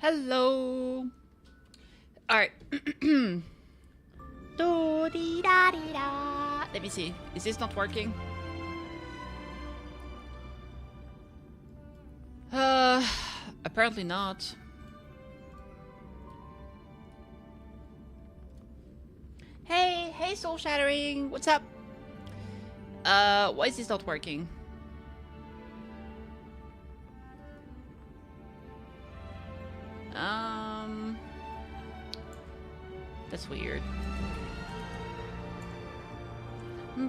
Hello. All right. Let me see. Is this not working? Apparently not. Hey, Soul Shattering. What's up? Why is this not working? That's weird.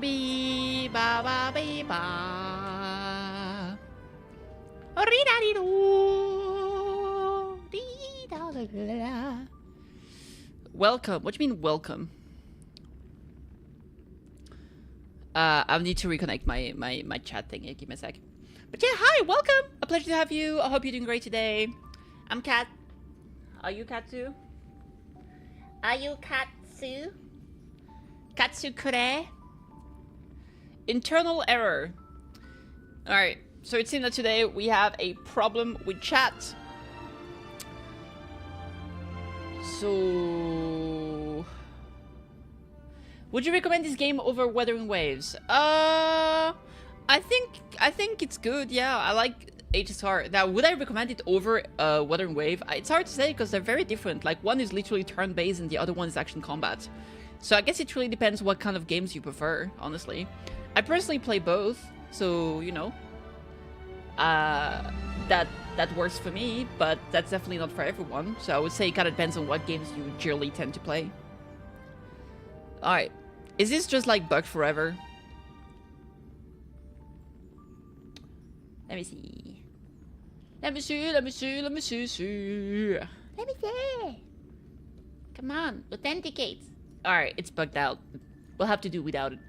Bee ba ba bee ba. Welcome. What do you mean welcome? I'll need to reconnect my chat thing. Give me a sec. But yeah, hi, welcome. A pleasure to have you. I hope you're doing great today. I'm Kat. Are you Katsu? Are you Katsu? Katsu-kure? Internal error. Alright, so it seems that today we have a problem with chat. So... would you recommend this game over Wuthering Waves? I think it's good, yeah. I like HSR. Now, would I recommend it over Wuthering Wave? It's hard to say because they're very different. Like, one is literally turn-based and the other one is action combat. So I guess it really depends what kind of games you prefer, honestly. I personally play both, so, you know. That works for me, but that's definitely not for everyone. So I would say it kind of depends on what games you generally tend to play. Alright. Is this just like bugged forever? Let me see. Let me see. Come on, authenticate. Alright, it's bugged out. We'll have to do without it.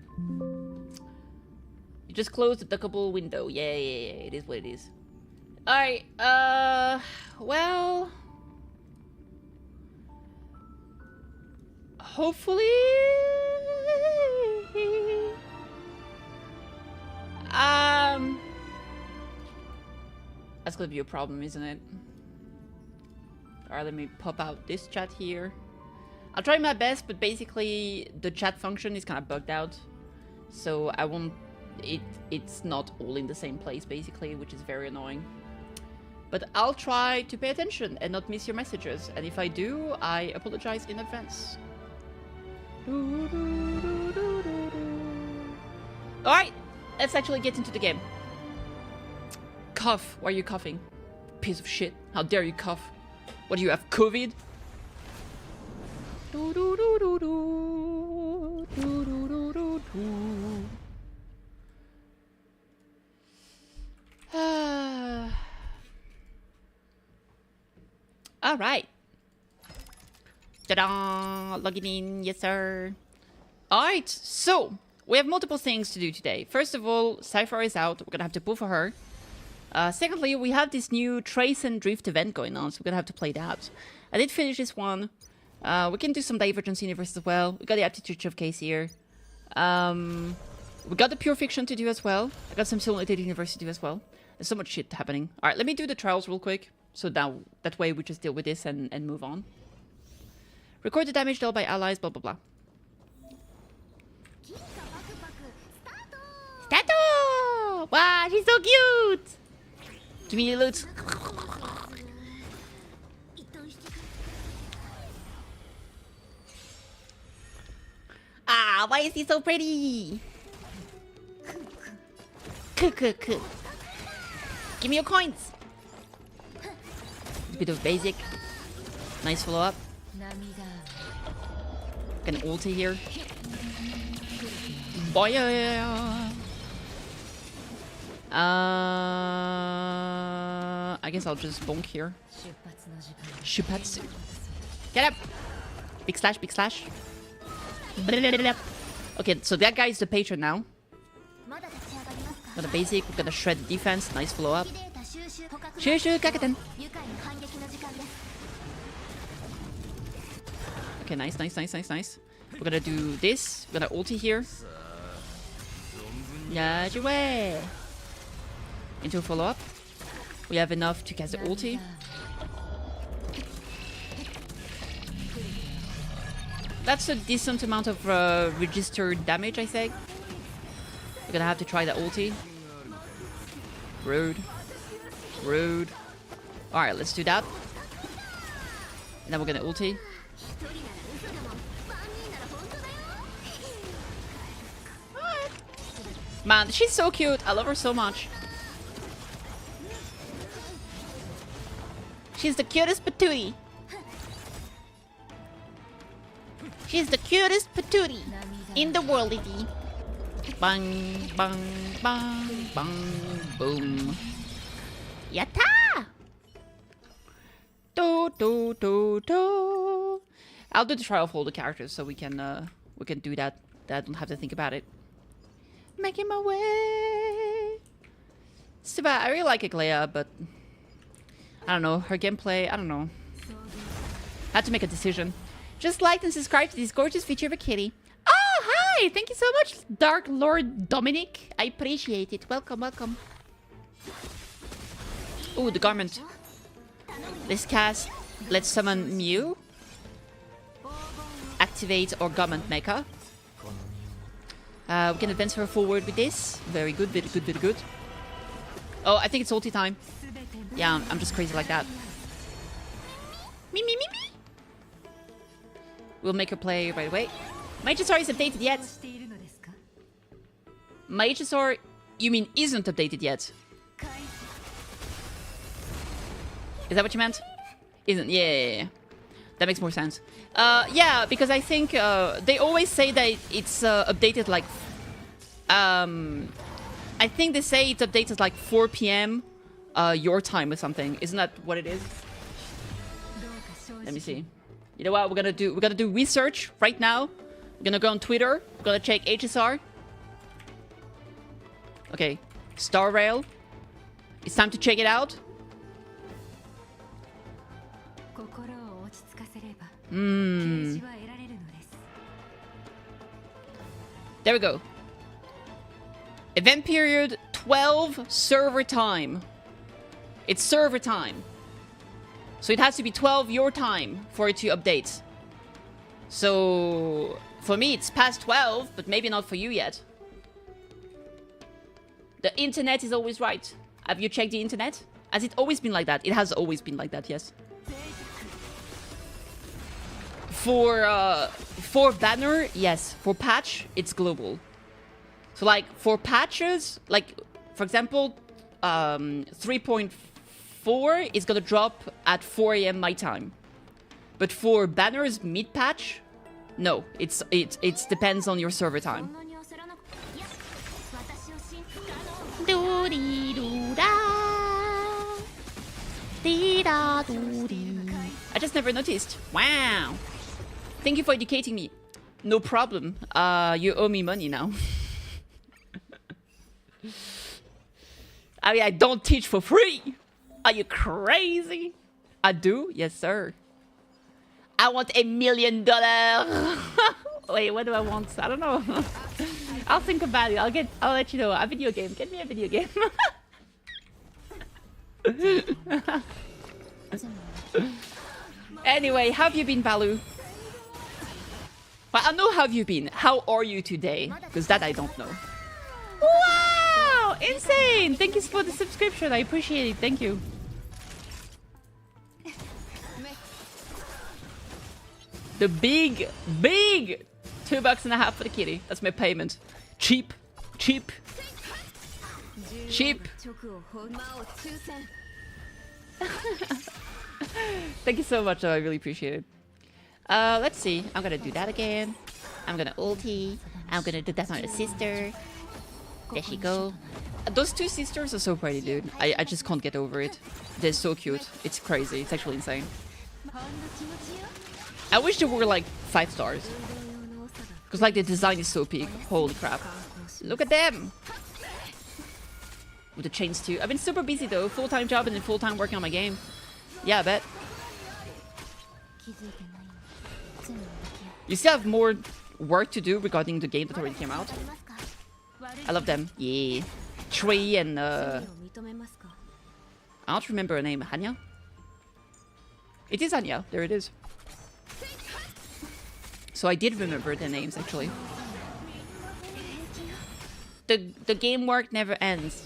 You just closed the duckable window. Yeah, it is what it is. Alright, well... hopefully... that's gonna be a problem, isn't it? Alright, let me pop out this chat here. I'll try my best, but basically the chat function is kind of bugged out. So I won't... it's not all in the same place, basically, which is very annoying. But I'll try to pay attention and not miss your messages. And if I do, I apologize in advance. Alright, let's actually get into the game. Cough. Why are you coughing? Piece of shit. How dare you cough? What do you have, COVID? Alright. Ta-da! Logging in, yes sir. Alright, so we have multiple things to do today. First of all, Cifera is out. We're gonna have to pull for her. Secondly, we have this new Trace and Drift event going on, so we're gonna have to play that. I did finish this one. We can do some Divergence Universe as well. We got the Aptitude Showcase here. We got the Pure Fiction to do as well. I got some Simulated Universe to do as well. There's so much shit happening. Alright, let me do the trials real quick. So now, that way we just deal with this and move on. Record the damage dealt by allies, blah blah blah. Stato! Wow, she's so cute! Give me the loot. Ah, why is he so pretty? Give me your coins. A bit of basic. Nice follow up. An ulti here. Boy, I guess I'll just bonk here. Shupatsu. Get up! Big slash, big slash. Okay, so that guy is the patron now. Got a basic, we're gonna shred the defense. Nice follow up. Shushu Kakaten. Okay, nice. We're gonna do this. We're gonna ulti here. Yajiwe. Into a follow up. We have enough to cast the ulti. That's a decent amount of registered damage, I think. We're gonna have to try the ulti. Rude. Rude. Alright, let's do that. And then we're gonna ulti. Man, she's so cute. I love her so much. She's the cutest patootie. She's the cutest patootie in the world, -y. Bang, bang, bang, bang, boom. Yatta! Do, do, do, do. I'll do the trial of all the characters so we can do that. I don't have to think about it. Making my way. It's too bad. I really like Aglaia, but I don't know. Her gameplay, I don't know. Had to make a decision. Just like and subscribe to this gorgeous feature of a kitty. Oh, hi! Thank you so much, Dark Lord Dominic. I appreciate it. Welcome, welcome. Ooh, the garment. This cast, let's summon Mew. Activate our garment maker. We can advance her forward with this. Very good, very good, very good. Oh, I think it's ulti time. Yeah, I'm just crazy like that. Me, me, me, me. We'll make her play right away. My HSR is updated yet. My HSR, you mean isn't updated yet? Is that what you meant? Isn't? Yeah. That makes more sense. Yeah, because I think they always say that it's updated like... I think they say it's updated like 4 p.m. Your time or something. Isn't that what it is? Let me see. You know what we're gonna do? We're gonna do research right now. We're gonna go on Twitter. We're gonna check HSR. Okay. Star Rail. It's time to check it out. There we go. Event period 12 server time. It's server time. So it has to be 12 your time for it to update. So for me it's past 12, but maybe not for you yet. The internet is always right. Have you checked the internet? Has it always been like that? It has always been like that, yes. For banner, yes. For patch, it's global. So like for patches, like for example, 3.4 is gonna drop at 4 a.m. my time. But for banners mid patch, no, it depends on your server time. I just never noticed. Wow. Thank you for educating me. No problem. You owe me money now. I mean, I don't teach for free. Are you crazy? I do? Yes, sir. I want $1 million. Wait, what do I want? I don't know. I'll think about it. I'll let you know. A video game. Get me a video game. Anyway, how have you been, Balu? Well, I know how have you been. How are you today? Because that I don't know. Wow! Insane! Thank you for the subscription. I appreciate it. Thank you. The big $2.50 for the kitty. That's my payment. Cheap. Cheap. Cheap. Thank you so much. I really appreciate it. Let's see. I'm gonna do that again. I'm gonna ulti. I'm gonna do that on her sister. There she go. Those two sisters are so pretty, dude. I just can't get over it. They're so cute. It's crazy. It's actually insane. I wish they were like 5 stars. Because like the design is so peak. Holy crap. Look at them. With the chains too. I've been super busy though. Full-time job and then full-time working on my game. Yeah, I bet. You still have more work to do regarding the game that already came out. I love them. Yeah. Tree and I don't remember her name. Hanya? It is Hanya. There it is. So I did remember the names, actually. The game work never ends.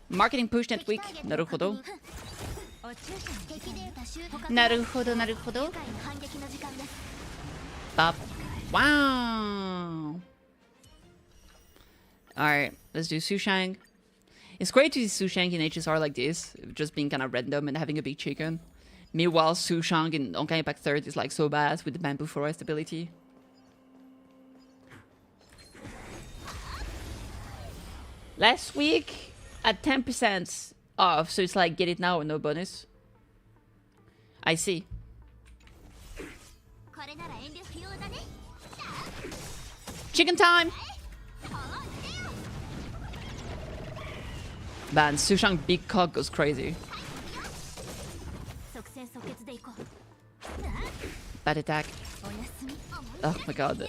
Marketing push that week. Naruhodo. Naruhodo, naruhodo. Bop. Wow. Alright, let's do Sushang. It's great to see Sushang in HSR like this, just being kind of random and having a big chicken. Meanwhile, Sushang in Honkai Impact 3rd is like so bad with the bamboo forest ability. Last week at 10% off, so it's like get it now and no bonus. I see. Chicken time! Man, Sushang big cock goes crazy. Bad attack. Oh my god.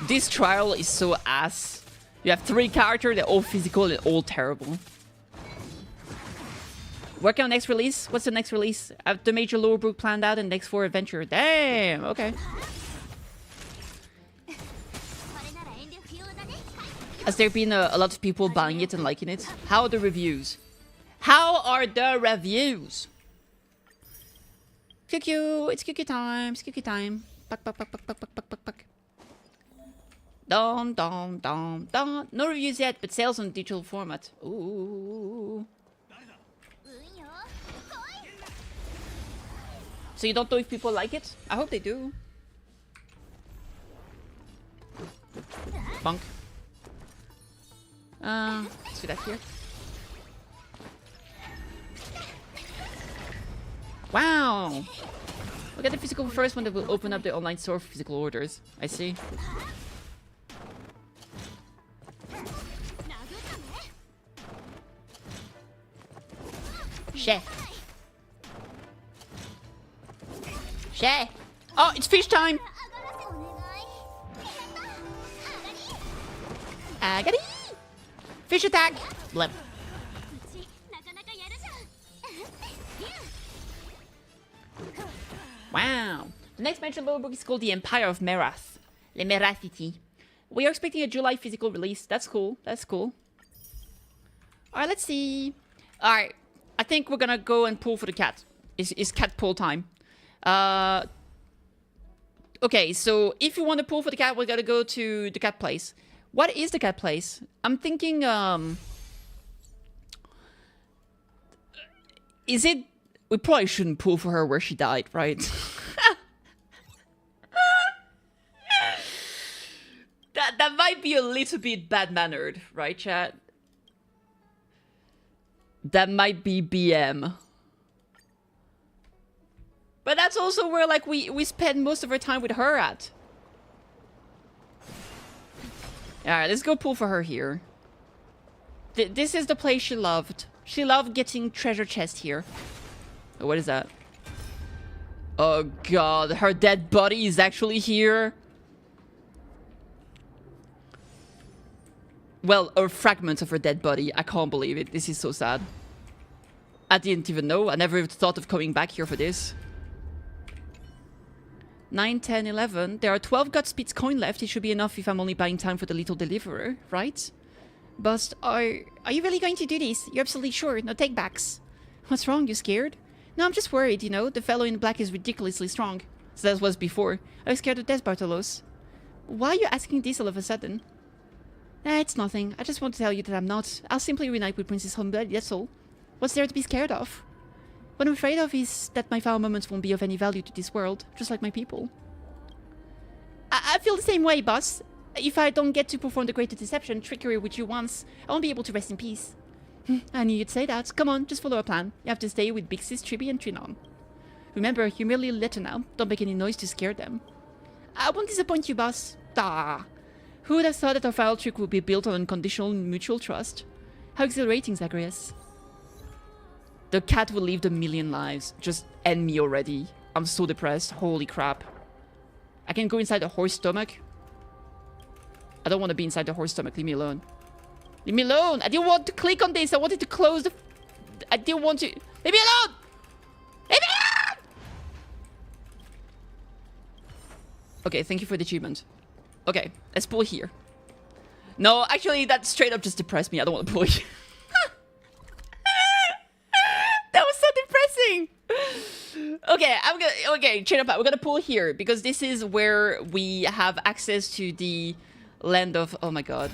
This trial is so ass. You have 3 characters, they're all physical and all terrible. Working on next release? What's the next release? I have the major lower book planned out and next 4 adventure. Damn, okay. Has there been a lot of people buying it and liking it? How are the reviews? How are the reviews? QQ, it's QQ time, it's QQ time. Buck, buck, buck, buck, buck, buck, buck, buck, buck. Dom, dom, dom, dom. No reviews yet, but sales on digital format. Ooh. So you don't know if people like it? I hope they do. Bonk. Let's do that here. Wow! We'll get the physical first one that will open up the online store for physical orders. I see. Sheh. Sheh. Oh, it's fish time! Agari! Fish attack! Blip. Wow. The next mentioned lower book is called The Empire of Merath. Le Merathiti. We are expecting a July physical release. That's cool. That's cool. Alright, let's see. Alright. I think we're gonna go and pull for the cat. It's cat pull time. Okay, so if you want to pull for the cat, we gotta go to the cat place. What is the cat place? I'm thinking, is it... We probably shouldn't pull for her where she died, right? that might be a little bit bad-mannered, right, chat? That might be BM. But that's also where, like, we spend most of our time with her at. Alright, let's go pull for her here. This is the place she loved. She loved getting treasure chest here. Oh, what is that? Oh god, her dead body is actually here. Well, a fragment of her dead body. I can't believe it. This is so sad. I didn't even know. I never even thought of coming back here for this. 9, 10, 11. There are 12 Godspeed's coin left. It should be enough if I'm only buying time for the little deliverer, right? But are you really going to do this? You're absolutely sure? No takebacks. What's wrong? You scared? No, I'm just worried, you know. The fellow in black is ridiculously strong. So that was before. I was scared of death, Bartolos. Why are you asking this all of a sudden? It's nothing. I just want to tell you that I'm not. I'll simply reunite with Princess Homeblood, that's all. What's there to be scared of? What I'm afraid of is that my foul moments won't be of any value to this world, just like my people. I feel the same way, boss. If I don't get to perform the greater deception, trickery with you once, I won't be able to rest in peace. I knew you'd say that. Come on, just follow our plan. You have to stay with Big Sis, Triby, and Trinon. Remember, you're merely a letter now. Don't make any noise to scare them. I won't disappoint you, boss. Ah. Who would have thought that our foul trick would be built on unconditional mutual trust? How exhilarating, Zagreus. The cat will live a million lives. Just end me already. I'm so depressed. Holy crap. I can go inside the horse stomach. I don't want to be inside the horse stomach. Leave me alone. Leave me alone! I didn't want to click on this. I wanted to close the... I didn't want to... Leave me alone! Leave me alone! Okay, thank you for the achievement. Okay, let's pull here. No, actually, that straight up just depressed me. I don't want to pull here. That was so depressing. Okay, okay, chain up. We're gonna pull here because this is where we have access to the land of. Oh my god.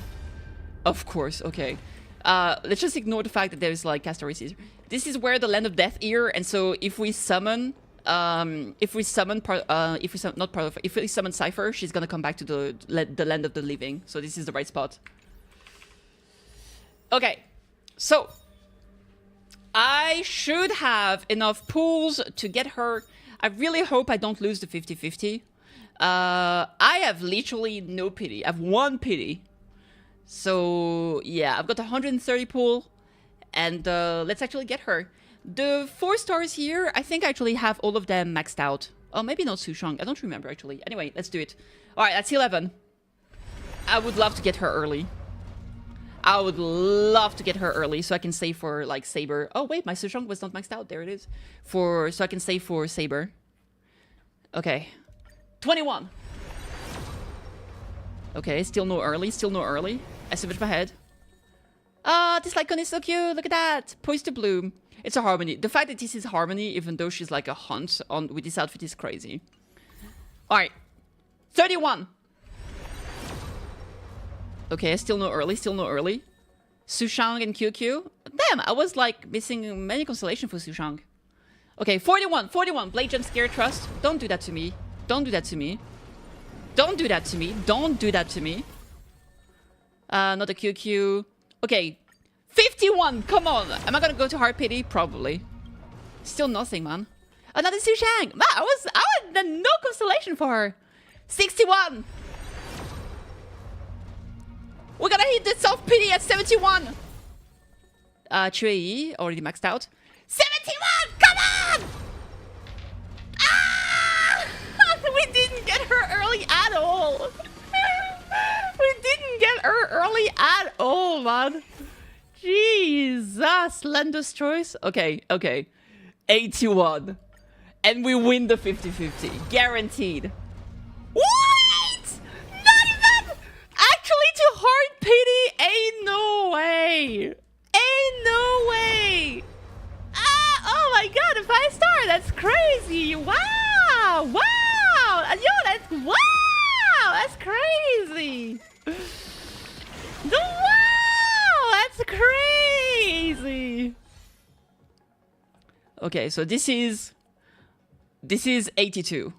Of course. Okay. Let's just ignore the fact that there's like castaways here. This is where the land of death here, and so if we summon, if we summon Cifera, she's gonna come back to the land of the living. So this is the right spot. Okay, so I should have enough pools to get her. I really hope I don't lose the 50-50. I have literally no pity. I have one pity. So yeah, I've got 130 pool, and let's actually get her. The 4 stars here, I think I actually have all of them maxed out. Oh, maybe not Sushang. I don't remember actually. Anyway, let's do it. All right, that's 11. I would love to get her early. I would love to get her early so I can save for like Saber. Oh wait, my Sushang was not maxed out. There it is. So I can save for Saber. Okay, 21. Okay, still no early. Still no early. I switched my head. Ah, this Lycon is so cute. Look at that. Poised to bloom. It's a harmony. The fact that this is harmony, even though she's like a hunt on with this outfit, is crazy. All right, 31. Okay, still no early. Still no early. Sushang and QQ. Damn, I was like missing many constellation for Sushang. Okay, 41. 41. Blade jump scare trust. Don't do that to me. Don't do that to me. Don't do that to me. Don't do that to me. Not a QQ. Okay. 51! Come on! Am I gonna go to Hard Pity? Probably. Still nothing, man. Another Sushang! Man, I had no constellation for her. 61! We're gonna hit the soft pity at 71! Chui, already maxed out. 71! Come on! Ah! We didn't get her early at all! We didn't get her early at all, man. Jesus, Lando's choice. Okay, okay. 81. And we win the 50-50. Guaranteed. What? Not even! Actually, to Hard Pity? Ain't no way. Ain't no way. Ah, oh my god, a 5-star. That's crazy. Wow. Wow. Yo, that's... Wow. That's crazy. Wow. That's crazy. Okay, so this is 82.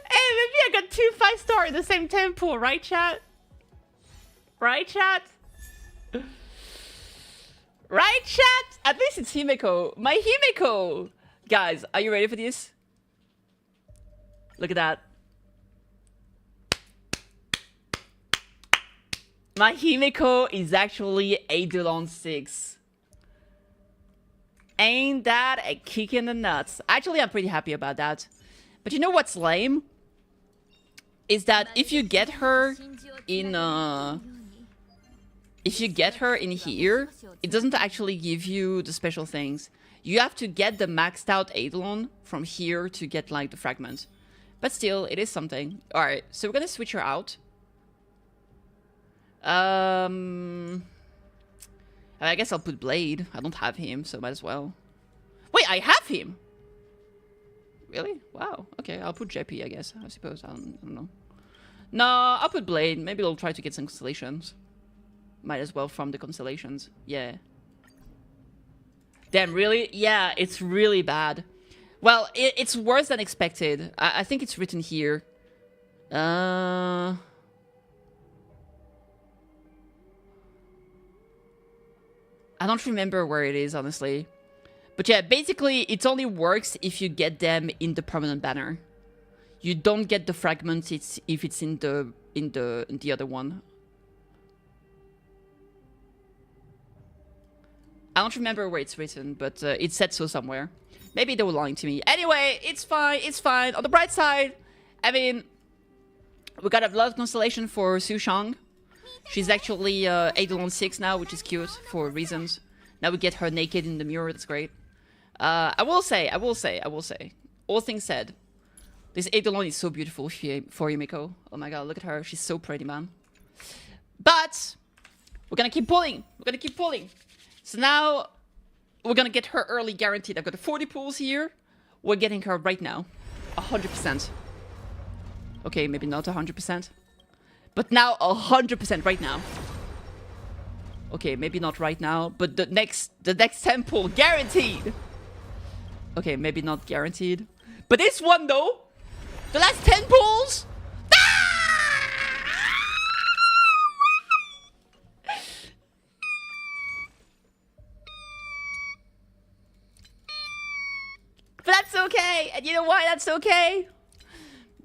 Hey, maybe I got 2 5-star in the same tempo, right, chat? Right, chat? Right, chat? At least it's Himeko. My Himeko! Guys, are you ready for this? Look at that. My Himeko is actually Eidolon 6. Ain't that a kick in the nuts? Actually, I'm pretty happy about that. But you know what's lame? Is that if you get her in here, it doesn't actually give you the special things. You have to get the maxed out Eidolon from here to get like the fragments. But still, it is something. Alright, so we're gonna switch her out. I guess I'll put Blade. I don't have him, so might as well. Wait, I have him! Really? Wow. Okay, I'll put JP, I guess. I suppose. I don't know. No, I'll put Blade. Maybe I'll try to get some constellations. Might as well from the constellations. Yeah. Damn, really? Yeah, it's really bad. Well, it's worse than expected. I think it's written here. I don't remember where it is, honestly. But yeah, basically, it only works if you get them in the permanent banner. You don't get the fragments if it's in the other one. I don't remember where it's written, but it said so somewhere. Maybe they were lying to me. Anyway, it's fine. It's fine. On the bright side, I mean, We got a Blood Constellation for Su Shang. She's actually 8-6 now, which is cute for reasons. Now we get her naked in the mirror. That's great. I will say. All things said, this Eidolon is so beautiful for Yumiko. Oh my god, look at her. She's so pretty, man. But we're gonna keep pulling. So now we're gonna get her early guaranteed. I've got 40 pulls here. We're getting her right now. 100%. Okay, maybe not 100%. But now 100% right now. Okay, maybe not right now, but the next 10 pull guaranteed. Okay, maybe not guaranteed. But this one though, the last 10 pulls. But that's okay. And you know why that's okay?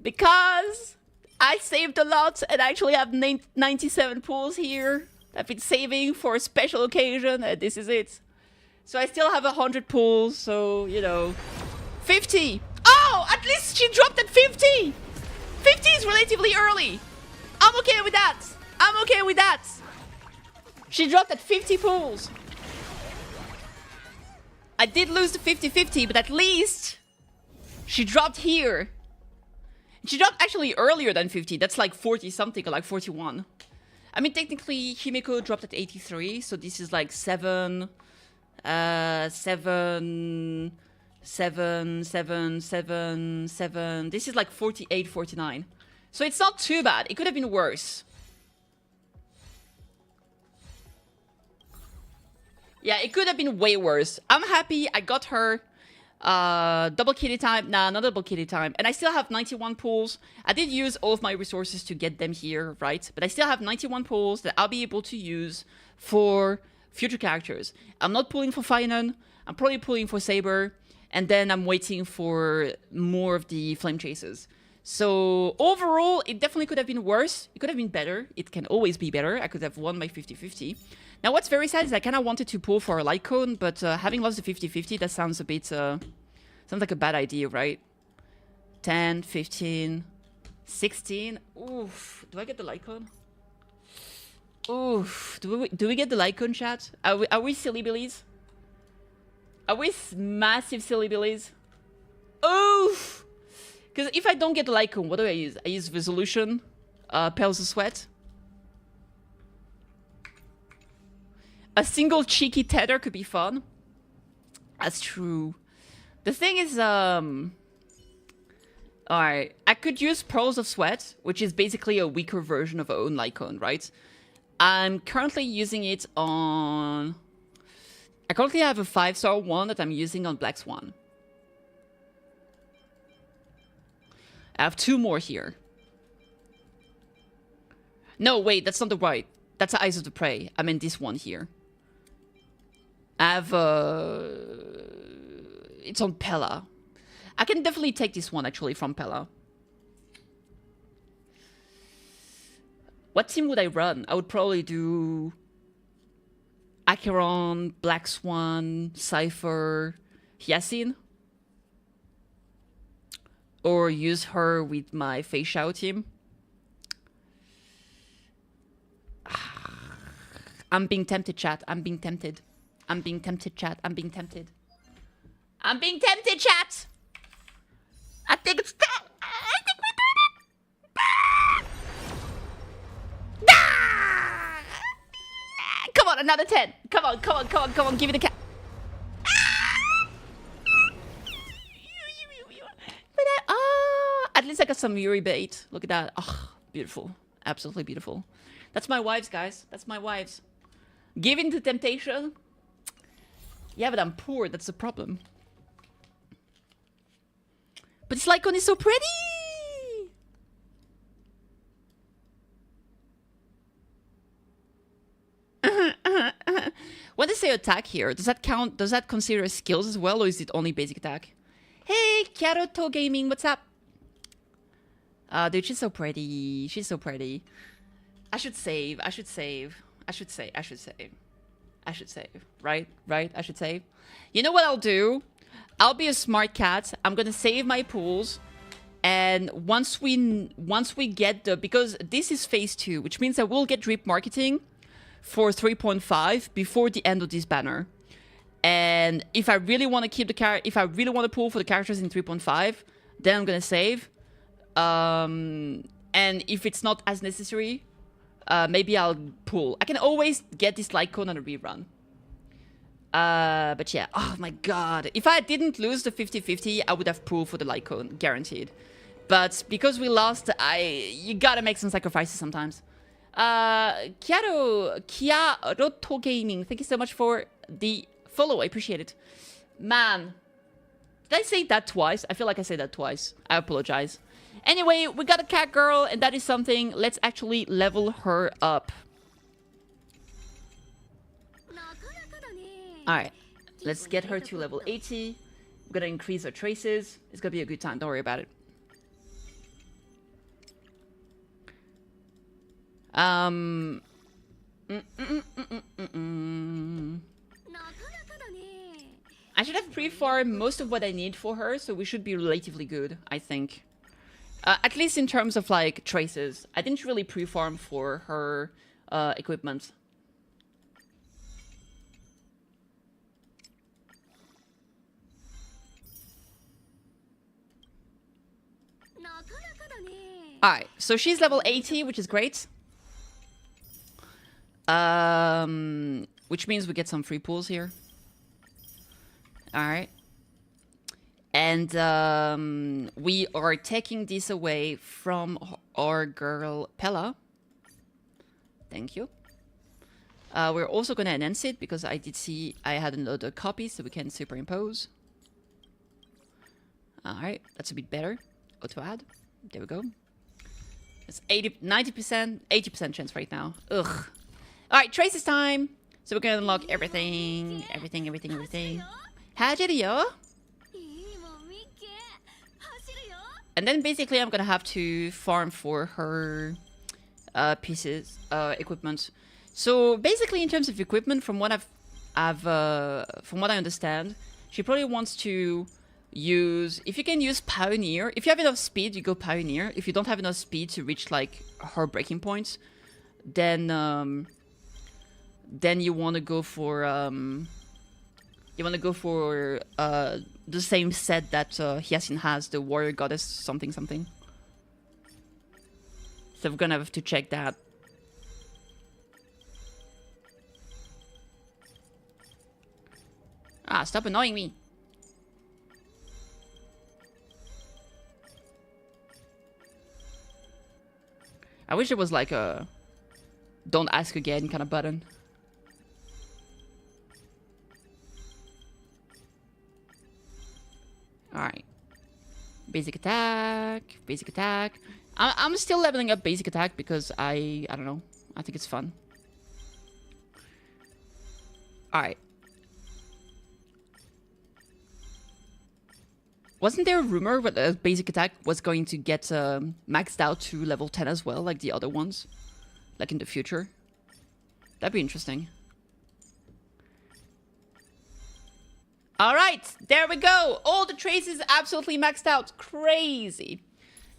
Because I saved a lot and I actually have 97 pulls here. I've been saving for a special occasion and this is it. So I still have 100 pulls, so, you know. 50! Oh! At least she dropped at 50! 50 is relatively early. I'm okay with that. She dropped at 50 pulls. I did lose the 50-50, but at least she dropped here. She dropped actually earlier than 50. That's like 40 something or like 41. I mean, technically, Himiko dropped at 83, so this is like 7. This is like 48, 49. So it's not too bad. It could have been worse. Yeah, it could have been way worse. I'm happy I got her. Double kitty time. Nah, not double kitty time. And I still have 91 pulls. I did use all of my resources to get them here, right? But I still have 91 pulls that I'll be able to use for future characters. I'm not pulling for Finan. I'm probably pulling for Saber. And then I'm waiting for more of the Flame Chasers. So overall, it definitely could have been worse. It could have been better. It can always be better. I could have won by 50-50. Now, what's very sad is I kind of wanted to pull for a light cone, but having lost the 50-50, that sounds a bit... sounds like a bad idea, right? 10, 15, 16. Oof. Do I get the light cone? Oof. Do we get the light cone, chat? Are we silly billies? Are we massive silly billies? Oof. Because if I don't get the light cone, what do I use? I use Resolution, Pales of Sweat. A single cheeky tether could be fun. That's true. The thing is, alright, I could use Pearls of Sweat, which is basically a weaker version of Own Lycon, right? I'm currently using it on... I currently have a 5-star one that I'm using on Black Swan. I have 2 more here. No, wait, that's not the right. That's the Eyes of the Prey. I mean this one here. I have it's on Pella. I can definitely take this one actually from Pella. What team would I run? I would probably do Acheron, Black Swan, Cipher, Hyacinth. Or use her with my Fei Xiao team. I'm being tempted, chat. I'm being tempted. I'm being tempted, chat. I'm being tempted. I'm being tempted, chat. I think it's... I think we're doing it. Ah! Come on, another 10. Come on, come on, come on, come on. Give me the cat. At least I got some Yuri bait. Look at that. Oh, beautiful. Absolutely beautiful. That's my wives, guys. That's my wives. Give in to temptation. Yeah, but I'm poor. That's the problem. But this Lycon is so pretty! When they say attack here, does that count? Does that consider skills as well, or is it only basic attack? Hey, Kyaroto Gaming, what's up? Dude, she's so pretty. She's so pretty. I should save. I should save. I should save. I should save. I should save. Right? Right? I should save. You know what I'll do? I'll be a smart cat. I'm gonna save my pools. And once we get the, because this is phase 2, which means that we'll get drip marketing for 3.5 before the end of this banner. And if I really want to keep the if I really want to pull for the characters in 3.5, then I'm gonna save. And if it's not as necessary, maybe I'll pull. I can always get this light cone on a rerun. But yeah, oh my god. If I didn't lose the 50-50, I would have pulled for the light cone, guaranteed. But because we lost, you gotta make some sacrifices sometimes. Kiaroto Gaming, thank you so much for the follow. I appreciate it. Man, did I say that twice? I feel like I said that twice. I apologize. Anyway, we got a cat girl, and that is something. Let's actually level her up. Alright, let's get her to level 80. We're gonna increase her traces. It's gonna be a good time, don't worry about it. I should have pre-farmed most of what I need for her, so we should be relatively good, I think. At least in terms of, like, traces. I didn't really pre-farm for her equipment. Alright, so she's level 80, which is great. Which means we get some free pools here. Alright. And we are taking this away from our girl Pella. Thank you. We're also going to enhance it because I did see I had another copy, so we can superimpose. Alright, that's a bit better. Auto add. There we go. It's 90%, 80% chance right now. Ugh. Alright, traces time. So we're gonna unlock everything. Everything. Hajiru. And then basically I'm gonna have to farm for her pieces, equipment. So basically in terms of equipment, from what from what I understand, she probably wants to use, if you can use Pioneer, if you have enough speed, you go Pioneer. If you don't have enough speed to reach like her breaking points, then you want to go for the same set that Hyacinth has, the Warrior Goddess something. So we're gonna have to check that. Ah, stop annoying me. I wish there was like a don't ask again kind of button. Alright. Basic attack. I'm still leveling up basic attack because I don't know. I think it's fun. Alright. Wasn't there a rumor that basic attack was going to get maxed out to level 10 as well, like the other ones? Like in the future? That'd be interesting. Alright, there we go! All the traces absolutely maxed out. Crazy!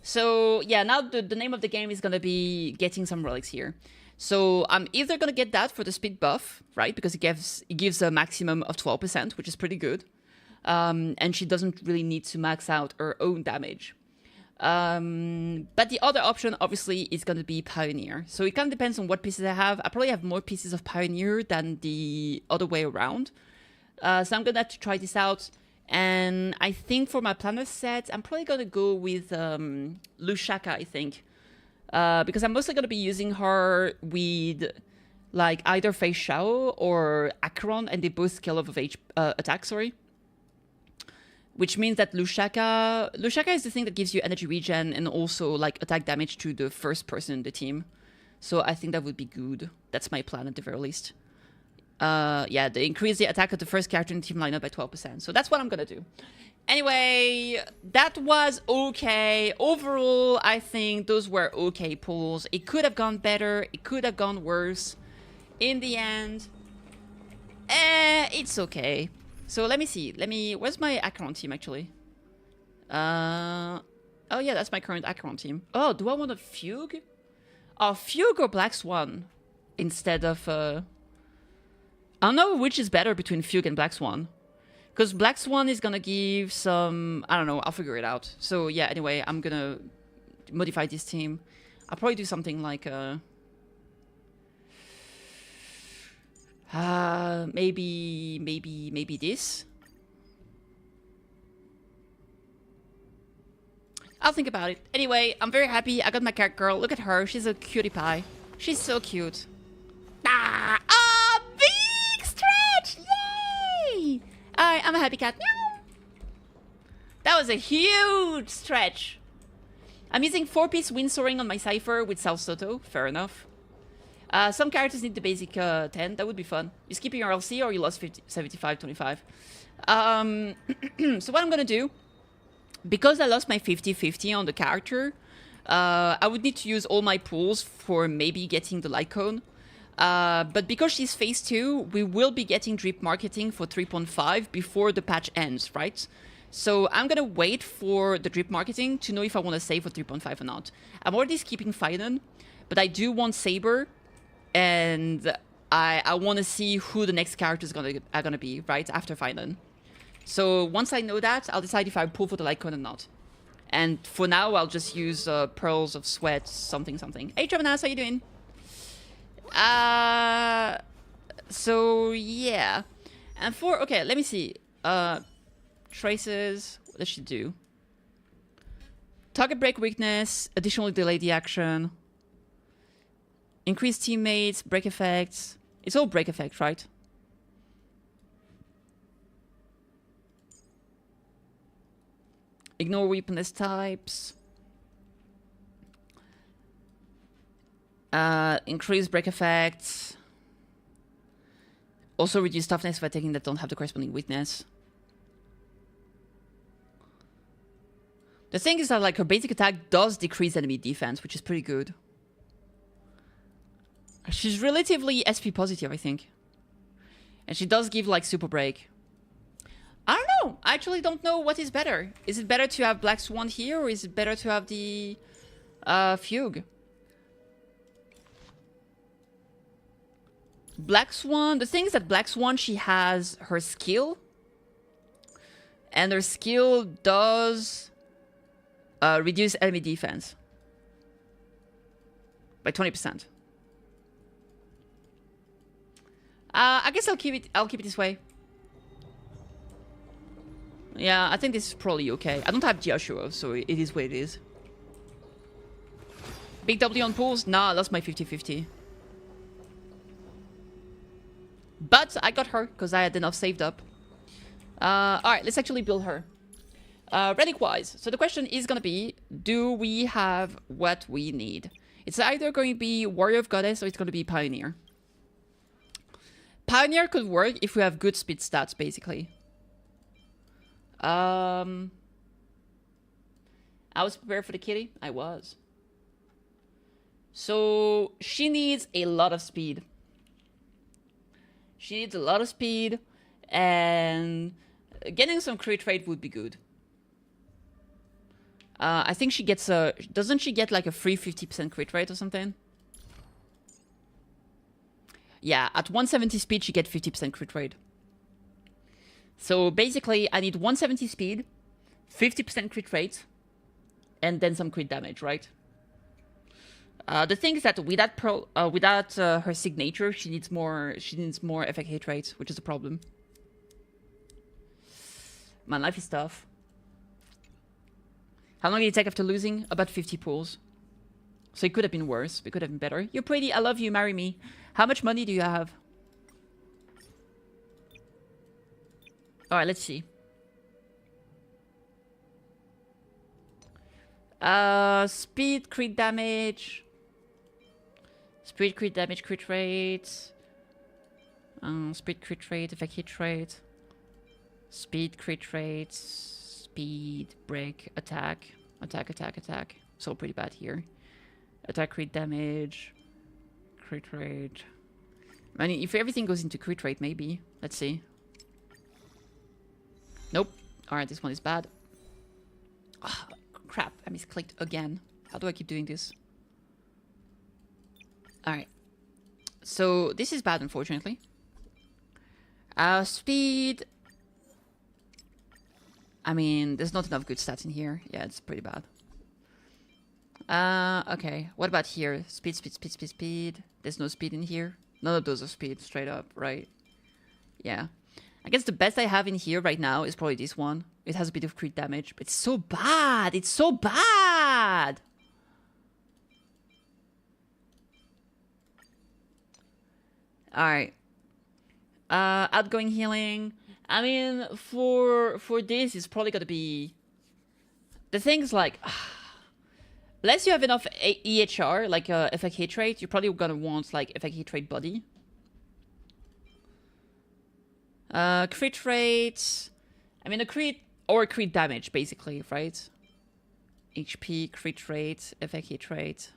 So, yeah, now the name of the game is gonna be getting some relics here. So, I'm either gonna get that for the speed buff, right? Because it gives a maximum of 12%, which is pretty good. And she doesn't really need to max out her own damage. But the other option, obviously, is going to be Pioneer. So it kind of depends on what pieces I have. I probably have more pieces of Pioneer than the other way around. So I'm going to have to try this out. And I think for my planner set, I'm probably going to go with Lushaka, I think. Because I'm mostly going to be using her with like either Face Shao or Acheron, and they both scale off of attack, sorry. Which means that Lushaka is the thing that gives you energy regen and also like attack damage to the first person in the team. So I think that would be good. That's my plan at the very least. Yeah, they increase the attack of the first character in the team lineup by 12%. So that's what I'm gonna do. Anyway, that was okay. Overall, I think those were okay pulls. It could have gone better. It could have gone worse. In the end, it's okay. So let me see. Where's my Acheron team actually? Oh yeah, that's my current Acheron team. Oh, do I want a Fugue? Oh, Fugue or Black Swan instead of... I don't know which is better between Fugue and Black Swan. Because Black Swan is gonna give some... I don't know, I'll figure it out. So yeah, anyway, I'm gonna modify this team. I'll probably do something like... maybe this. I'll think about it. Anyway, I'm very happy. I got my cat girl. Look at her. She's a cutie pie. She's so cute. Ah! Oh, big stretch! Yay! Alright, I'm a happy cat. Meow. That was a huge stretch. I'm using 4-piece wind soaring on my Cipher with South Soto. Fair enough. Some characters need the basic 10. That would be fun. You skipping your LC or you lost 75-25. So what I'm gonna do, because I lost my 50-50 on the character, I would need to use all my pools for maybe getting the light cone. But because she's phase 2, we will be getting drip marketing for 3.5 before the patch ends, right? So I'm gonna wait for the drip marketing to know if I want to save for 3.5 or not. I'm already skipping Fiden, but I do want Saber, and I want to see who the next characters are gonna be, right, after Fiden. So once I know that, I'll decide if I pull for the light cone or not. And for now, I'll just use Pearls of Sweat, something. Hey, Trevenas, how you doing? So yeah. And for, okay, let me see. Traces, what does she do? Target break weakness, additionally delay the action. Increase teammates, break effects. It's all break effects, right? Ignore weaponless types. Increase break effects. Also reduce toughness by taking that don't have the corresponding weakness. The thing is that like her basic attack does decrease enemy defense, which is pretty good. She's relatively SP positive, I think. And she does give like super break. I don't know. I actually don't know what is better. Is it better to have Black Swan here, or is it better to have the Fugue? Black Swan, the thing is that Black Swan, she has her skill. And her skill does reduce enemy defense by 20%. I guess I'll keep it this way. Yeah, I think this is probably okay. I don't have Jiashuo, so it is what it is. Big W on pools? Nah, I lost my 50-50. But I got her, because I had enough saved up. Alright, let's actually build her. Relic-wise, so the question is gonna be, do we have what we need? It's either going to be Warrior of Goddess, or it's going to be Pioneer. Pioneer could work if we have good speed stats, basically. I was prepared for the kitty. I was. So she needs a lot of speed. She needs a lot of speed, and getting some crit rate would be good. I think she gets a... Doesn't she get like a free 50% crit rate or something? Yeah, at 170 speed, she gets 50% crit rate. So basically, I need 170 speed, 50% crit rate, and then some crit damage, right? The thing is that without her signature, she needs more effect hit rate, which is a problem. Man, life is tough. How long did it take after losing? About 50 pools. So it could have been worse. It could have been better. You're pretty. I love you. Marry me. How much money do you have? Alright, let's see. Speed, crit damage. Speed, crit damage, crit rate. Speed, crit rate, effect hit rate. Speed, crit rate. Speed, break, attack. Attack, attack, attack. So pretty bad here. Attack, crit damage. Crit rate. I mean, if everything goes into crit rate, maybe. Let's see. Nope. Alright, this one is bad. Oh, crap. I misclicked again. How do I keep doing this? Alright. So this is bad, unfortunately. Speed. I mean, there's not enough good stats in here. Yeah, it's pretty bad. Okay. What about here? Speed, speed, speed, speed, speed. There's no speed in here. None of those are speed, straight up, right? Yeah. I guess the best I have in here right now is probably this one. It has a bit of crit damage, but it's so bad. It's so bad. Alright. Outgoing healing. I mean, for this, it's probably gonna be... The thing's like... Unless you have enough EHR, like effect hit rate, you're probably gonna want like effect hit rate body. Crit rate... I mean, a crit or crit damage, basically, right? HP, crit rate, effect hit rate.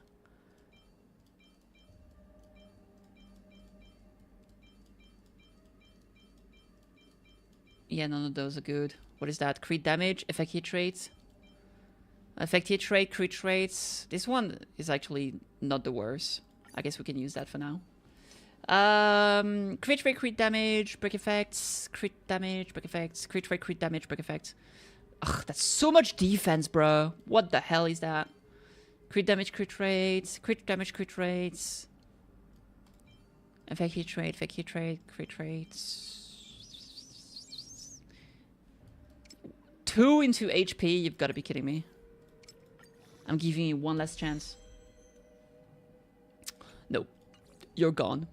Yeah, none of those are good. What is that? Crit damage, effect hit rate. Effect hit rate, crit rates. This one is actually not the worst. I guess we can use that for now. Crit rate, crit damage, break effects, crit damage, break effects, crit rate, crit damage, break effects. Ugh, that's so much defense, bro. What the hell is that? Crit damage, crit rates, crit damage, crit rates. Effect hit rate, crit rates. 2 into HP, you've got to be kidding me. I'm giving you one last chance. No, you're gone.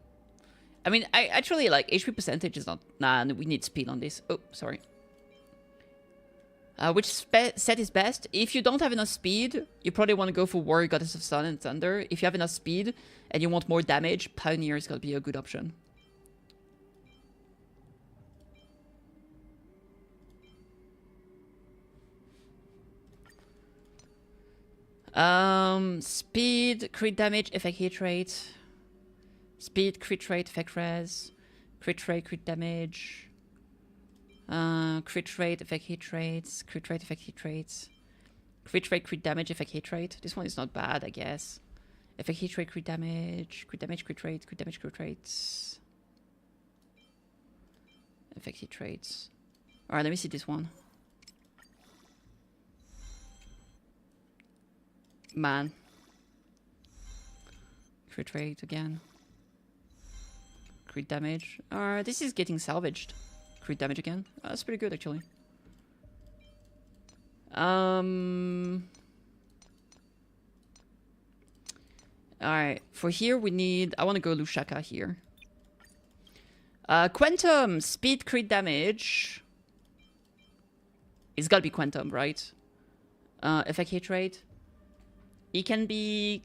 I mean, I actually like HP percentage is not... Nah, we need speed on this. Oh, sorry. Which set is best? If you don't have enough speed, you probably want to go for Warrior, Goddess of Sun and Thunder. If you have enough speed and you want more damage, Pioneer is going to be a good option. Speed, crit damage, effect hit rate. Speed, crit rate, effect res. Crit rate, crit damage. Crit rate, effect hit rates. Crit rate, effect hit rates. Crit rate, crit damage, effect hit rate. This one is not bad, I guess. Effect hit rate, crit damage, crit rate, crit damage, crit rates. Effect hit rates. Alright, let me see this one. Man. Crit rate again. Crit damage. This is getting salvaged. Crit damage again. That's pretty good, actually. Alright, for here we need... I want to go Lushaka here. Quantum! Speed, crit damage. It's gotta be Quantum, right? Effect hit rate. It can be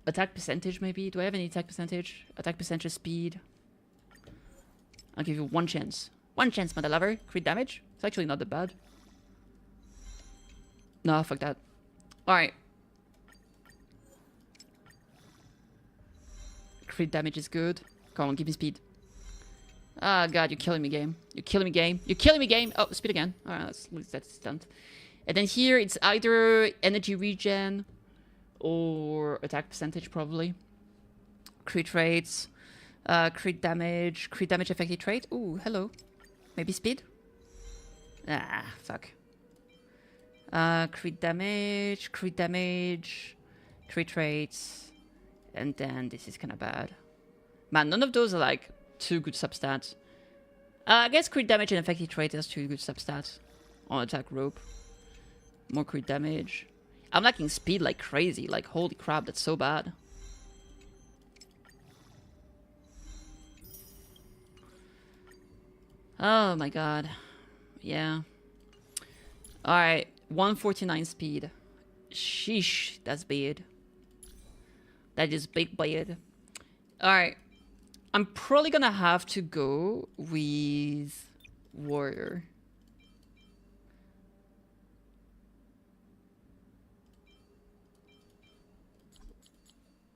attack percentage, maybe. Do I have any attack percentage? Attack percentage, speed. I'll give you one chance. One chance, mother lover. Crit damage. It's actually not that bad. No, fuck that. Alright. Crit damage is good. Come on, give me speed. Ah, God, you're killing me, game. You're killing me, game. You're killing me, game. Oh, speed again. Alright, that's stunned. And then here, it's either energy regen... or attack percentage, probably. Crit rates. Crit damage effect hit rate. Ooh, hello. Maybe speed? Ah, fuck. Crit damage, crit rates. And then this is kind of bad. Man, none of those are like too good substats. I guess crit damage and effect hit rate is two good substats on attack rope. More crit damage. I'm lacking speed like crazy. Like, holy crap, that's so bad. Oh my god. Yeah. Alright, 149 speed. Sheesh, that's bad. That is big bad. Alright. I'm probably gonna have to go with Warrior.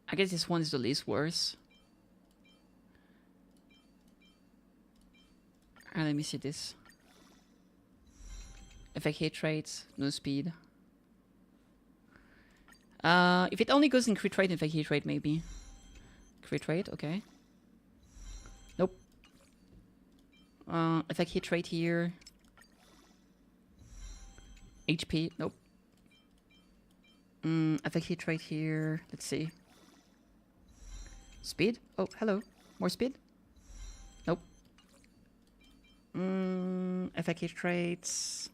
I guess this one is the least worse. Alright, let me see this. Effect hit rates, no speed. If it only goes in crit rate, in fact hit rate maybe. Crit rate, okay. Nope. Effect hit rate here. HP, nope. Effect hit rate here. Let's see. Speed? Oh, hello. More speed? Nope. Effect hit rates.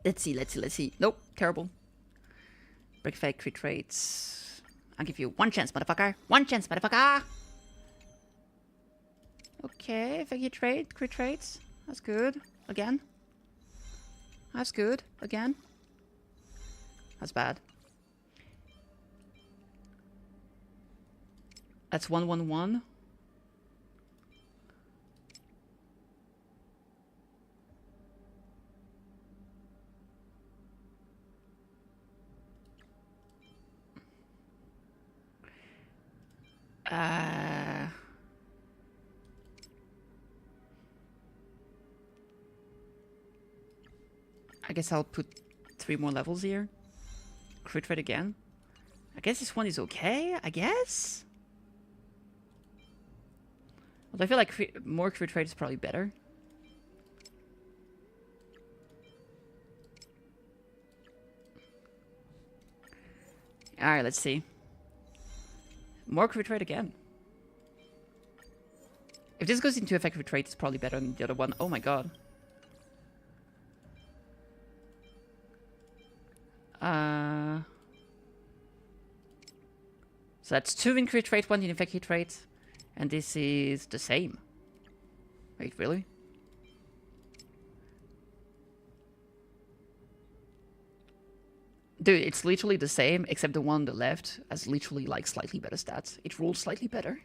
Let's see. Nope, terrible. Break effect, crit rates. I'll give you one chance, motherfucker. One chance, motherfucker. Okay, effect hit rate, crit rates. That's good. Again. That's good. Again. That's bad. That's 111. I guess I'll put 3 more levels here. Crit rate again. I guess this one is okay, I guess? Although I feel like more crit rate is probably better. Alright, let's see. More crit rate again. If this goes into effect crit rate, it's probably better than the other one. Oh my god. So that's 2 in crit rate, 1 in effect hit rate. And this is the same. Wait, really? Dude, it's literally the same, except the one on the left has literally like slightly better stats. It rolls slightly better.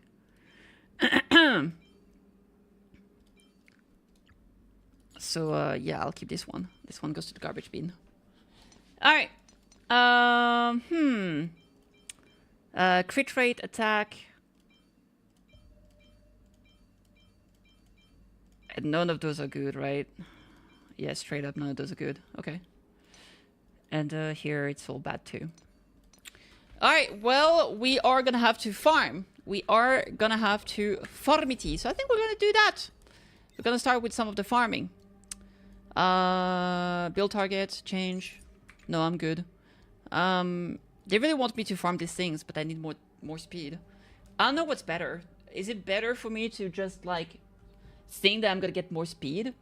So, yeah, I'll keep this one. This one goes to the garbage bin. Alright. Crit rate, attack. And none of those are good, right? Yeah, straight up, none of those are good. Okay. And here it's all bad too. Alright, well, we are gonna have to farm. We are gonna have to farmity. So I think we're gonna do that. We're gonna start with some of the farming. Build target, change. No, I'm good. They really want me to farm these things, but I need more speed. I don't know what's better. Is it better for me to just like think that I'm gonna get more speed?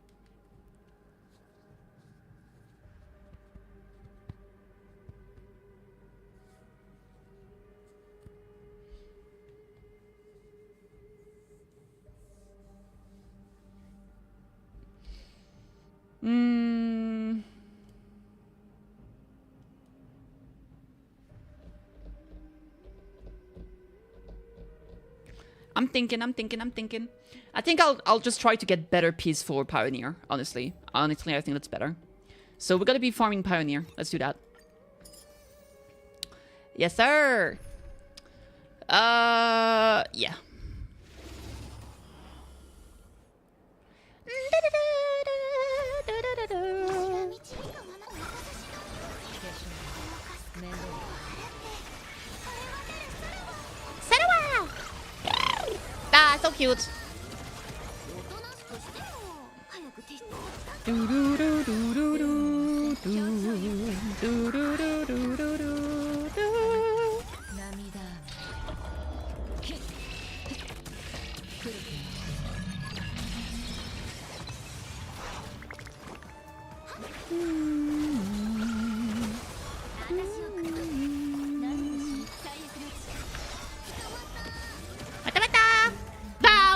I'm thinking. I think I'll just try to get better piece for Pioneer, honestly. Honestly, I think that's better. So we're gonna be farming Pioneer. Let's do that. Yes, sir. Yeah. Ah, so cute.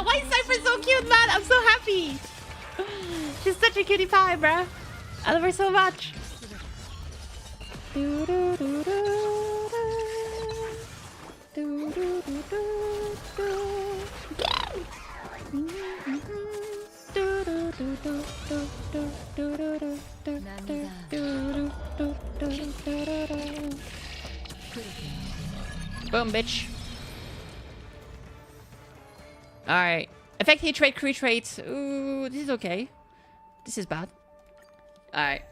Why is Cypher so cute, man? I'm so happy. She's such a cutie pie, bruh. I love her so much. Boom, bitch. Alright. Effect hit rate, crit rate. Ooh, this is okay. This is bad. Alright.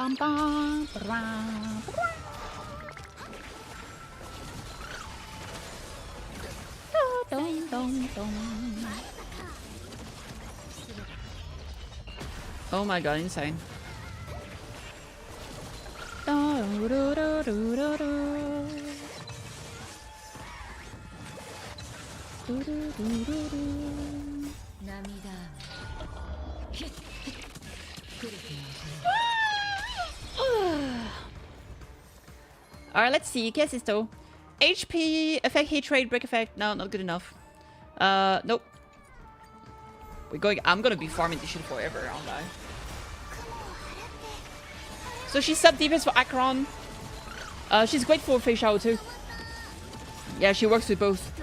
bum, bum, ba-dum, dum, dum, dum. Oh my god, insane. Alright, let's see. ¿Qué es esto? HP, effect, hit rate, break effect. No, not good enough. Nope. We're going. I'm gonna be farming this shit forever, aren't I? So she's sub defense for Akron. She's great for Fei Shao too. Yeah, she works with both.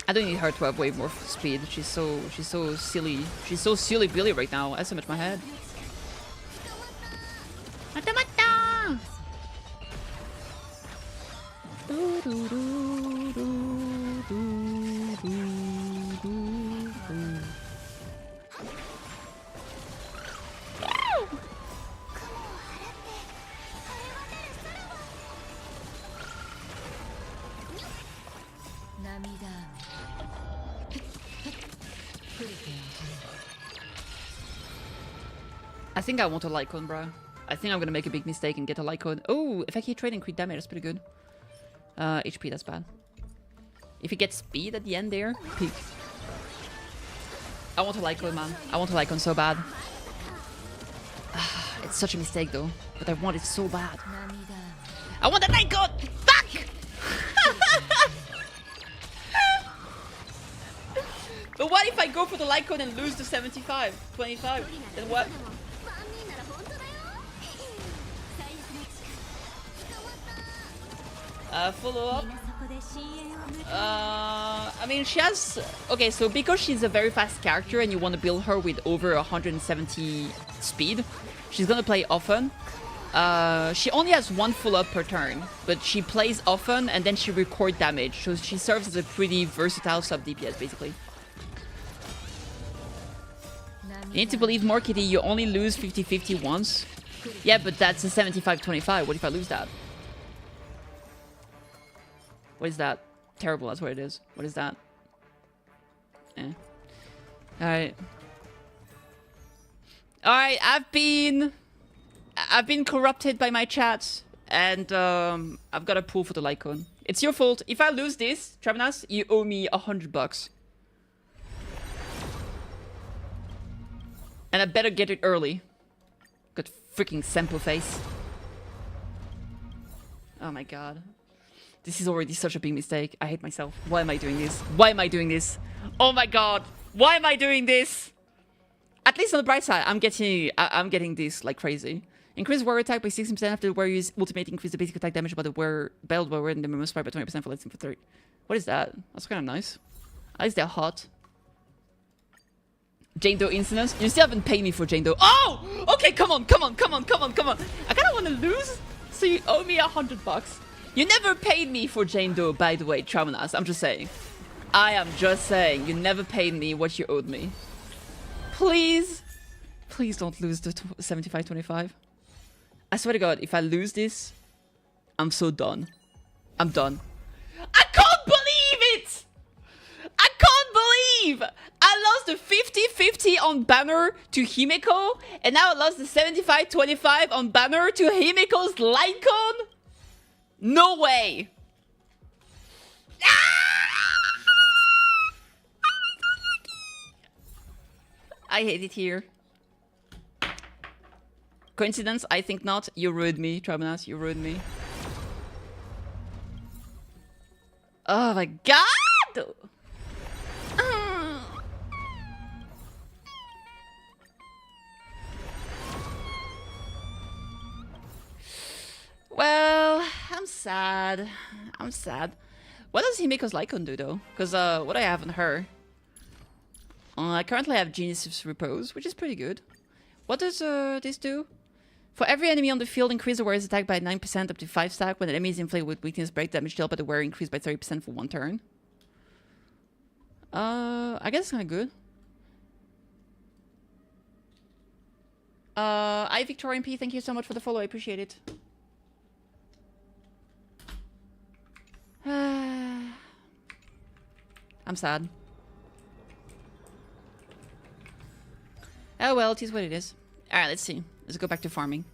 I don't need her to have way more speed. She's so silly. She's so silly Billy right now. I so much my head. I think I want a Lycon, bro. I think I'm gonna make a big mistake and get a Lycon. Oh, if I keep trading crit damage, that's pretty good. HP, that's bad. If he gets speed at the end there, peak. I want a Lycon, man. I want a Lycon so bad. It's such a mistake, though. But I want it so bad. I want a Lycon! Fuck! But what if I go for the Lycon and lose the 75, 25? Then what? Follow up. I mean, she has... Okay, so because she's a very fast character and you want to build her with over 170 speed, she's gonna play often. She only has one full up per turn, but she plays often and then she records damage, so she serves as a pretty versatile sub DPS, basically. You need to believe more, Kitty. You only lose 50-50 once. Yeah, but that's a 75-25. What if I lose that? What is that? Terrible, that's what it is. What is that? Eh. Alright. Alright, I've been corrupted by my chat. And I've got a pull for the Lycon. It's your fault. If I lose this, Travenas, you owe me $100. And I better get it early. Got freaking Sempo face. Oh my god. This is already such a big mistake. I hate myself. Why am I doing this? Why am I doing this? Oh my god. Why am I doing this? At least on the bright side, I'm getting this like crazy. Increase warrior attack by 60% after the warrior's ultimate. Increase the basic attack damage by the belt warrior and the movement spike by 20% for less than for 30. What is that? That's kind of nice. At least they're hot. Jane Doe incidents? You still haven't paid me for Jane Doe. Oh! Okay, come on. I kind of want to lose, so you owe me $100. You never paid me for Jane Doe, by the way, Traumanas. I'm just saying. I am just saying. You never paid me what you owed me. Please. Please don't lose the 75-25. I swear to God, if I lose this, I'm so done. I'm done. I can't believe it! I can't believe I lost the 50-50 on banner to Himeko, and now I lost the 75-25 on banner to Himeko's Lycon? No way! I hate it here. Coincidence? I think not. You ruined me, Traumanas. You ruined me. Oh my god! Well, I'm sad. I'm sad. What does Himeko's Lycon do, though? Because what I have on her... I currently have Genius's Repose, which is pretty good. What does this do? For every enemy on the field, increase the wearer's attack by 9% up to 5 stack. When the enemy is inflicted with weakness, break damage dealt by the wearer increased by 30% for 1 turn. I guess it's kind of good. I Victorian P, thank you so much for the follow. I appreciate it. I'm sad. Oh well, it is what it is. Alright, let's see. Let's go back to farming.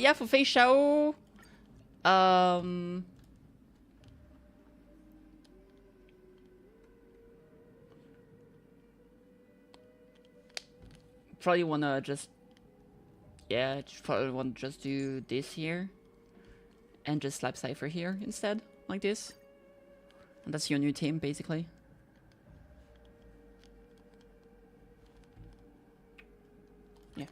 Yeah, for Fei Shao. Probably wanna just, yeah, probably wanna just do this here, and just slap Cipher here instead, like this. And that's your new team, basically. Yeah.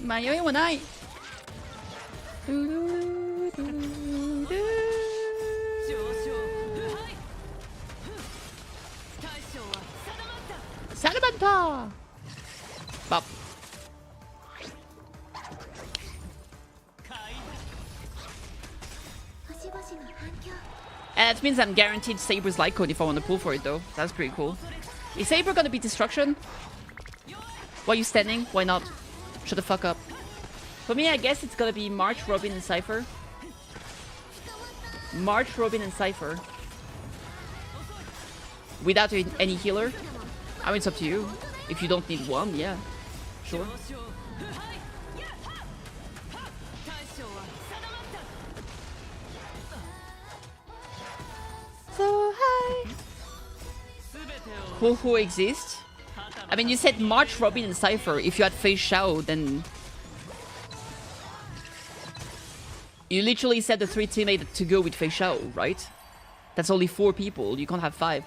Mayoi wa nai. Salamanta! Bop. And that means I'm guaranteed Saber's light code if I want to pull for it, though. That's pretty cool. Is Saber gonna be destruction? Why are you standing? Why not? Shut the fuck up. For me, I guess it's gonna be March, Robin, and Cipher. March, Robin, and Cipher. Without any healer. I mean, it's up to you. If you don't need one, yeah. Sure. So high. Who exists? I mean, you said March, Robin, and Cipher. If you had Fei Shao, then... You literally said the 3 teammates to go with Fei Shao, right? That's only 4 people. You can't have 5.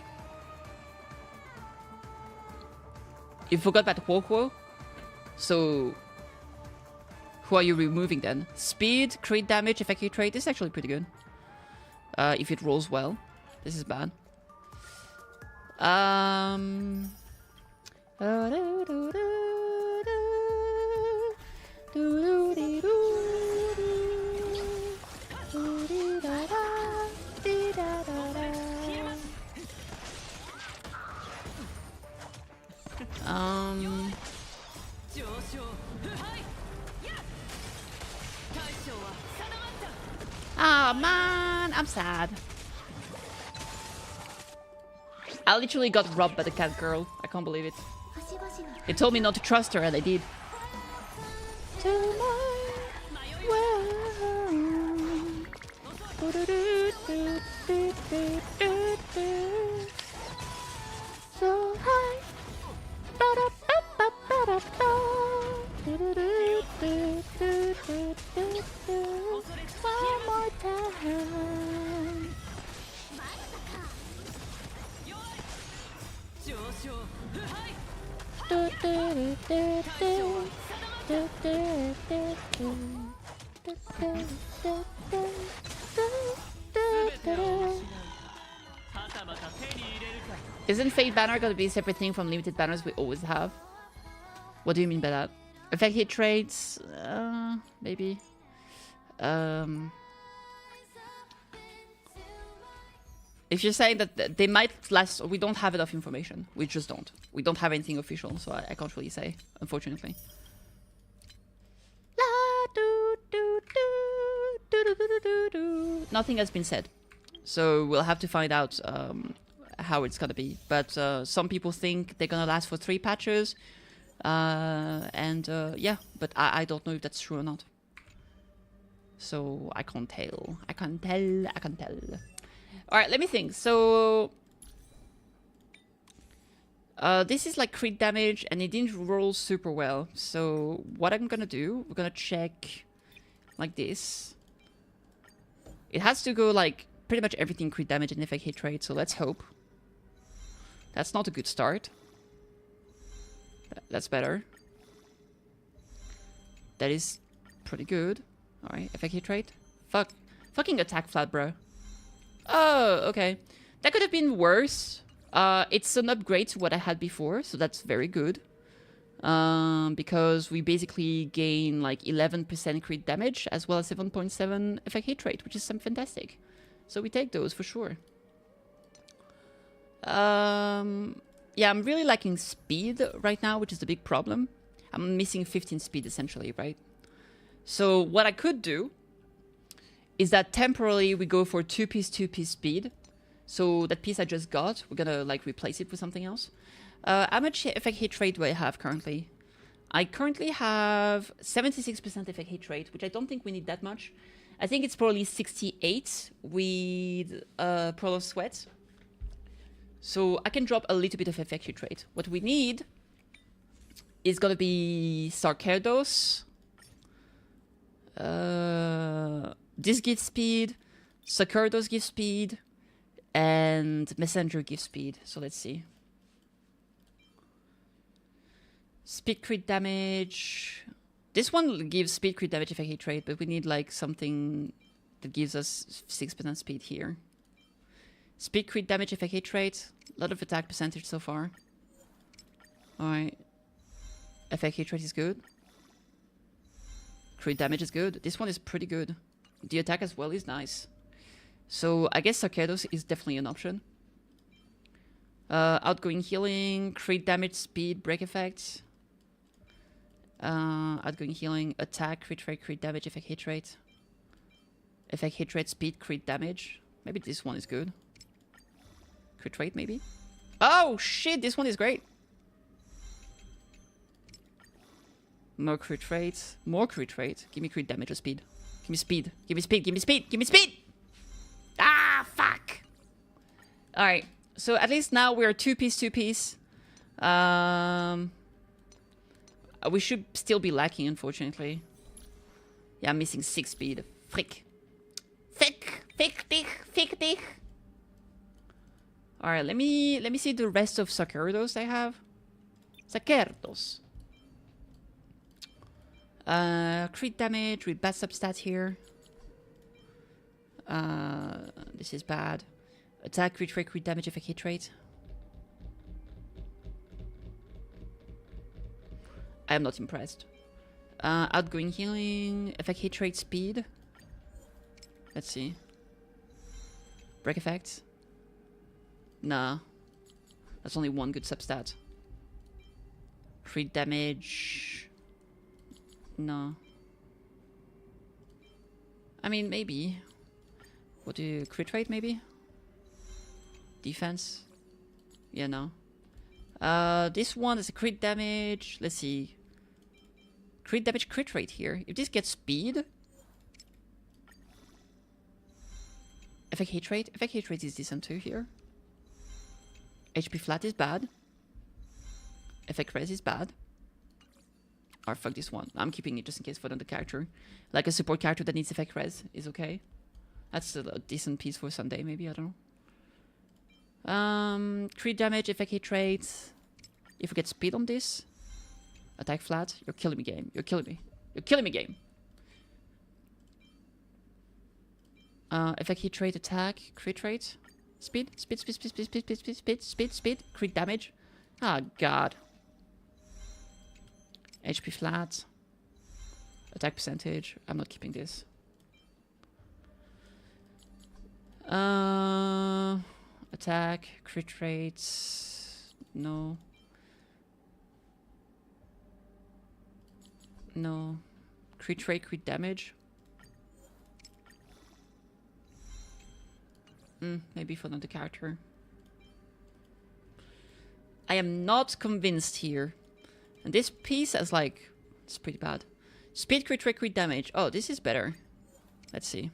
You forgot about Huohuo? So... Who are you removing then? Speed, crit damage, effective trait. This is actually pretty good. If it rolls well. This is bad. Oh man, I'm sad. I literally got robbed by the cat girl. I can't believe it. They told me not to trust her and I did. So high. One more time. Isn't Fate Banner going to be a separate thing from limited banners we always have? What do you mean by that? Effective traits? Maybe. If you're saying that they might last, we don't have enough information. We just don't. We don't have anything official, so I can't really say, unfortunately. Nothing has been said. So we'll have to find out how it's gonna be. But some people think they're gonna last for 3 patches. Yeah, but I don't know if that's true or not. So I can't tell. I can't tell. Alright, let me think. So this is like crit damage and it didn't roll super well. So what I'm gonna do, we're gonna check like this. It has to go like pretty much everything crit damage and effect hit rate, so let's hope. That's not a good start. That's better. That is pretty good. Alright, effect hit rate. Fucking attack flat, bro. Oh, okay. That could have been worse. It's an upgrade to what I had before, so that's very good. Because we basically gain like 11% crit damage as well as 7.7 effect hit rate, which is some fantastic. So we take those for sure. Yeah, I'm really lacking speed right now, which is the big problem. I'm missing 15 speed essentially, right? So what I could do is that temporarily we go for 2-piece speed. So that piece I just got, we're gonna like replace it with something else. How much effect hit rate do I have currently? I currently have 76% effect hit rate, which I don't think we need that much. I think it's probably 68 with Pearl of Sweat. So I can drop a little bit of effect hit rate. What we need is gonna be Sarkardos. This gives speed, Sarkardos gives speed, and Messenger gives speed. So let's see. Speed crit damage. This one gives speed crit damage effect hit rate, but we need like something that gives us 6% speed here. Speed crit damage effect hit rate. A lot of attack percentage so far. Alright. Effect hit rate is good. Crit damage is good. This one is pretty good. The attack as well is nice. So I guess Sarkardos is definitely an option. Outgoing healing, crit damage, speed, break effect. Outgoing healing, attack, crit rate, crit damage, effect hit rate. Effect hit rate, speed, crit damage. Maybe this one is good. Crit rate, maybe? Oh, shit, this one is great. More crit rate. More crit rate. Give me crit damage or speed. Give me speed. Give me speed. Give me speed. Give me speed! Ah, fuck! Alright, so at least now we're 2-piece. We should still be lacking, unfortunately. Yeah, I'm missing 6 speed. Frick. Fick dich. Alright, let me see the rest of Sarkardos I have. Sarkardos. Crit damage with bad substat here. This is bad. Attack, crit rate, crit damage, effect hit rate. I am not impressed. Outgoing healing, effect hit rate, speed. Let's see. Break effect. Nah. That's only one good substat. Crit damage. No. I mean, maybe. What do you... Crit rate, maybe? Defense? Yeah, no. This one is a crit damage. Let's see. Crit damage, crit rate here. If this gets speed... Effect hit rate? Effect hit rate is decent too here. HP flat is bad. Effect res is bad. Or fuck this one. I'm keeping it just in case for another character. Like a support character that needs effect res is okay. That's a decent piece for Sunday, maybe, I don't know. Crit damage, effect hit rate. If we get speed on this, attack flat, you're killing me, game. You're killing me. You're killing me, game. Effect hit rate, attack, crit rate, speed, crit damage. Ah, god. HP flat, attack percentage. I'm not keeping this. Attack, crit rates, no. No. Crit rate, crit damage. Maybe for another character. I am not convinced here. And this piece has like... It's pretty bad. Speed, crit rate, crit damage. Oh, this is better. Let's see.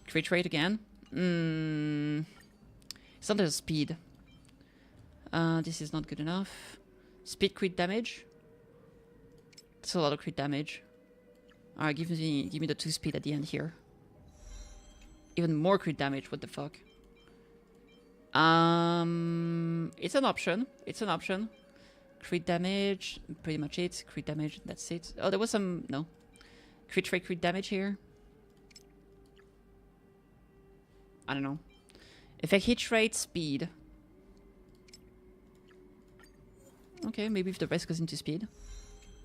Crit rate again. It's not a speed. This is not good enough. Speed, crit damage. That's a lot of crit damage. Alright, give me the 2 speed at the end here. Even more crit damage, what the fuck? It's an option. It's an option. Crit damage, pretty much it. Crit damage, that's it. Oh, there was some... No. Crit rate, crit damage here. I don't know. Effect hit rate, speed. Okay, maybe if the rest goes into speed.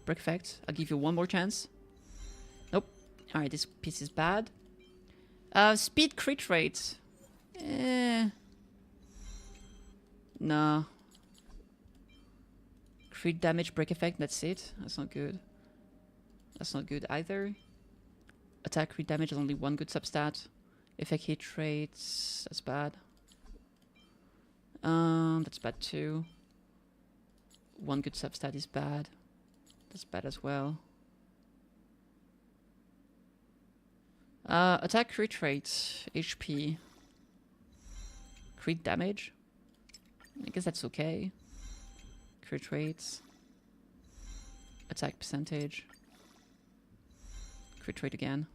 Break effect. I'll give you one more chance. Nope. Alright, this piece is bad. Speed crit rate. No. Crit damage, break effect, that's it. That's not good. That's not good either. Attack crit damage is only one good substat. Effect hit rates, that's bad. That's bad too. One good substat is bad. That's bad as well. Attack crit rate, HP. Crit damage. I guess that's okay. Crit rates. Attack percentage. Crit rate again.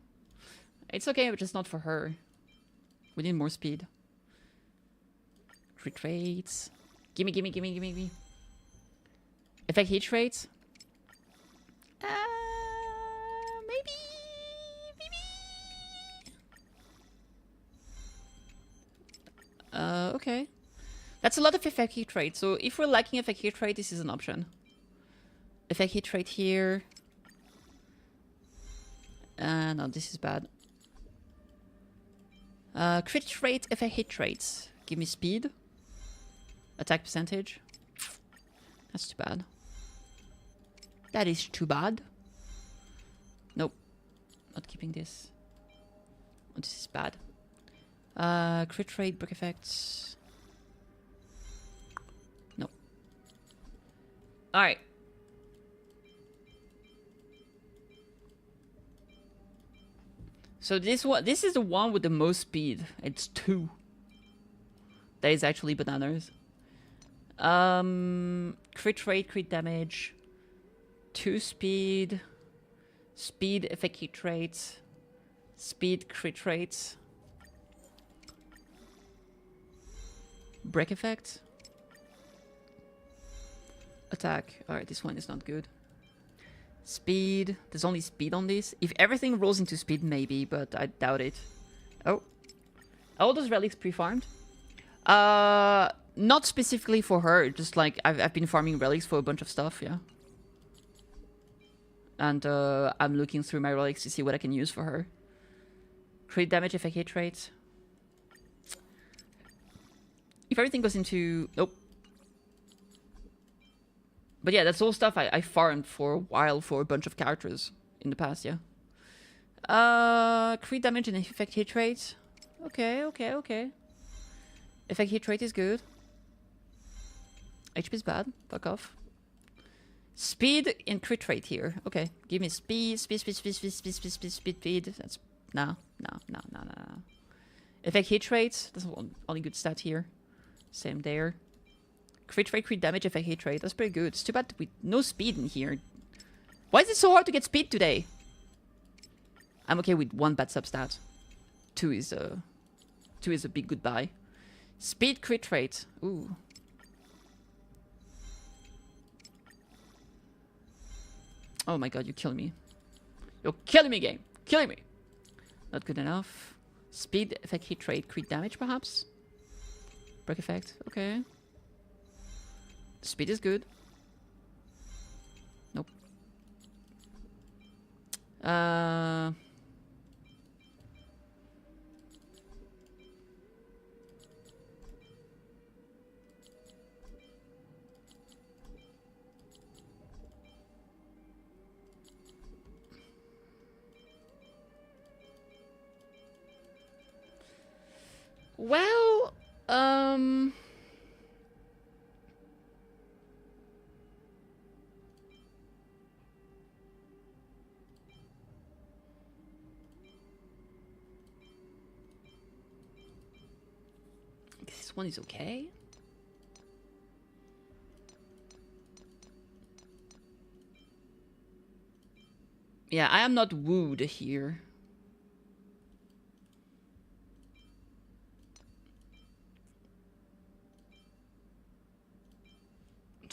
It's okay, but just not for her. We need more speed. Crit rates. Gimme, gimme, gimme, gimme, gimme. Effect hit rates. Maybe. Okay. That's a lot of effect hit rate. So if we're lacking effect hit rate, this is an option. Effect hit rate here. No, this is bad. Crit rate, effect hit rates. Give me speed. Attack percentage. That's too bad. That is too bad. Nope. Not keeping this. Oh, this is bad. Crit rate, break effects. Nope. Alright. So this is the one with the most speed. It's 2. That is actually bananas. Crit rate, crit damage. 2 speed. Speed, effect hit rate. Speed, crit rate. Break effect. Attack. Alright, this one is not good. Speed. There's only speed on this. If everything rolls into speed, maybe, but I doubt it. Oh. All those relics pre-farmed? Not specifically for her. Just like, I've been farming relics for a bunch of stuff, yeah. And I'm looking through my relics to see what I can use for her. Crit damage, effect hit rate. If everything goes into... Nope. But yeah, that's all stuff I farmed for a while for a bunch of characters in the past, yeah. Crit damage and effect hit rate. Okay, okay, okay. Effect hit rate is good. HP is bad. Fuck off. Speed and crit rate here. Okay, give me speed, speed. That's... No. Effect hit rate. That's only good stat here. Same there. Crit rate, crit damage, effect hit rate. That's pretty good. It's too bad with no speed in here. Why is it so hard to get speed today? I'm okay with 1 bad substat. 2 is a big goodbye. Speed, crit rate. Ooh. Oh my god, you're killing me. You're killing me, game. Killing me. Not good enough. Speed, effect hit rate, crit damage perhaps? Break effect. Okay. Speed is good. Nope. Well, this one is okay. Yeah, I am not wooed here.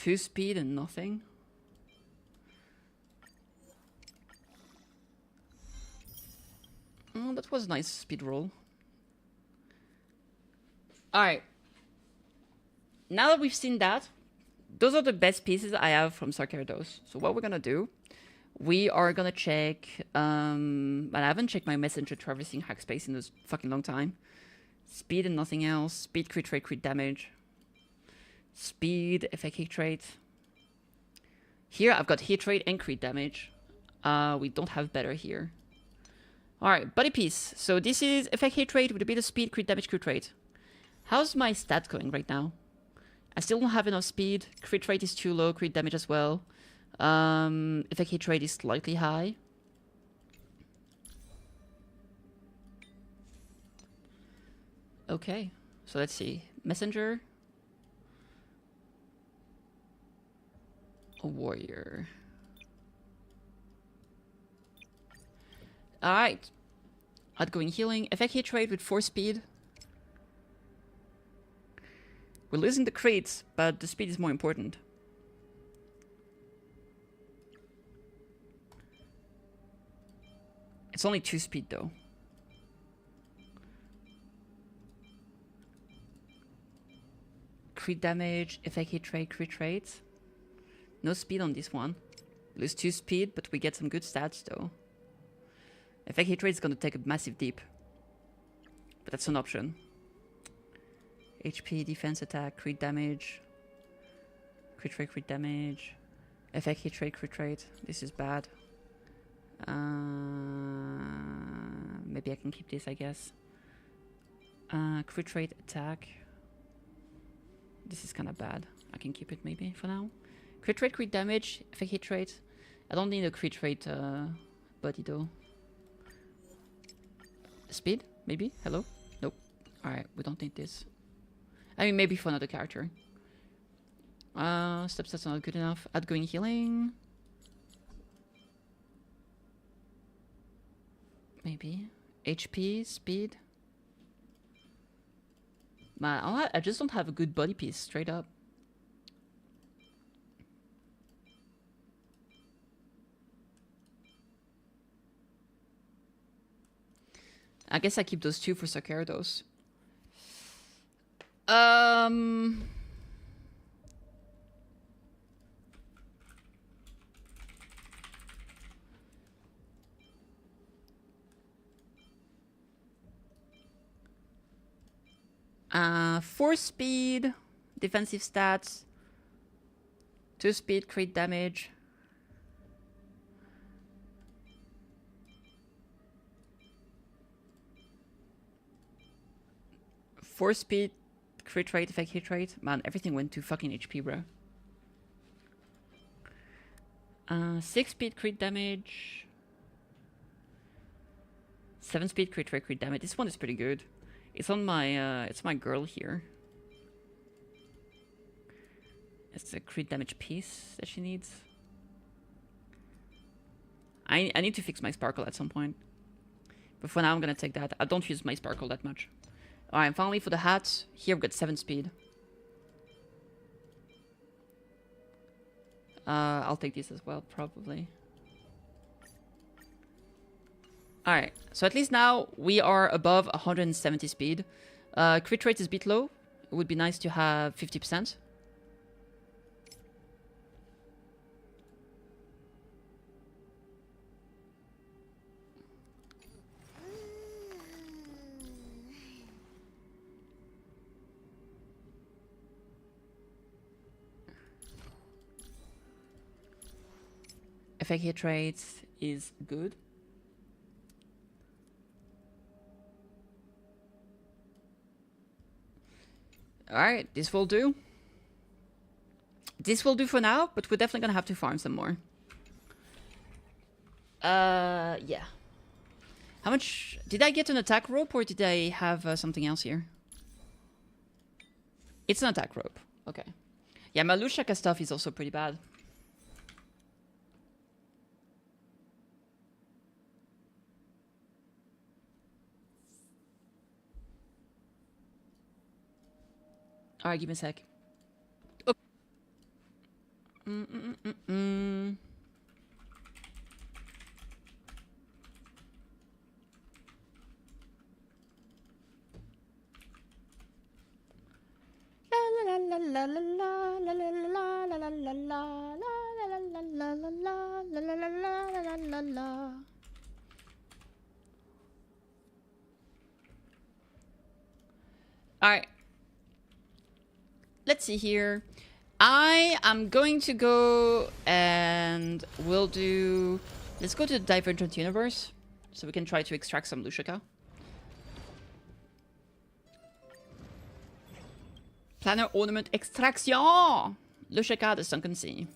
2 speed and nothing. Oh, that was a nice speed roll. Alright. Now that we've seen that, those are the best pieces I have from Sarkerados. So what we're gonna do, we are gonna check, but I haven't checked my messenger traversing hack space in a fucking long time. Speed and nothing else. Speed, crit rate, crit damage. Speed, effect hit rate. Here I've got hit rate and crit damage. We don't have better here. Alright, body piece. So this is effect hit rate with a bit of speed, crit damage, crit rate. How's my stat going right now? I still don't have enough speed. Crit rate is too low, crit damage as well. Effect hit rate is slightly high. Okay, so let's see. Messenger. A warrior. Alright. Outgoing healing. Effect hit rate with 4 speed. We're losing the crits, but the speed is more important. It's only 2 speed though. Crit damage, effect hit rate, crit rate. No speed on this one. Lose 2 speed, but we get some good stats though. Effect hit rate is going to take a massive dip. But that's an option. HP, defense, attack, crit damage. Crit rate, crit damage. Effect hit rate, crit rate. This is bad. Maybe I can keep this, I guess. Crit rate, attack. This is kind of bad. I can keep it maybe for now. Crit rate, crit damage, effect hit rate. I don't need a crit rate body though. Speed, maybe? Hello? Nope. Alright, we don't need this. I mean, maybe for another character. Step stats not good enough. Outgoing healing. Maybe. HP, speed. Man, I just don't have a good body piece, straight up. I guess I keep those 2 for Sarkerados. Four speed, defensive stats, 2 speed, crit damage. Four speed, crit rate, effect hit rate. Man, everything went to fucking HP, bro. 6 speed, crit damage. 7 speed, crit rate, crit damage. This one is pretty good. It's on my, it's my girl here. It's the crit damage piece that she needs. I need to fix my sparkle at some point. But for now, I'm gonna take that. I don't use my sparkle that much. Alright, finally for the hat. Here we've got 7 speed. I'll take this as well, probably. Alright, so at least now we are above 170 speed. Crit rate is a bit low. It would be nice to have 50%. Effect hit rate is good. Alright, this will do. This will do for now, but we're definitely gonna have to farm some more. Yeah. How much... Did I get an attack rope or did I have something else here? It's an attack rope. Okay. Yeah, my Lushaka stuff is also pretty bad. Alright, give me a sec. Okay. Alright. Let's see here. I am going to go and we'll do... Let's go to the Divergent Universe so we can try to extract some Lushika. Planner Ornament Extraction! Lushika, the Sunken Sea.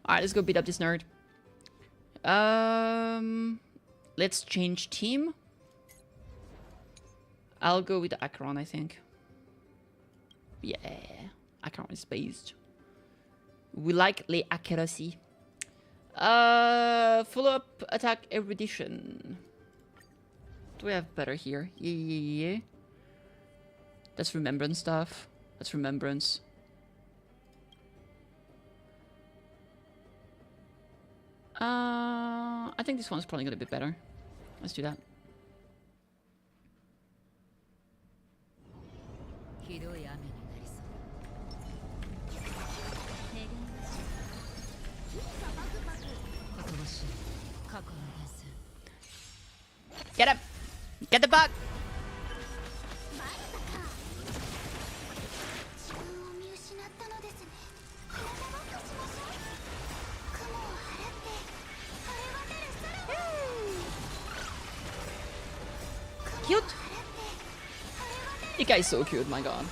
Alright, let's go beat up this nerd. Let's change team. I'll go with the Acheron, I think. Yeah, Acheron is based. We like the accuracy. Follow-up attack erudition. Do we have better here? Yeah. That's remembrance stuff. That's remembrance. I think this one's probably gonna be better. Let's do that. Get him! Get the bug! Cute! You guys so cute, my god.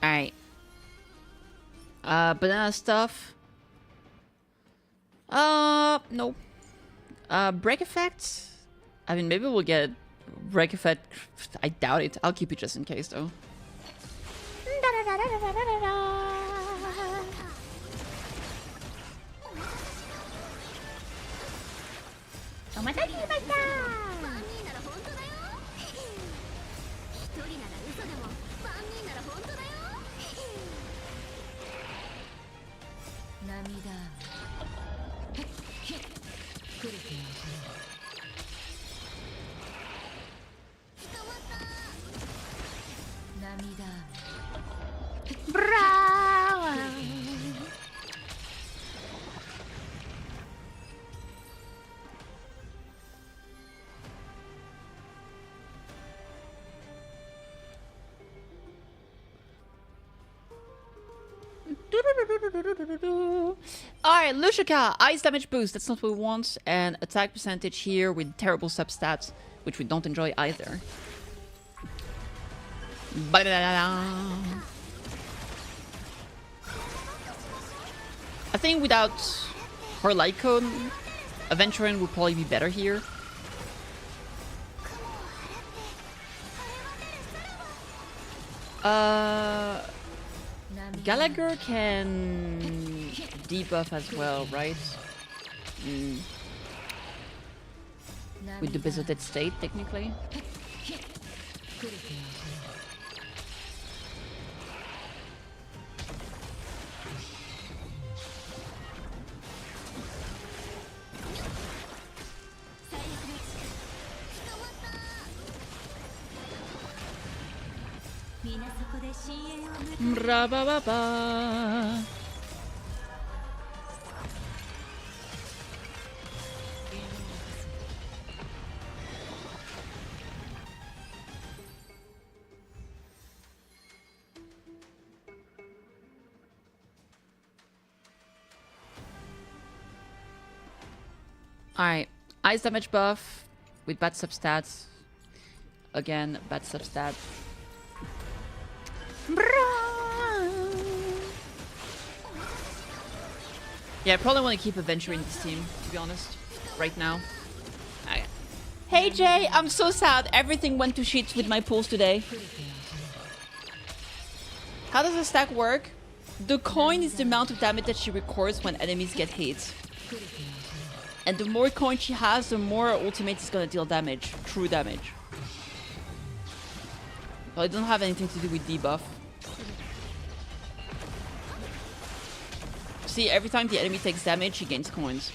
Alright. Banana stuff. No. Break effect? I mean, maybe we'll get break effect. I doubt it. I'll keep it just in case, though. Alright, Lushika, ice damage boost, that's not what we want, and attack percentage here with terrible substats, which we don't enjoy either. I think without her light cone, Aventurin would probably be better here. Gallagher can debuff as well, right? With the Visited State, technically. Alright, ice damage buff with bad substats. Again, bad substat. Yeah, I probably want to keep Adventure in this team, to be honest, right now. Okay. Hey Jay, I'm so sad. Everything went to shit with my pulls today. How does the stack work? The coin is the amount of damage that she records when enemies get hit. And the more coin she has, the more her ultimate is gonna deal damage. True damage. Well, it doesn't have anything to do with debuff. See, every time the enemy takes damage, she gains coins.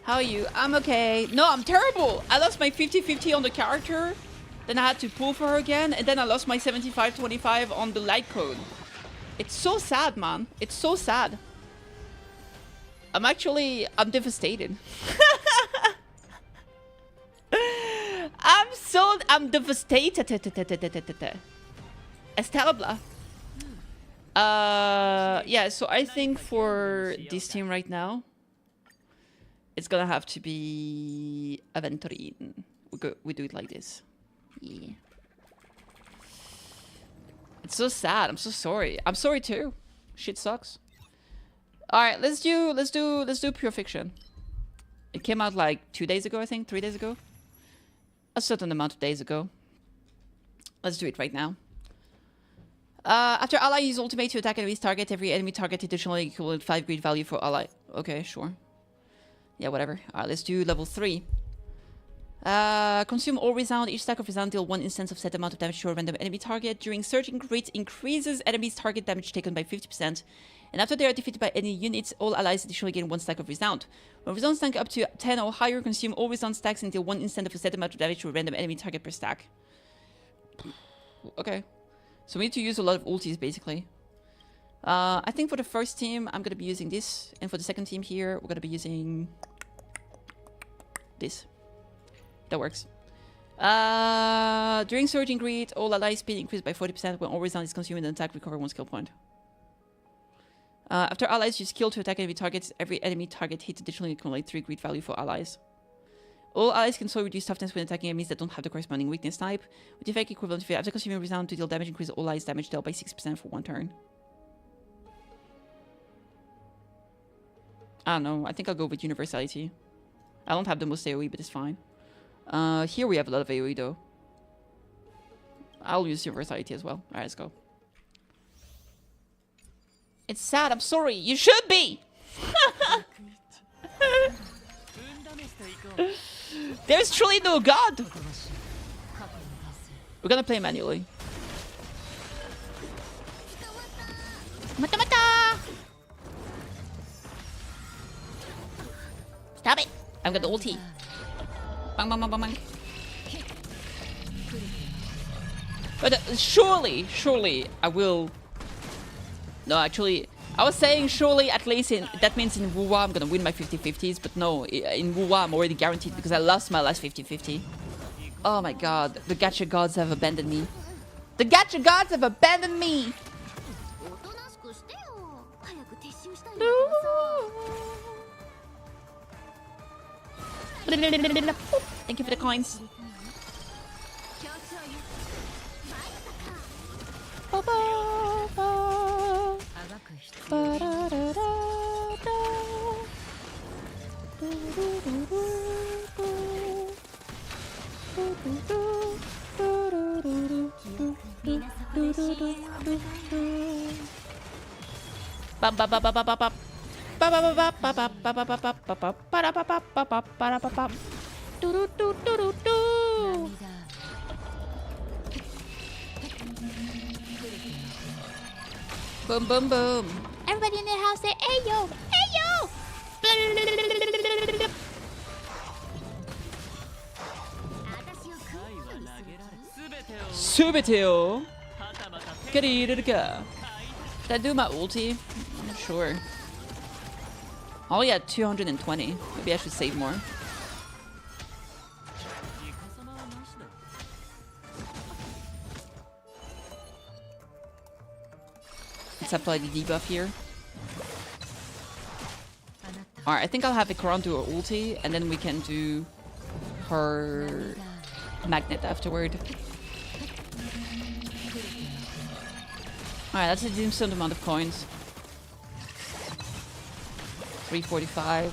How are you? I'm okay. No, I'm terrible. I lost my 50-50 on the character. Then I had to pull for her again. And then I lost my 75-25 on the light code. It's so sad, man. It's so sad. I'm devastated. I'm devastated. It's terrible. Yeah, so I think for this team right now, it's gonna have to be Aventurine. We do it like this. Yeah. It's so sad. I'm so sorry. I'm sorry too. Shit sucks. All right, let's do Pure Fiction. It came out like 2 days ago, I think, 3 days ago. A certain amount of days ago. Let's do it right now. After ally use ultimate to attack enemy's target, every enemy target additionally equivalent 5 greed value for ally. Okay, sure. Yeah, whatever. Alright, let's do level 3. Consume all resound. Each stack of resound deal 1 instance of set amount of damage to a random enemy target. During surging crit, increases enemy's target damage taken by 50%. And after they are defeated by any units, all allies additionally gain 1 stack of resound. When resound stack up to 10 or higher, consume all resound stacks and deal 1 instant of a set amount of damage to a random enemy target per stack. Okay. So we need to use a lot of ultis, basically. I think for the first team, I'm going to be using this. And for the second team here, we're going to be using this. That works. During surging greed, all allies speed increased by 40% when all resound is consumed in an attack, recover 1 skill point. After allies use skill to attack enemy targets, every enemy target hit additionally accumulate 3 greed value for allies. All allies can so reduce toughness when attacking enemies that don't have the corresponding weakness type, with the effect equivalent to after consuming resound to deal damage, increase all allies damage dealt by 6% for 1 turn. I don't know, I think I'll go with universality. I don't have the most AoE, but it's fine. Here we have a lot of AoE though. I'll use universality as well. Alright, let's go. It's sad, I'm sorry. You should be! There's truly no god! We're gonna play manually. Mata mata! Stop it! I've got the ulti. Bang bang bang bang bang. But surely I will... No, actually, I was saying surely at least that means in Wuwa I'm gonna win my 50-50s, but no, in Wuwa I'm already guaranteed because I lost my last 50-50. Oh my god, the gacha gods have abandoned me. The gacha gods have abandoned me! No. Thank you for the coins. Boom, boom, boom. Everybody in the house say, Ayo! Ayo! Subiteo. Should I do my ulti? I'm not sure. Oh yeah, 220. Maybe I should save more. Let's apply the debuff here. Alright, I think I'll have Ikaran do her ulti, and then we can do her magnet afterward. Alright, that's a decent amount of coins. 345.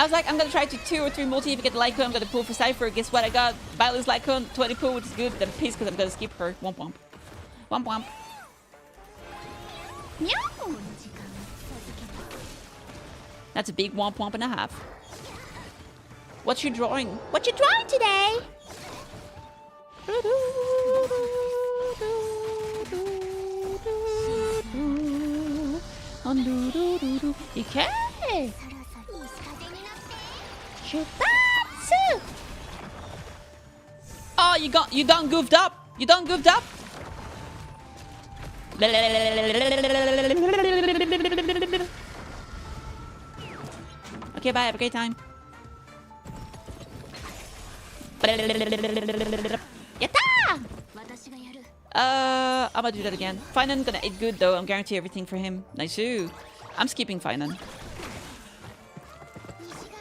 I was like, I'm gonna try to 2 or 3 multi. If I get the Lycon, I'm gonna pull for Cifera. Guess what I got? Violet's Lycon, 20 pull, which is good. Then peace, because I'm gonna skip her. Womp womp. Womp womp. Meow! That's a big womp womp and a half. What you drawing? What you drawing today? Okay. Oh, you done goofed up. You done goofed up. Okay, bye. Have a great time. Yatta! I'm gonna do that again. Finan gonna eat good though. I'm guarantee everything for him. Nice. I'm skipping Finan.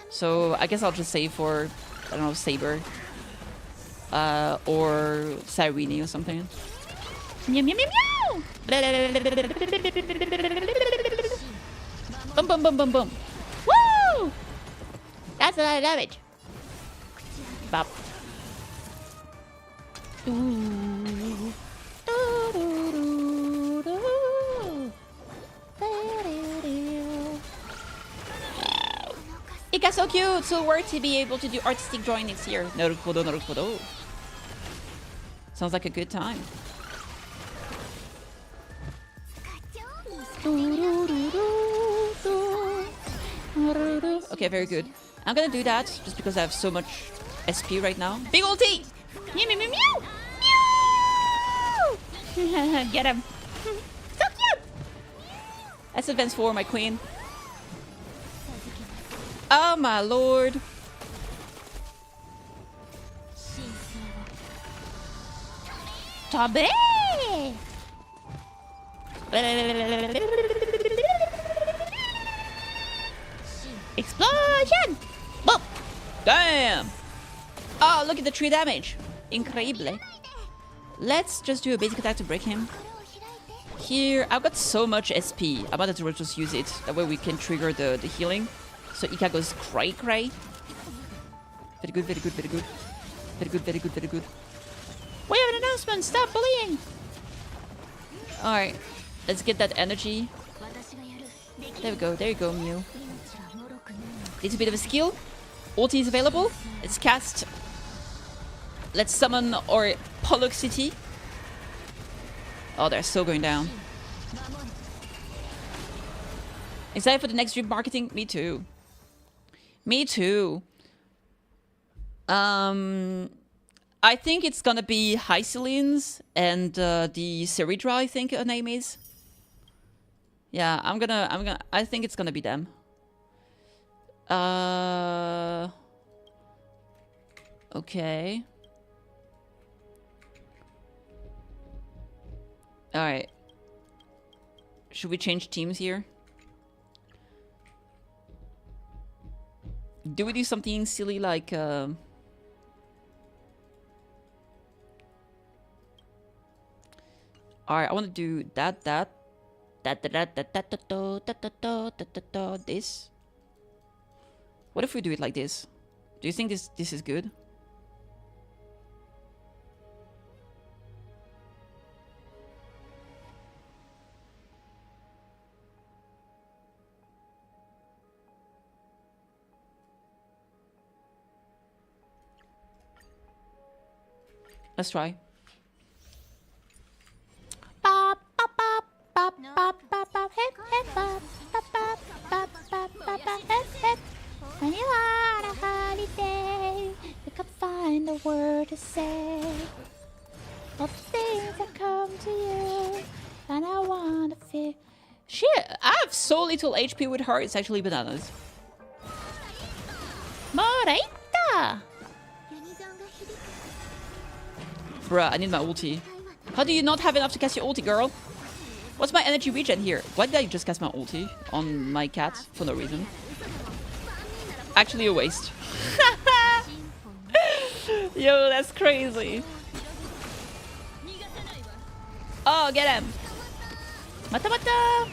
So I guess I'll just save for, I don't know, Saber. Or Cyrene or something. Meow meow meow meow! Boom boom boom boom boom. Woo! That's a lot of damage. Bop. It got so cute, so worth to be able to do artistic drawing next year. Naruhodo, naruhodo. Sounds like a good time. Okay, very good. I'm gonna do that just because I have so much SP right now. Big ulti! Meow meow meow meow! Get him! So cute! That's advance 4, my queen. Oh my lord! Tabe! Explosion! Boom! Damn! Oh, look at the 3 damage. Incredible. Let's just do a basic attack to break him. Here, I've got so much SP. I might as well just use it. That way we can trigger the healing. So Ika goes cray cray. Very good, very good, very good. Very good, very good, very good. We have an announcement! Stop bullying! Alright. Let's get that energy. There we go, there you go, Mew. Needs a bit of a skill. Ulti is available. Let's cast. Let's summon our Pollock City. Oh, they're so going down. Excited for the next drip marketing? Me too. Me too. I think it's gonna be Hycelene's and the Ceridra, I think her name is. Yeah, I think it's gonna be them. Okay. Alright. Should we change teams here? Do we do something silly like Alright, I want to do this. What if we do it like this? Do you think this is good? Let's try. When you are on a holiday, you can find a word to say. All the things that come to you, and I want to feel. Shit, I have so little HP with her, it's actually bananas. Moreita! Bruh, I need my ulti. How do you not have enough to cast your ulti, girl? What's my energy regen here? Why did I just cast my ulti on my cat for no reason? Actually a waste. Yo, that's crazy. Oh, get him. Mata mata.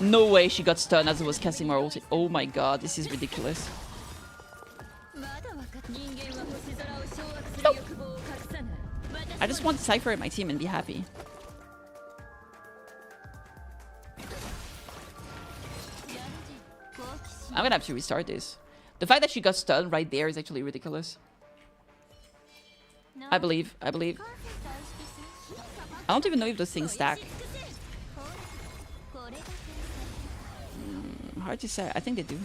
No way she got stunned as I was casting my ulti. Oh my god, this is ridiculous. Nope. I just want Cifera in my team and be happy. I'm gonna have to restart this. The fact that she got stunned right there is actually ridiculous. I believe. I don't even know if those things stack. Hard to say. I think they do.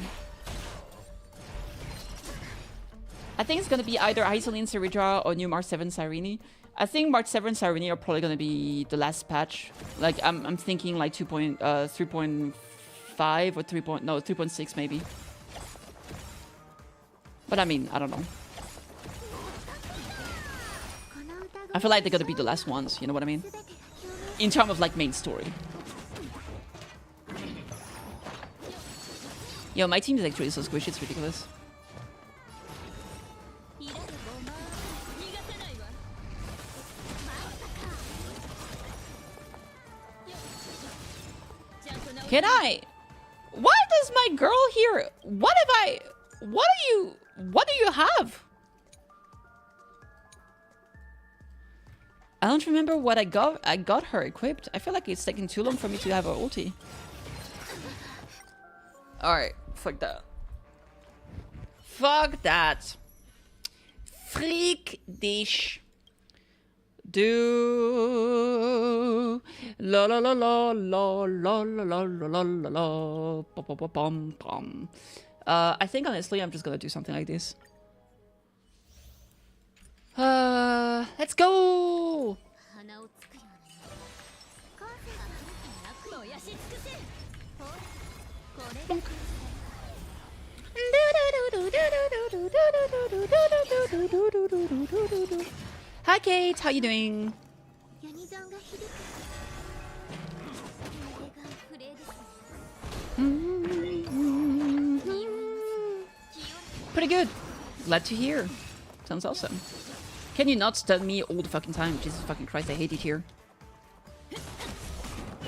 I think it's gonna be either Isolene Ceridra or new March 7 Cyrene. I think March 7 Cyrene are probably gonna be the last patch. Like I'm thinking like 3.5 or 3.6 maybe. But I mean, I don't know. I feel like they're gonna be the last ones, you know what I mean? In terms of like main story. Yo, my team is actually so squishy, it's ridiculous. Can I? Why does my girl here? What do you have? I don't remember what I got her equipped. I feel like it's taking too long for me to have her ulti. Alright, fuck that. Fuck that. Freak dich. Do la la la la la la la la la la la pom pom. I think honestly I'm just gonna do something like this. Let's go. Hi Kate, how you doing? Pretty good. Glad to hear. Sounds awesome. Can you not stun me all the fucking time? Jesus fucking Christ, I hate it here.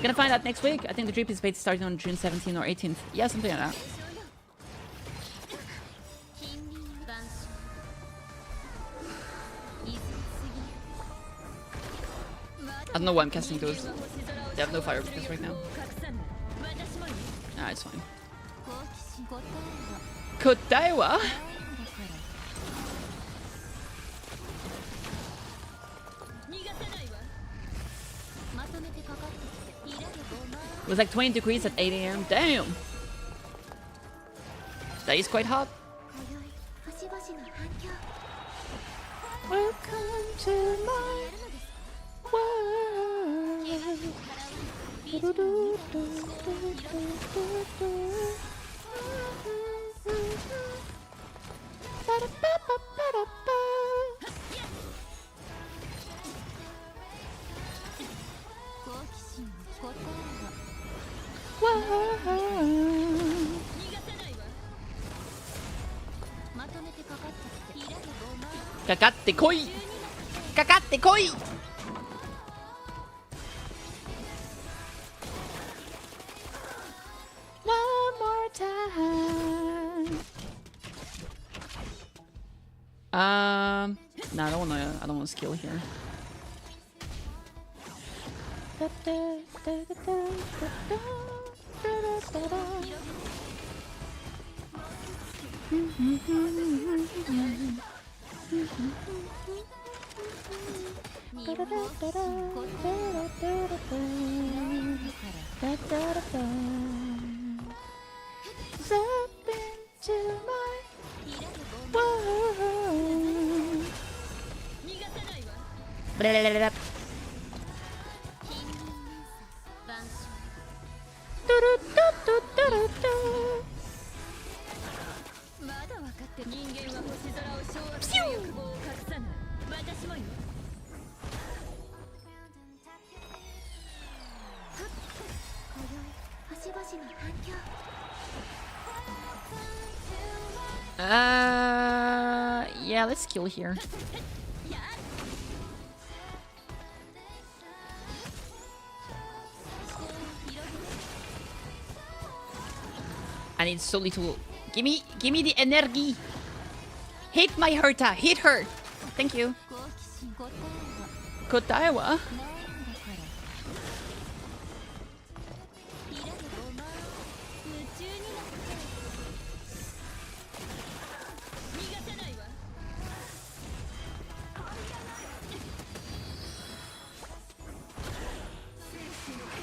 Gonna find out next week. I think the drip is starting on June 17th or 18th. Yeah, something like that. I don't know why I'm casting those. They have no fire because right now. Ah, it's fine. Kotewa? It was like 20 degrees at 8 AM. Damn! That is quite hot. Welcome to my world. Kakatte koi! Kakatte koi! One more time. No, I don't wanna skill here. Zap into my world. Yeah, let's kill here. I need so little. Give me the energy. Hit my Herta. Hit her. Thank you. Kotaewa.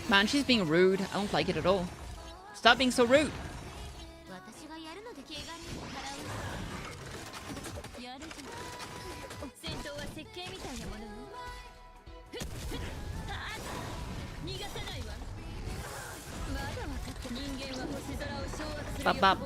Man, she's being rude. I don't like it at all. Stop being so rude. Bop, bop.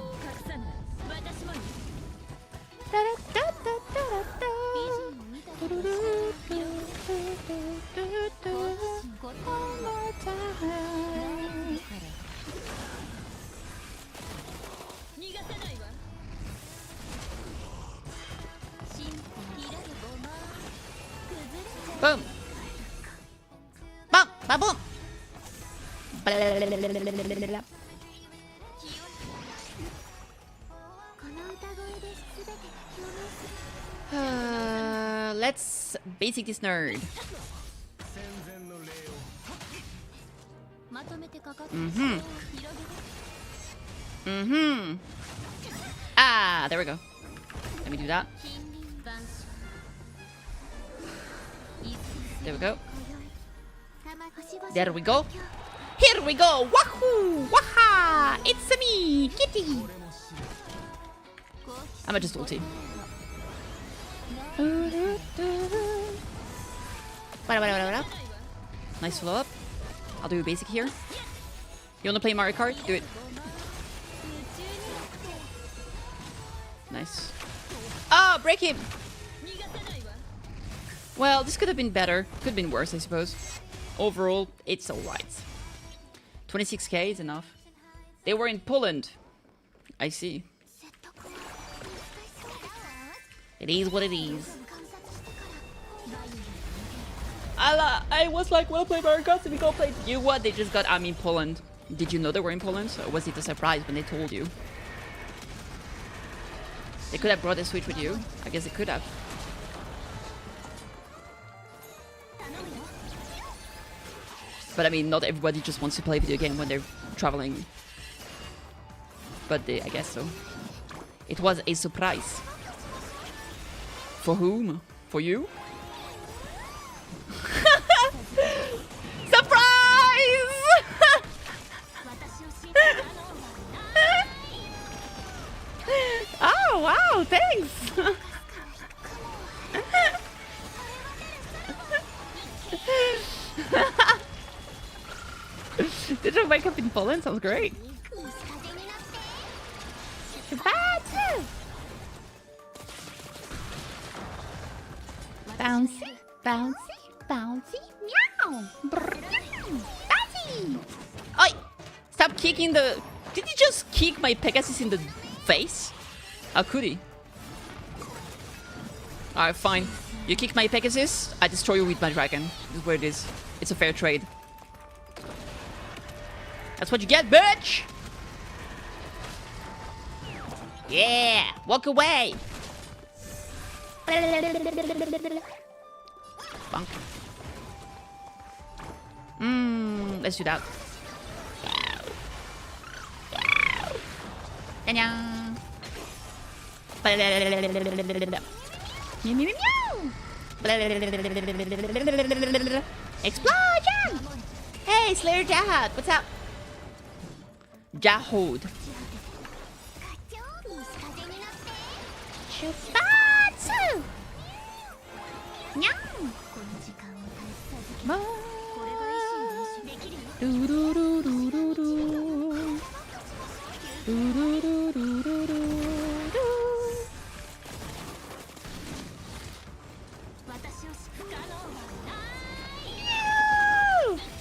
Boom. Bum, ba boom. Let's basic this nerd. Ah, there we go. Let me do that. There we go. There we go. Here we go. Wahoo! Waha! It's me, Kitty. I'ma just ulti. Nice follow up. I'll do a basic here. You wanna play Mario Kart? Do it. Nice. Ah, break him! Well, this could have been better. Could have been worse, I suppose. Overall, it's alright. 26k is enough. They were in Poland. I see. It is what it is. I was like, well played, Mario Kart, and we go play. You what? They just got in Poland. Did you know they were in Poland? Or was it a surprise when they told you? They could have brought a Switch with you. I guess they could have. But I mean, not everybody just wants to play video game when they're traveling. But I guess so. It was a surprise. For whom? For you? Surprise! Oh wow, thanks! Did you wake up in Poland? Sounds great. Bouncy, bouncy, bouncy, meow. Bouncy. Oi! Stop kicking the... Did he just kick my Pegasus in the face? How could he? Alright, fine. You kick my Pegasus, I destroy you with my dragon. This is where it is. It's a fair trade. That's what you get, bitch! Yeah! Walk away! Bonk. Let's do that. Annyeong. Explosion! Hey, Slayer Jahad, what's up? Jahod. Shubatsu! Nyang!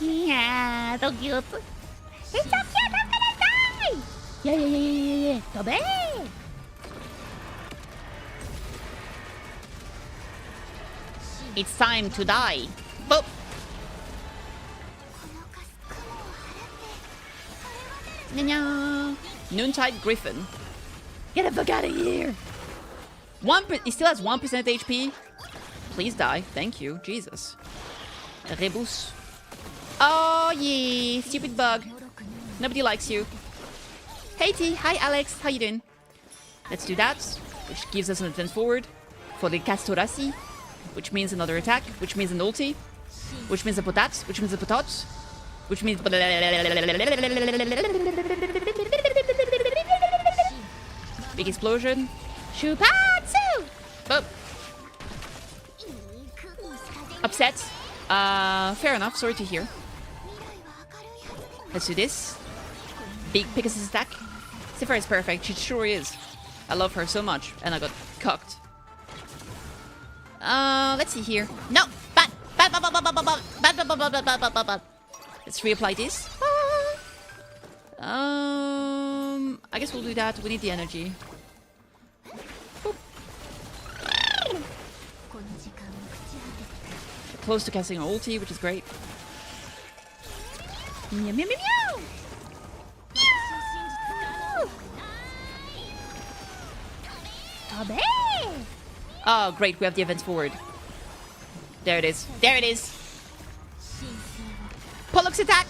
Yeah, so cute. It's so cute, I'm gonna die! Yeah. Tobe! It's time to die. Boop! Nya-nya. Noontide Griffin. Get the fuck out of here! He still has 1% HP. Please die. Thank you. Jesus. Rebus. Oh, yeah. Stupid bug. Nobody likes you. Hey, T. Hi, Alex. How you doing? Let's do that, which gives us an advance forward for the Castorasi, which means another attack, which means an ulti, which means a potat, which means a potot, which means... Big explosion. Shupatsu! Oh. Upset. Fair enough. Sorry to hear. Let's do this. Big Pegasus attack. Cifera is perfect. She sure is. I love her so much. And I got cocked. Let's see here. No! Bad! Bad! Bad! Bad! Bad! Bad! Bad! Bad! Bad! Bad! Bad! Bad! Bad! Let's reapply this. I guess we'll do that. We need the energy. Boop. Close to casting an ulti, which is great. Meow, meow, meow, meow. Oh, great. We have the events forward. There it is. There it is. Pollux attack.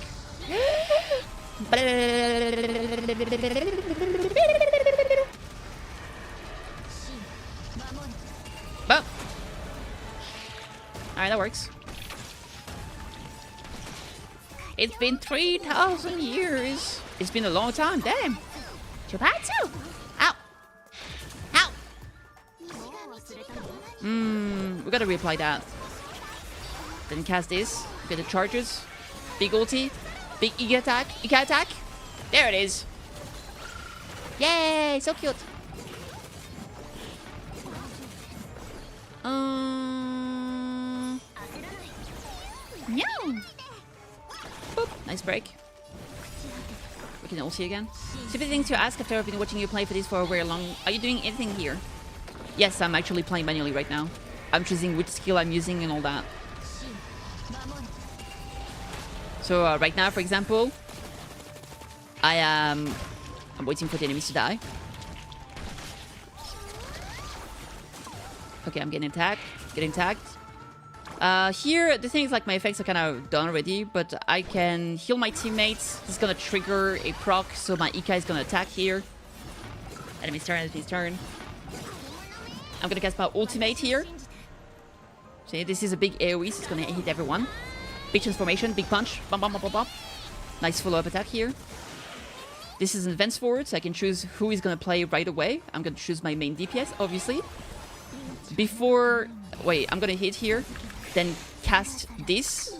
Oh. Alright, that works. It's been 3,000 years. It's been a long time. Damn. Chupatsu. Ow. Ow. We gotta reapply that. Then cast this. Get the charges. Big ulti. Big Ika attack. Ika attack. There it is. Yay. So cute. No. Boop. Nice break. We can ulti again. Stupid thing to ask after I've been watching you play for this for a very long. Are you doing anything here? Yes, I'm actually playing manually right now. I'm choosing which skill I'm using and all that. So right now, for example, I'm waiting for the enemies to die. Okay, I'm getting attacked. Getting tagged. Here, the thing is, like, my effects are kind of done already, but I can heal my teammates. This is gonna trigger a proc, so my Ika is gonna attack here. Enemy's turn, enemy's turn. I'm gonna cast my ultimate here. See, this is a big AoE, so it's gonna hit everyone. Big transformation, big punch. Bum, bum, bum, bum, bum. Nice follow-up attack here. This is an advance forward, so I can choose who is gonna play right away. I'm gonna choose my main DPS, obviously. Before... Wait, I'm gonna hit here. Then cast this.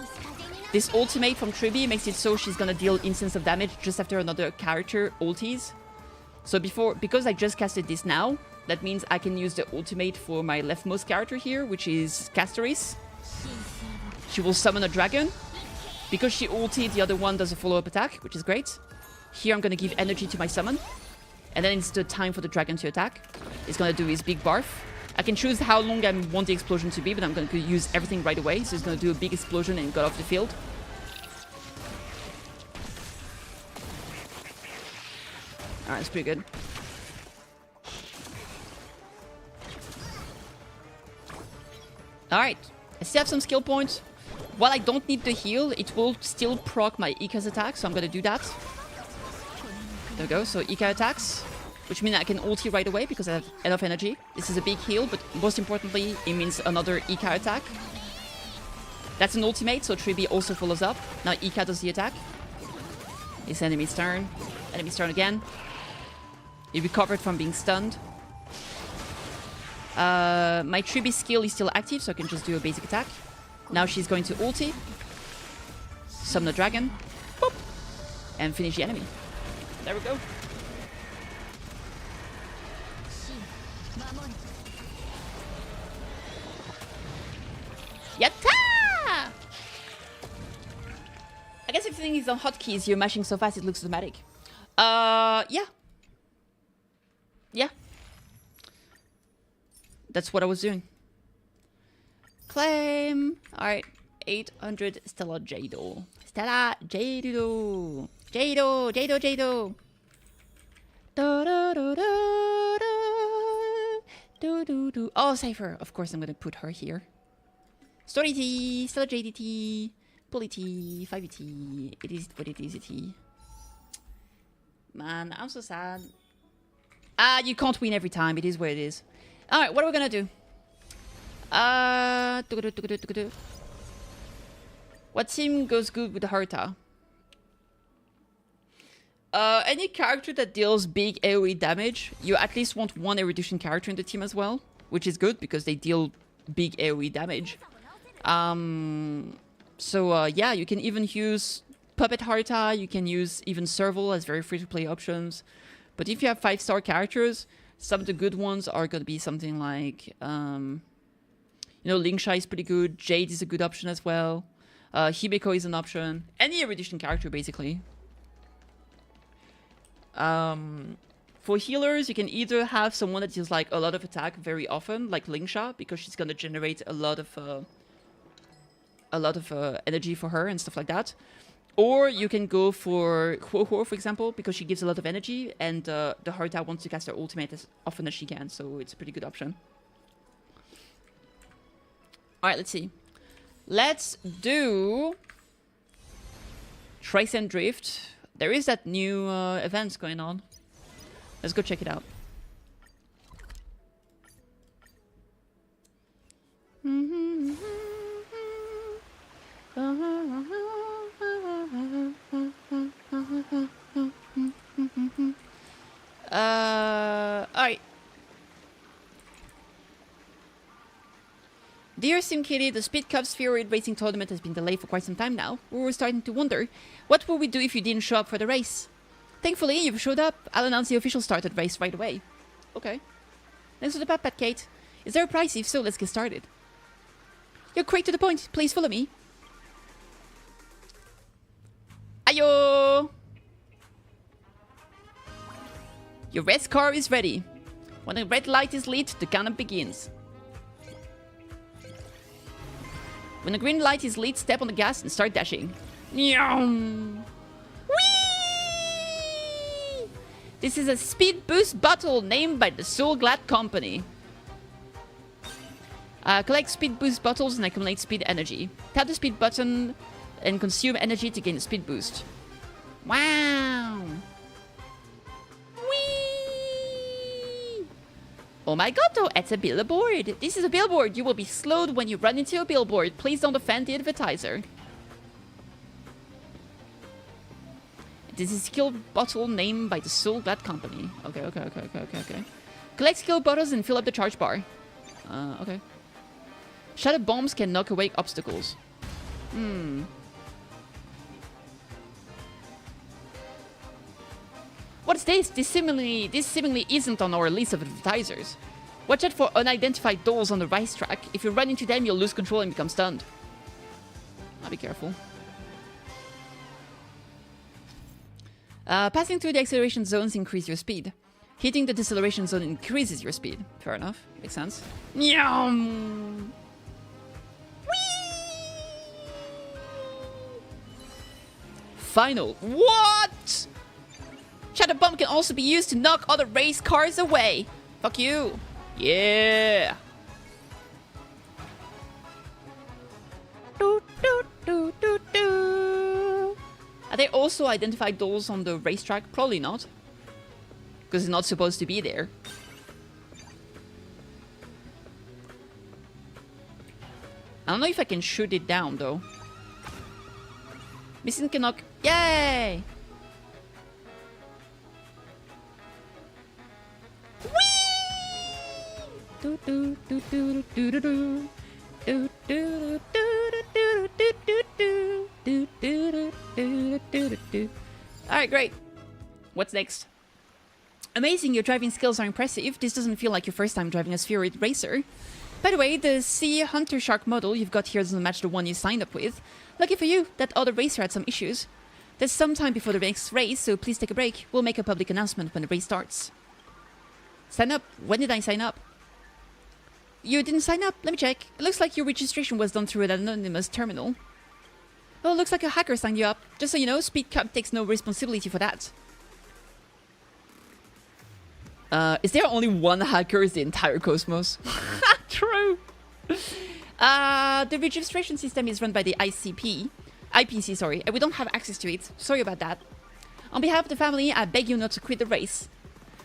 This ultimate from Tribi makes it so she's gonna deal instance of damage just after another character ultis. So because I just casted this now, that means I can use the ultimate for my leftmost character here, which is Castoris. She will summon a dragon. Because she ulted, the other one does a follow-up attack, which is great. Here I'm gonna give energy to my summon. And then it's the time for the dragon to attack. It's gonna do his big barf. I can choose how long I want the explosion to be, but I'm going to use everything right away. So it's going to do a big explosion and get off the field. Alright, that's pretty good. Alright, I still have some skill points. While I don't need the heal, it will still proc my Ika's attack, so I'm going to do that. There we go, so Ika attacks. Which means I can ulti right away because I have enough energy. This is a big heal, but most importantly, it means another Ika attack. That's an ultimate, so Tribi also follows up. Now Ika does the attack. It's enemy's turn. Enemy's turn again. He recovered from being stunned. My Tribi skill is still active, so I can just do a basic attack. Now she's going to ulti. Summon the dragon. Boop. And finish the enemy. There we go. Yatta! I guess if the thing is on hotkeys, you're mashing so fast it looks dramatic. Yeah. Yeah. That's what I was doing. Claim. Alright. 800 Stella Jado. Stella Jado. Jado. Jado. Jado. Oh, Cipher. Of course, I'm gonna put her here. Story T, Stellar JDT, Pulley T, 5ET. It is what it is, T. Man, I'm so sad. You can't win every time. It is what it is. Alright, what are we gonna do? What team goes good with Harta? Any character that deals big AoE damage, you at least want one erudition character in the team as well, which is good because they deal big AoE damage. Yeah, you can even use Puppet Harta, you can use even Serval as very free-to-play options. But if you have 5-star characters, some of the good ones are going to be something like, you know, Lingsha is pretty good, Jade is a good option as well, Hibiko is an option, any erudition character basically. For healers, you can either have someone that deals like a lot of attack very often, like Lingsha, because she's going to generate a lot of energy for her and stuff like that. Or you can go for Huohuo, for example, because she gives a lot of energy, and the Harta wants to cast her ultimate as often as she can, so it's a pretty good option. Alright, let's see. Let's do Trace and Drift. There is that new event going on. Let's go check it out. Alright. Dear SimKitty, the Speed Cup Spheroid Racing Tournament has been delayed for quite some time now. We were starting to wonder, what would we do if you didn't show up for the race? Thankfully, you've showed up. I'll announce the official start of the race right away. Okay. Thanks for the pat, Kate. Is there a prize? If so, let's get started. You're quick to the point. Please follow me. Ayo! Your race car is ready. When the red light is lit, the countdown begins. When the green light is lit, step on the gas and start dashing. Whee! This is a speed boost bottle named by the Soul Glad Company. Collect speed boost bottles and accumulate speed energy. Tap the speed button and consume energy to gain a speed boost. Wow! Whee! Oh my god, though, it's a billboard. This is a billboard. You will be slowed when you run into a billboard. Please don't offend the advertiser. This is a skill bottle named by the Soul Glad Company. Okay. Collect skill bottles and fill up the charge bar. Okay. Shadow bombs can knock away obstacles. What's this? This seemingly isn't on our list of advertisers. Watch out for unidentified dolls on the racetrack. If you run into them, you'll lose control and become stunned. I'll be careful. Passing through the acceleration zones increase your speed. Hitting the deceleration zone increases your speed. Fair enough. Makes sense. Nyam! Final. What? Shadow Bomb can also be used to knock other race cars away. Fuck you. Yeah. Are they also identified dolls on the racetrack? Probably not. Because it's not supposed to be there. I don't know if I can shoot it down, though. Missing can knock. Yay! Alright, great. What's next? Amazing, your driving skills are impressive. This doesn't feel like your first time driving a spheroid racer. By the way, the Sea Hunter Shark model you've got here doesn't match the one you signed up with. Lucky for you, that other racer had some issues. There's some time before the next race, so please take a break. We'll make a public announcement when the race starts. Sign up? When did I sign up? You didn't sign up? Let me check. It looks like your registration was done through an anonymous terminal. Oh, looks like a hacker signed you up. Just so you know, Speed Cup takes no responsibility for that. Is there only one hacker in the entire cosmos? True. The registration system is run by the IPC, sorry, and we don't have access to it. Sorry about that. On behalf of the family, I beg you not to quit the race.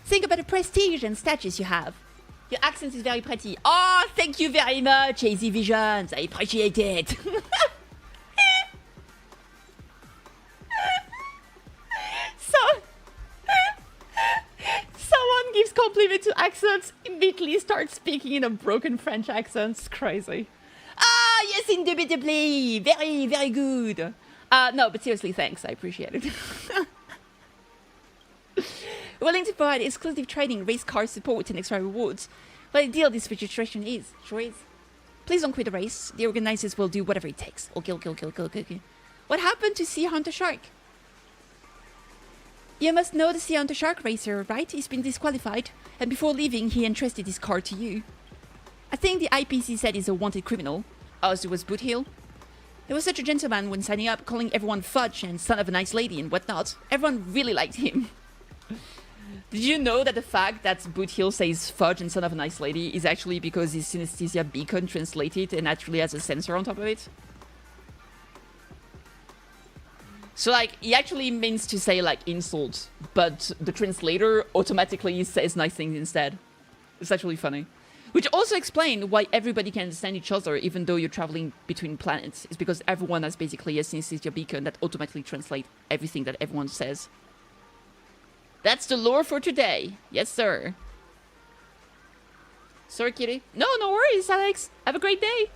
Think about the prestige and status you have. Your accent is very pretty. Oh, thank you very much, AZ Visions. I appreciate it. Someone gives compliment to accents, immediately starts speaking in a broken French accent. It's crazy. Ah, yes, indubitably. Very, very good. No, but seriously, thanks. I appreciate it. Willing to provide exclusive training, race car support, and extra rewards. What a deal this registration is. Sure is. Please don't quit the race. The organizers will do whatever it takes. Okay. What happened to Sea Hunter Shark? You must know the Sea Hunter Shark racer, right? He's been disqualified, and before leaving, he entrusted his car to you. I think the IPC said he's a wanted criminal. As it was Boothill. He was such a gentleman when signing up, calling everyone fudge and son of a nice lady and whatnot. Everyone really liked him. Did you know that the fact that Boothill says fudge and son of a nice lady is actually because his synesthesia beacon translated and actually has a sensor on top of it? So, like, he actually means to say, like, insult, but the translator automatically says nice things instead. It's actually funny. Which also explains why everybody can understand each other even though you're traveling between planets. It's because everyone has basically a synesthesia beacon that automatically translates everything that everyone says. That's the lore for today. Yes, sir. Sorry, Kitty. No worries, Alex. Have a great day.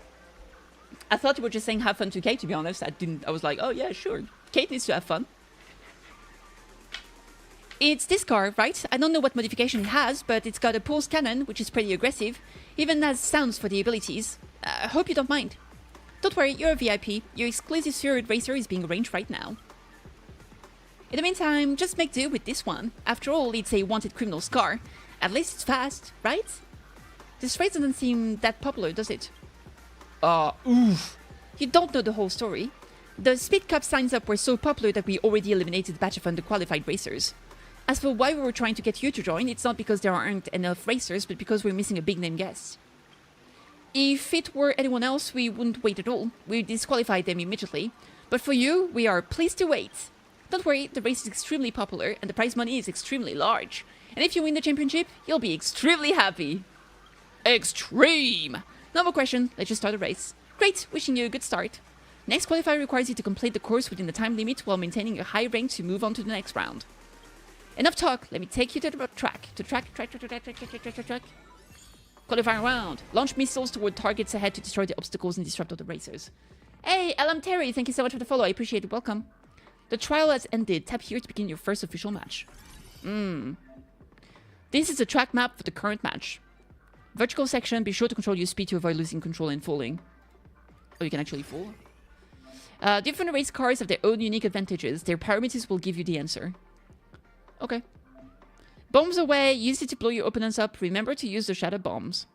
I thought you were just saying have fun to Kate, to be honest. I was like, oh yeah, sure. Kate needs to have fun. It's this car, right? I don't know what modification it has, but it's got a pulse cannon, which is pretty aggressive. Even has sounds for the abilities. I hope you don't mind. Don't worry, you're a VIP. Your exclusive Spirit Racer is being arranged right now. In the meantime, just make do with this one. After all, it's a wanted criminal's car. At least it's fast, right? This race doesn't seem that popular, does it? Oof. You don't know the whole story. The Speed Cup signs up were so popular that we already eliminated a batch of underqualified racers. As for why we were trying to get you to join, it's not because there aren't enough racers, but because we're missing a big-name guest. If it were anyone else, we wouldn't wait at all. We'd disqualify them immediately. But for you, we are pleased to wait. Don't worry, the race is extremely popular, and the prize money is extremely large. And if you win the championship, you'll be extremely happy. Extreme! No more question, let's just start the race. Great, wishing you a good start. Next qualifier requires you to complete the course within the time limit while maintaining a high rank to move on to the next round. Enough talk, let me take you to the track. Track. Qualifying round. Launch missiles toward targets ahead to destroy the obstacles and disrupt other racers. Hey, LM Terry, thank you so much for the follow, I appreciate it, welcome. The trial has ended. Tap here to begin your first official match. This is a track map for the current match. Vertical section, be sure to control your speed to avoid losing control and falling. Oh, you can actually fall? Different race cars have their own unique advantages. Their parameters will give you the answer. Okay. Bombs away. Use it to blow your opponents up. Remember to use the shadow bombs.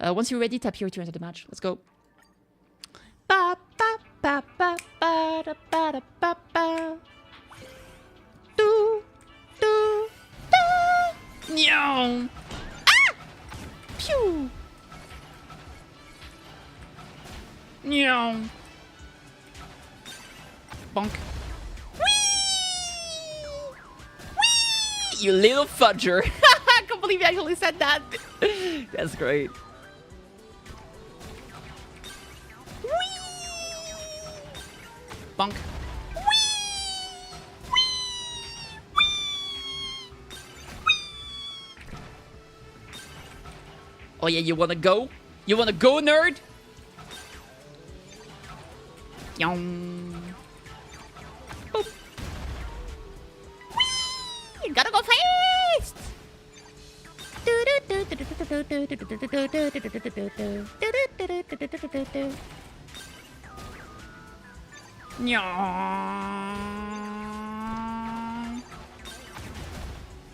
Once you're ready, tap here to enter the match. Let's go. Ba ba ba ba ba da ba da ba ba. Do do do. Nyo. Ah! Pew. Nyo. Bonk. Whee! Whee! You little fudger. I can't believe you actually said that. That's great. Bonk. Oh yeah, you wanna go? You wanna go, nerd? Yum. Boop. Whee! You gotta go fast!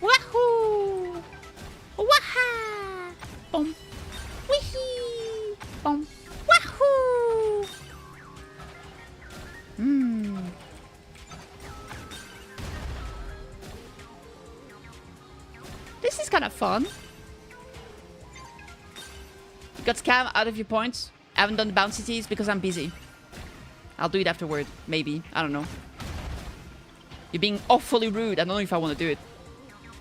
Wahoo! Waha! Boom! Wee! Boom! Wahoo! This is kind of fun. You got scam out of your points. I haven't done the bouncy teas because I'm busy. I'll do it afterward. Maybe. I don't know. You're being awfully rude. I don't know if I want to do it.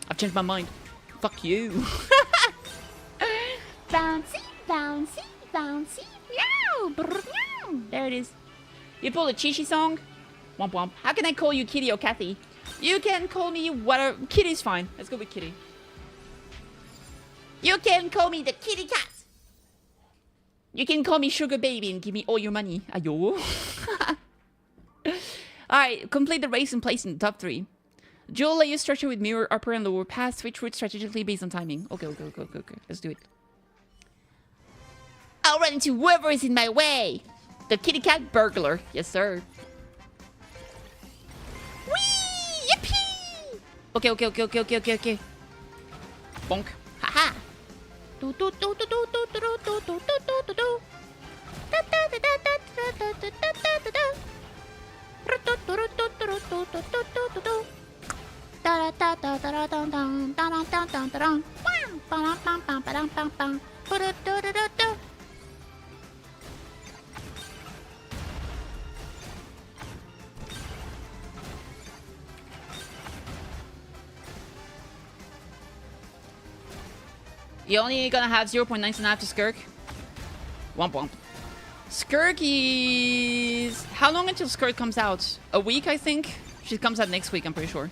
I've changed my mind. Fuck you. Bouncy, bouncy, bouncy. Meow, brr, meow. There it is. You pulled a Chichi song? Womp womp. How can I call you Kitty or Kathee? You can call me whatever. Kitty's fine. Let's go with Kitty. You can call me the kitty cat. You can call me Sugar Baby and give me all your money. Ayo. Alright, complete the race and place in the top 3. Dual layer structure with mirror upper and lower path. Switch route strategically based on timing. Okay. Let's do it. I'll run into whoever is in my way. The kitty cat burglar. Yes, sir. Whee! Yippee! Okay. Bonk. Haha. You're only gonna have 0.99 to Skirk. Womp womp. Skirk is... How long until Skirk comes out? A week, I think? She comes out next week, I'm pretty sure.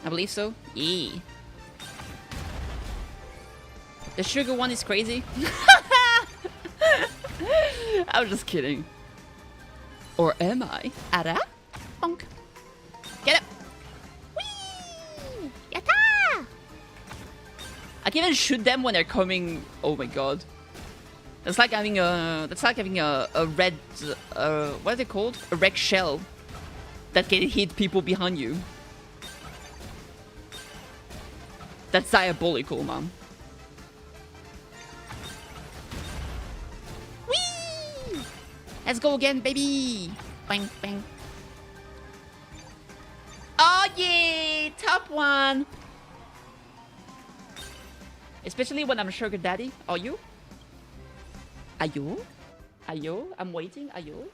I believe so. Yeah. The sugar one is crazy. I was just kidding. Or am I? Ara? Bonk. Get it. Whee! Yatta! I can even shoot them when they're coming. Oh my god. That's like having a red what is it called? A wrecked shell that can hit people behind you. That's diabolical, man. Let's go again, baby! Bang, bang. Oh, yeah! Top 1! Especially when I'm a sugar daddy. Are you? Are you? Are you? I'm waiting. Are you?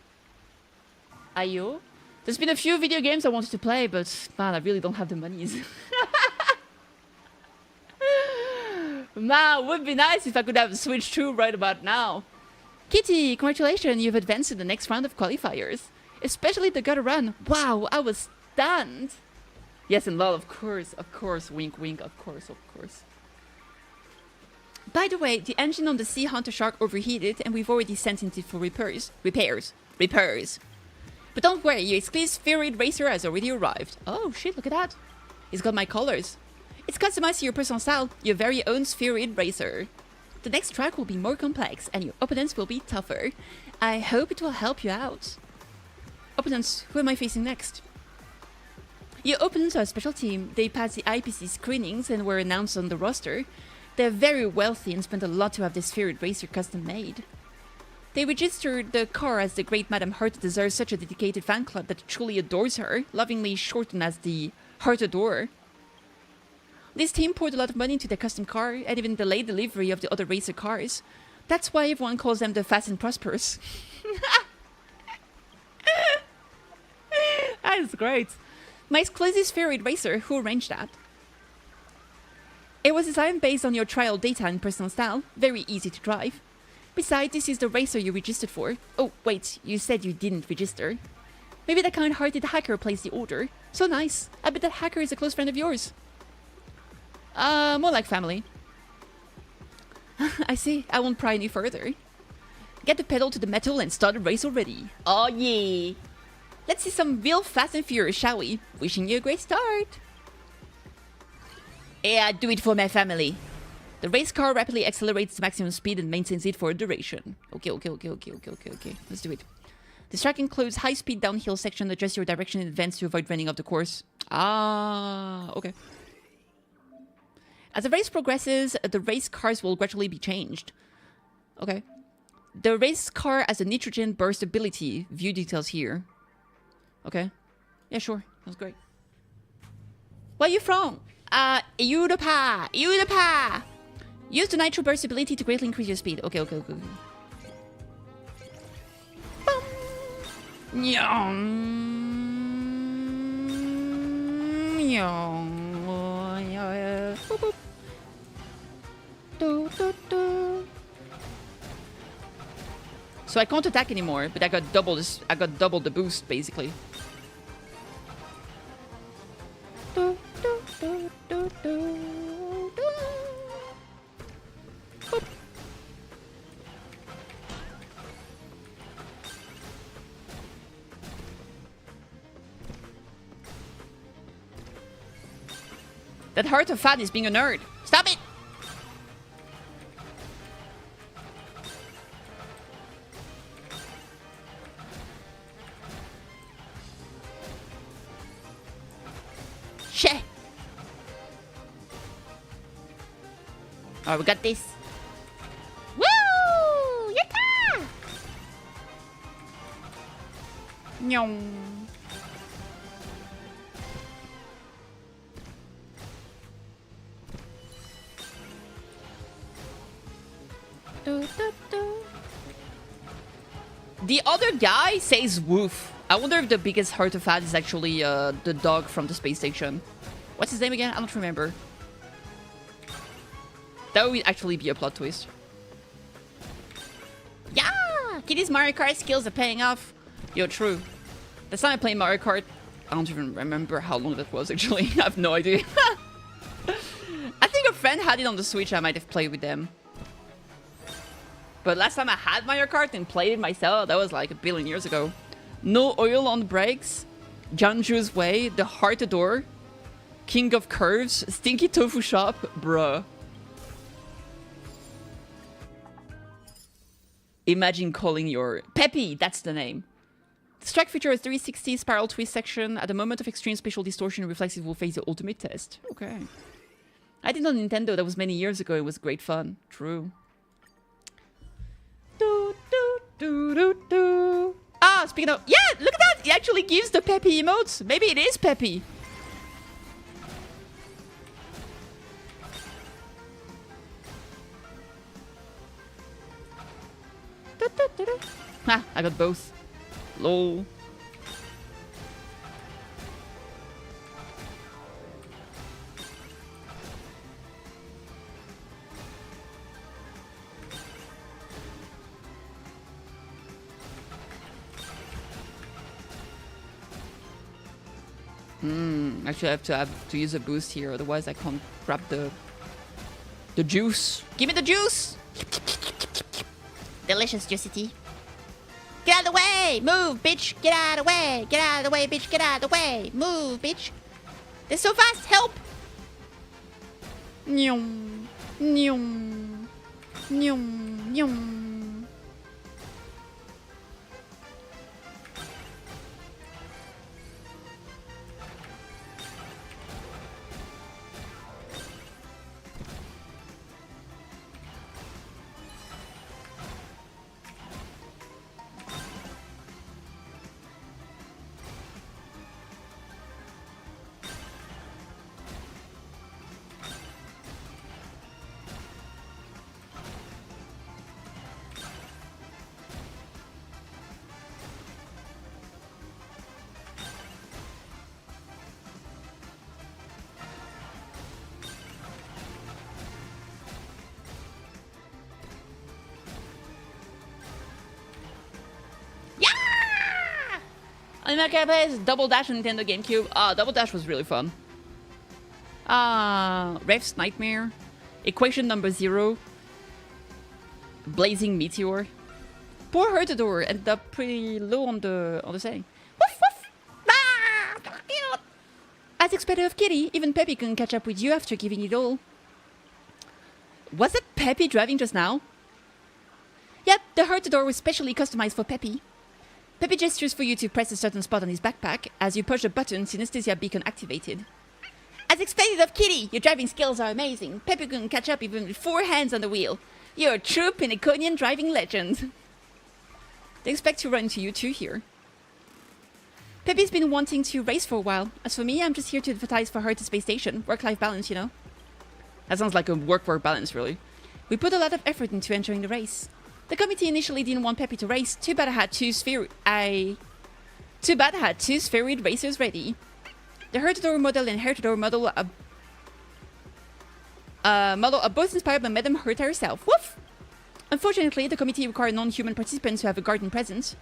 Are you? There's been a few video games I wanted to play, but man, I really don't have the monies. Man, would be nice if I could have a Switch 2 right about now. Kitty, congratulations, you've advanced to the next round of qualifiers. Especially the gutter run. Wow, I was stunned. Yes, and lol, of course, wink, wink, of course. By the way, the engine on the Sea Hunter Shark overheated and we've already sent it for repairs. But don't worry, your exclusive Spheroid Racer has already arrived. Oh shit, look at that. It's got my colors. It's customized to your personal style, your very own Spheroid Racer. The next track will be more complex, and your opponents will be tougher. I hope it will help you out. Opponents, who am I facing next? Your opponents are a special team. They passed the IPC screenings and were announced on the roster. They're very wealthy and spent a lot to have this Spheroid Racer custom made. They registered the car as the great Madame Heart deserves such a dedicated fan club that truly adores her, lovingly shortened as the Heart Adorer. This team poured a lot of money into their custom car and even delayed delivery of the other racer cars. That's why everyone calls them the Fast and Prosperous. That is great. My exclusive Spheroid Racer, who arranged that? It was designed based on your trial data and personal style, very easy to drive. Besides, this is the racer you registered for. Oh, wait, you said you didn't register. Maybe that kind-hearted hacker placed the order. So nice. I bet that hacker is a close friend of yours. More like family. I see. I won't pry any further. Get the pedal to the metal and start the race already. Oh yeah. Let's see some real Fast and Furious, shall we? Wishing you a great start. Yeah, do it for my family. The race car rapidly accelerates to maximum speed and maintains it for a duration. Okay. Let's do it. This track includes high-speed downhill section. Adjust your direction in advance to avoid running off the course. Ah, okay. As the race progresses, the race cars will gradually be changed. Okay. The race car has a nitrogen burst ability. View details here. Okay. Yeah, sure. That's great. Where are you from? Europa. Europa. Use the nitro burst ability to greatly increase your speed. Okay. So I can't attack anymore, but I got double this. I got double the boost basically. That heart of fat is being a nerd. Stop it! Shit! Alright, we got this. Woo! Yatta! Nyong. The other guy says woof. I wonder if the biggest heart of fat is actually the dog from the space station. What's his name again? I don't remember. That would actually be a plot twist. Yeah! Kitty's Mario Kart skills are paying off. Yo, true. Last time I played Mario Kart, I don't even remember how long that was actually. I have no idea. I think a friend had it on the Switch. I might have played with them. But last time I had Mario Kart and played it myself, that was like a billion years ago. No oil on the brakes. Janju's Way. The Heartador. King of Curves. Stinky Tofu Shop. Bruh. Imagine calling your... Peppy! That's the name. This track features a 360 spiral twist section. At the moment of extreme spatial distortion, Reflexive will face the ultimate test. Okay. I did on Nintendo. That was many years ago. It was great fun. True. Ah, speaking of... Yeah, look at that! It actually gives the Peppy emotes. Maybe it is Peppy. Ha, I got both. Lol. Actually, I have to use a boost here, otherwise I can't grab the juice. Give me the juice! Delicious juicity. Get out of the way! Move, bitch! Get out of the way! Get out of the way, bitch! Get out of the way! Move, bitch! They're so fast! Help! Nyum. Nyum. Nyum. Nyum. America plays Double Dash on Nintendo GameCube. Double Dash was really fun. Ref's Nightmare. Equation number 0. Blazing Meteor. Poor Hurtador ended up pretty low on the setting. Woof woof! Ah! As expected of Kitty, even Peppy couldn't catch up with you after giving it all. Was it Peppy driving just now? Yep, the Hurtador was specially customized for Peppy. Peppy gestures for you to press a certain spot on his backpack. As you push the button, Synesthesia Beacon activated. As expected of Kitty, your driving skills are amazing. Peppy couldn't catch up even with 4 hands on the wheel. You're a true Piniconian driving legend. They expect to run into you too here. Peppy's been wanting to race for a while. As for me, I'm just here to advertise for her to space station. Work-life balance, you know? That sounds like a work-work balance, really. We put a lot of effort into entering the race. The committee initially didn't want Peppy to race. Too bad I had two spheroid racers ready. The Hurtador model and Hurtador model are both inspired by Madame Herta herself. Woof! Unfortunately, the committee required non-human participants who have a guardian present.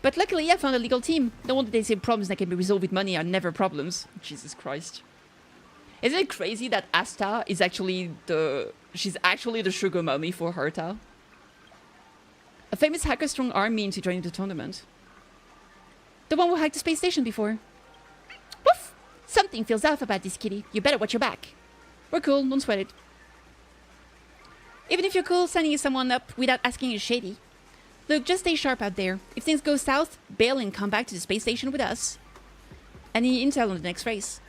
But luckily, I found a legal team. No wonder they say problems that can be resolved with money are never problems. Jesus Christ. Isn't it crazy that Asta is actually she's actually the sugar mummy for Herta? A famous hacker strong arm me into joining the tournament. The one who hacked the space station before. Woof! Something feels off about this, kitty. You better watch your back. We're cool, don't sweat it. Even if you're cool, signing someone up without asking is shady. Look, just stay sharp out there. If things go south, bail and come back to the space station with us. Any intel on the next race?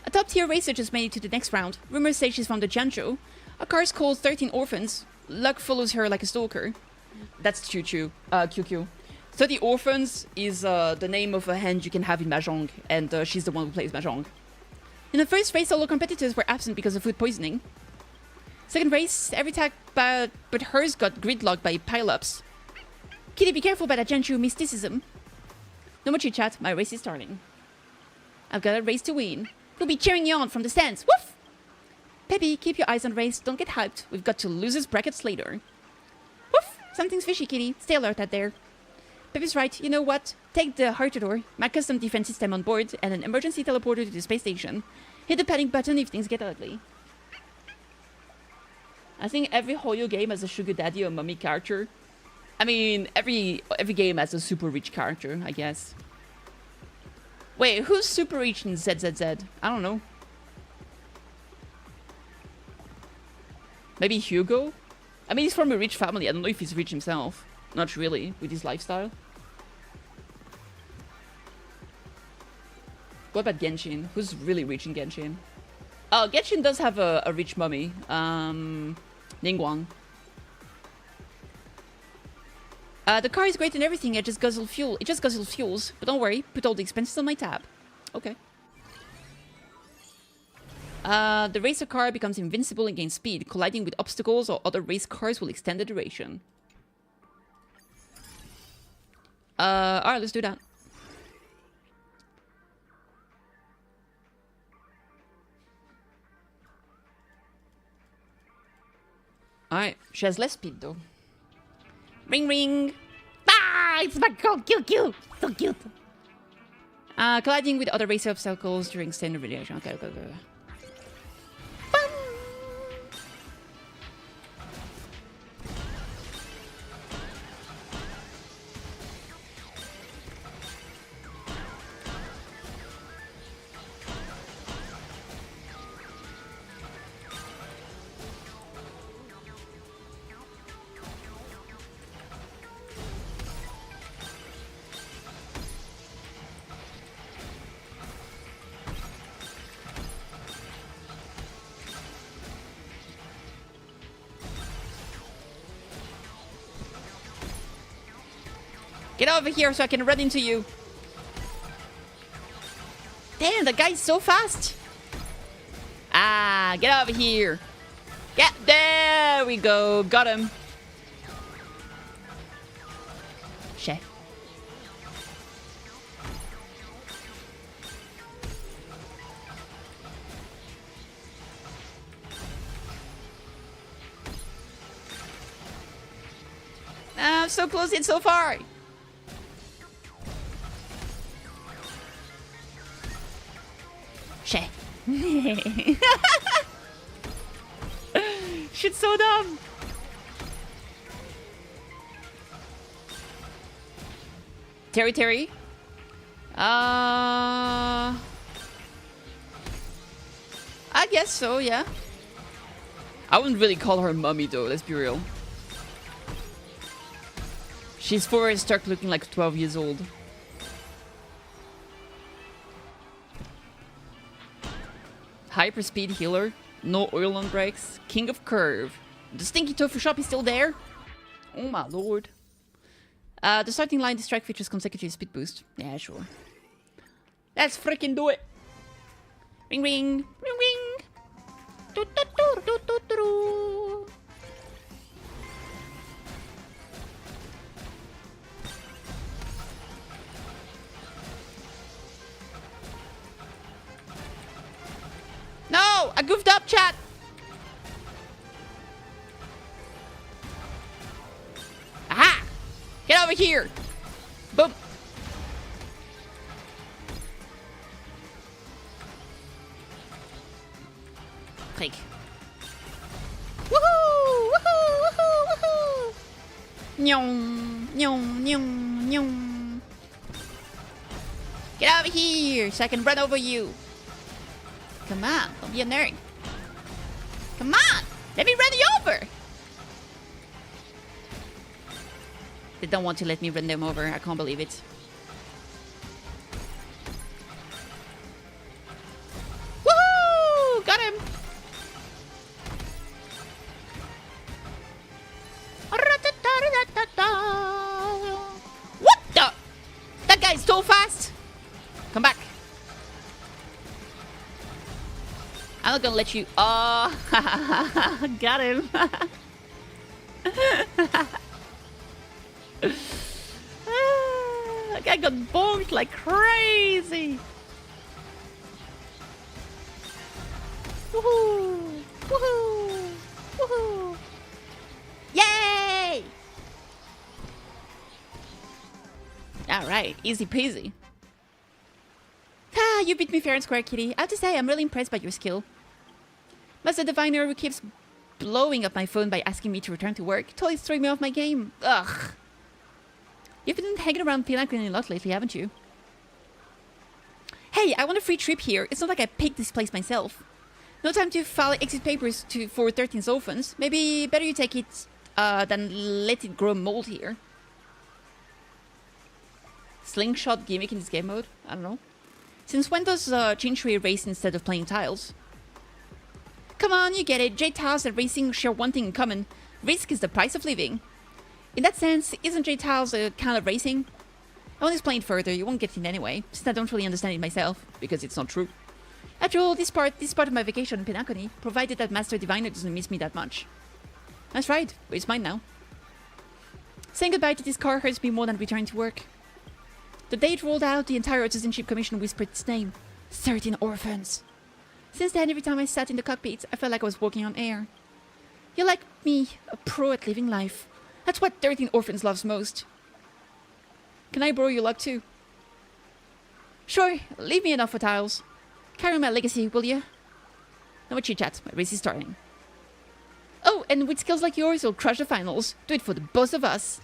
A top-tier racer just made it to the next round. Rumors say she's from the Janjo. A car's called 13 Orphans. Luck follows her like a stalker. That's QQ. 30 Orphans is the name of a hand you can have in Mahjong, and she's the one who plays Mahjong. In the first race, all the competitors were absent because of food poisoning. Second race, every tag but hers got gridlocked by pile-ups. Kitty, be careful about that Janjo mysticism. No more chit-chat, my race is starting. I've got a race to win. We'll be cheering you on from the stands. Woof! Peppy, keep your eyes on the race. Don't get hyped. We've got to losers brackets later. Woof! Something's fishy, kitty. Stay alert out there. Peppy's right. You know what? Take the Hurtador, my custom defense system on board, and an emergency teleporter to the space station. Hit the panic button if things get ugly. I think every Hoyo game has a sugar daddy or mummy character. I mean, every game has a super rich character, I guess. Wait, who's super rich in ZZZ? I don't know. Maybe Hugo? I mean, he's from a rich family. I don't know if he's rich himself. Not really, with his lifestyle. What about Genshin? Who's really rich in Genshin? Oh, Genshin does have a rich mummy. Ningguang. The car is great and everything, it just guzzles fuels. But don't worry, put all the expenses on my tab. Okay. The racer car becomes invincible and gains speed. Colliding with obstacles or other race cars will extend the duration. Alright, let's do that. Alright, she has less speed though. Ring ring! Ah, it's my girl, cute! So cute! Colliding with other racer obstacles during standard radiation. Okay. Get over here so I can run into you. Damn, the guy's so fast. Ah, get over here. There we go. Got him. Shit. I'm so close yet so far. Shit. Shit's so dumb. Terry? I guess so, yeah. I wouldn't really call her mummy though, let's be real. She's forever stuck looking like 12 years old. Hyperspeed healer, no oil on brakes, king of curve. The stinky tofu shop is still there? Oh my lord. The starting line, the strike features consecutive speed boost. Yeah, sure. Let's freaking do it. Ring, ring, ring, ring. Do, do, do, do, do, do. No, I goofed up, chat. Aha! Get over here. Boom. Click. Woohoo! Woohoo! Woohoo! Woohoo! Nyong, nyong, nyong, nyong. Get over here so I can run over you. Come on, don't be a nerd. Come on, let me run you over. They don't want to let me run them over. I can't believe it. Woohoo! Got him. What the? That guy's so fast. Come back. I'm not gonna let you. Oh, got him. That guy got bonked like crazy. Woohoo! Woohoo! Woohoo! Yay! All right, easy peasy. Ah, you beat me fair and square, Kitty. I have to say, I'm really impressed by your skill. But the diviner who keeps blowing up my phone by asking me to return to work totally throwing me off my game. Ugh. You've been hanging around Pinnacle a lot lately, haven't you? Hey, I want a free trip here. It's not like I picked this place myself. No time to file exit papers for 13 orphans. Maybe better you take it than let it grow mold here. Slingshot gimmick in this game mode? I don't know. Since when does Chinchuri race instead of playing tiles? Come on, you get it. J-Tiles and racing share one thing in common. Risk is the price of living. In that sense, isn't J-Tiles a kind of racing? I won't explain further, you won't get it anyway, since I don't really understand it myself, because it's not true. After all, this part of my vacation in Pinnacle, provided that Master Diviner doesn't miss me that much. That's right, but it's mine now. Saying goodbye to this car hurts me more than returning to work. The day it rolled out, the entire Citizenship Commission whispered its name. 13 orphans. Since then, every time I sat in the cockpit, I felt like I was walking on air. You're like me, a pro at living life. That's what 13 orphans loves most. Can I borrow your luck too? Sure, leave me enough for tiles. Carry my legacy, will you? No more chit-chat, my race is starting. Oh, and with skills like yours, you'll crush the finals. Do it for the both of us.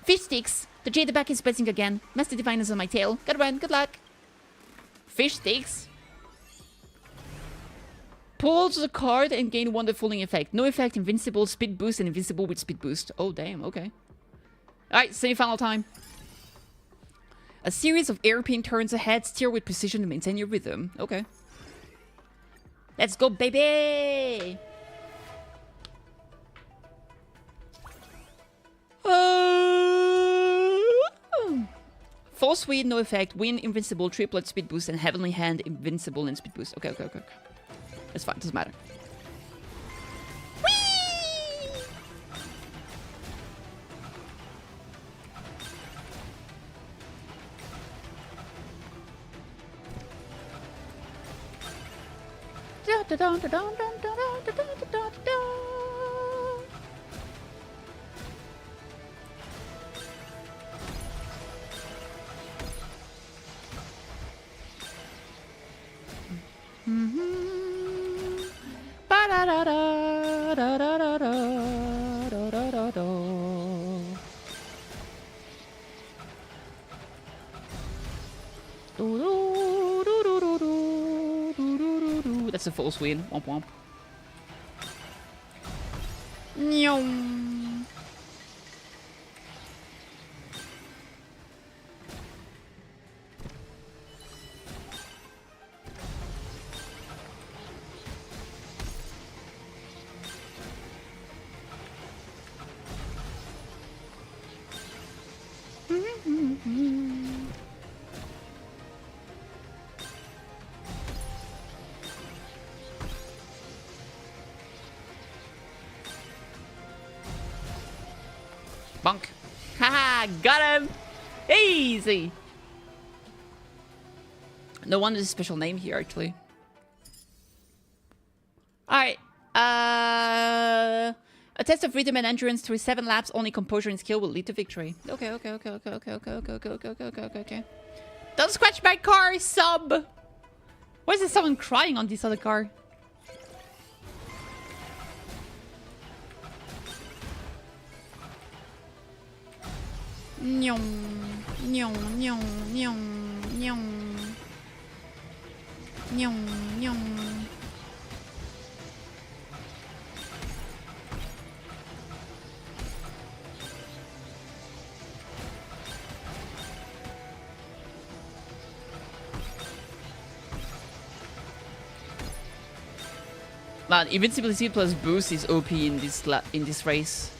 Fish sticks. The Jade back is blitzing again. Master Diviner's on my tail. Gotta run, good luck. Fish sticks. Pull the card and gain one fooling effect. No effect, invincible, speed boost, and invincible with speed boost. Oh, damn, okay. Alright, semi-final time. A series of airplane turns ahead. Steer with precision to maintain your rhythm. Okay. Let's go, baby! Full speed, no effect. Win, invincible, triplet, speed boost, and heavenly hand, invincible, and speed boost. Okay. It's fine, doesn't matter. Whee! That's a full swing. Womp womp. Nyong. Bonk. Haha, got him! Easy! No wonder there's a special name here, actually. Alright. A test of rhythm and endurance through 7 laps, only composure and skill will lead to victory. Okay. Don't scratch my car, sub! Why is there someone crying on this other car? Nyong, nyong, nyong, nyong, nyong. Nyong, nyong. Man, invincibility plus boost is OP in this race.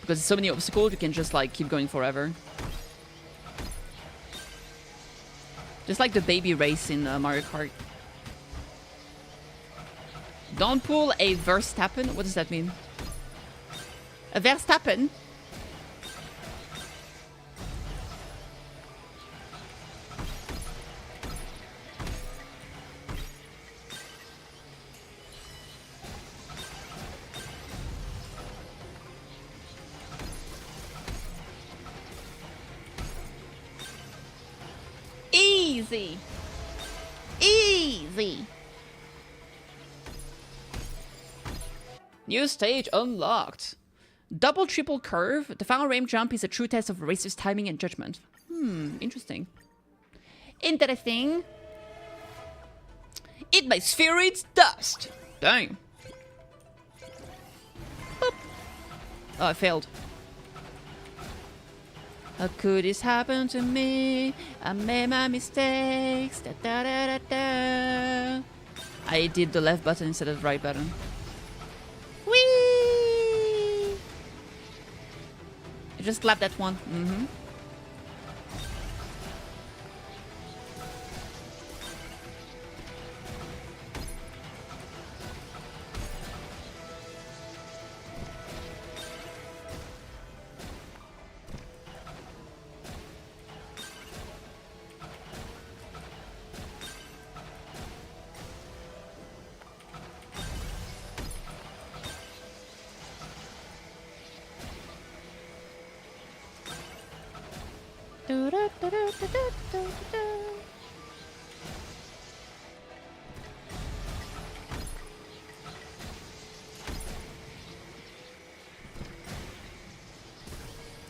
Because there's so many obstacles, you can just like keep going forever. Just like the baby race in Mario Kart. Don't pull a Verstappen? What does that mean? A Verstappen? Easy. Easy. New stage unlocked. Double triple curve. The final ramp jump is a true test of a racer's timing and judgment. Interesting. Interesting. Eat my spheroids dust. Dang. Boop. Oh, I failed. How could this happen to me? I made my mistakes. Da, da, da, da, da. I did the left button instead of the right button. Whee! I just clapped that one.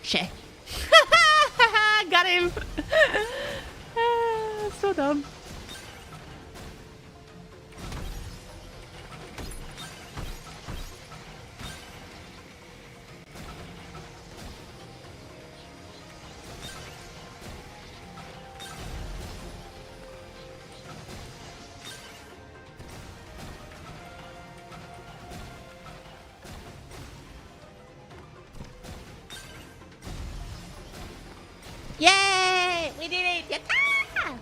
Shit. Got him. So dumb. Yay! We did it! Yatta!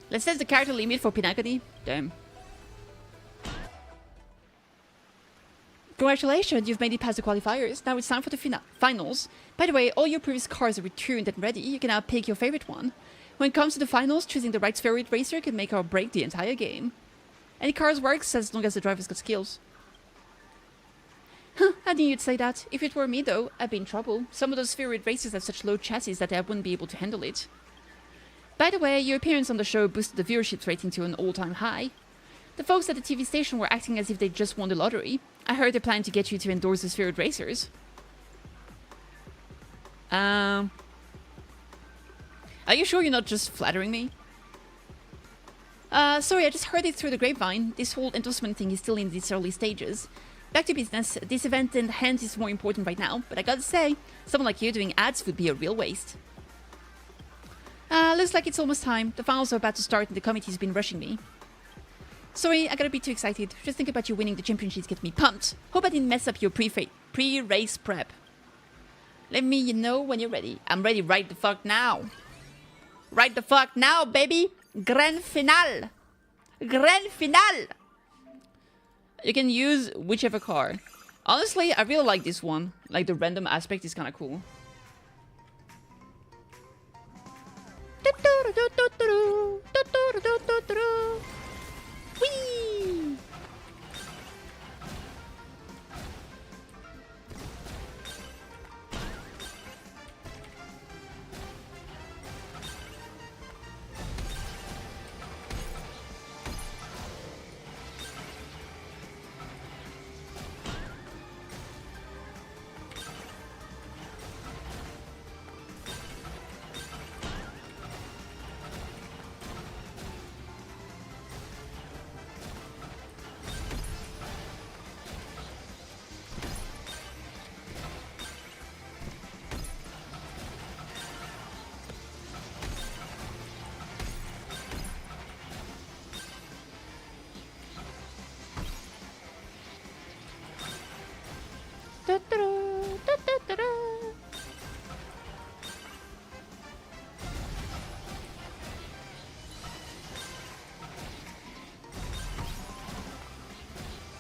Let's test the character limit for KittyKathee. Damn. Congratulations, you've made it past the qualifiers. Now it's time for the finals. By the way, all your previous cars are returned and ready. You can now pick your favorite one. When it comes to the finals, choosing the right spheroid racer can make or break the entire game. Any cars works as long as the driver's got skills. Huh, I knew you'd say that. If it were me, though, I'd be in trouble. Some of those spheroid racers have such low chassis that I wouldn't be able to handle it. By the way, your appearance on the show boosted the viewership rating to an all-time high. The folks at the TV station were acting as if they just won the lottery. I heard they plan to get you to endorse the spheroid racers. Are you sure you're not just flattering me? Sorry, I just heard it through the grapevine. This whole endorsement thing is still in its early stages. Back to business. This event in hand is more important right now, but I gotta say, someone like you doing ads would be a real waste. Looks like it's almost time. The finals are about to start and the committee's been rushing me. Sorry, I gotta be too excited. Just think about you winning the championships gets me pumped. Hope I didn't mess up your pre-race prep. Let me know when you're ready. I'm ready right the fuck now. Right the fuck now, baby. Grand finale. Grand finale. You can use whichever card. Honestly, I really like this one. Like, the random aspect is kind of cool.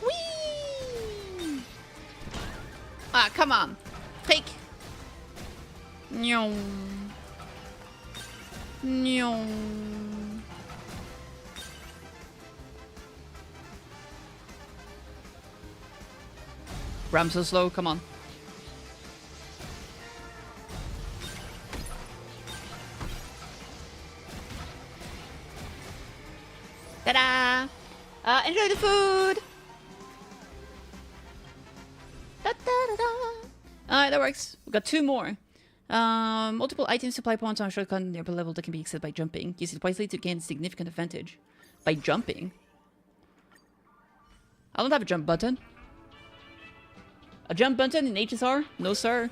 Whee! Ah, come on. Freak. Nyong. Nyong. Ram so slow, come on. Ta-da! Enjoy the food! Alright, that works. We've got 2 more. Multiple items supply points on a shortcut on the upper level that can be accessed by jumping. Use it wisely to gain significant advantage. By jumping? I don't have a jump button. A jump button in HSR? No, sir.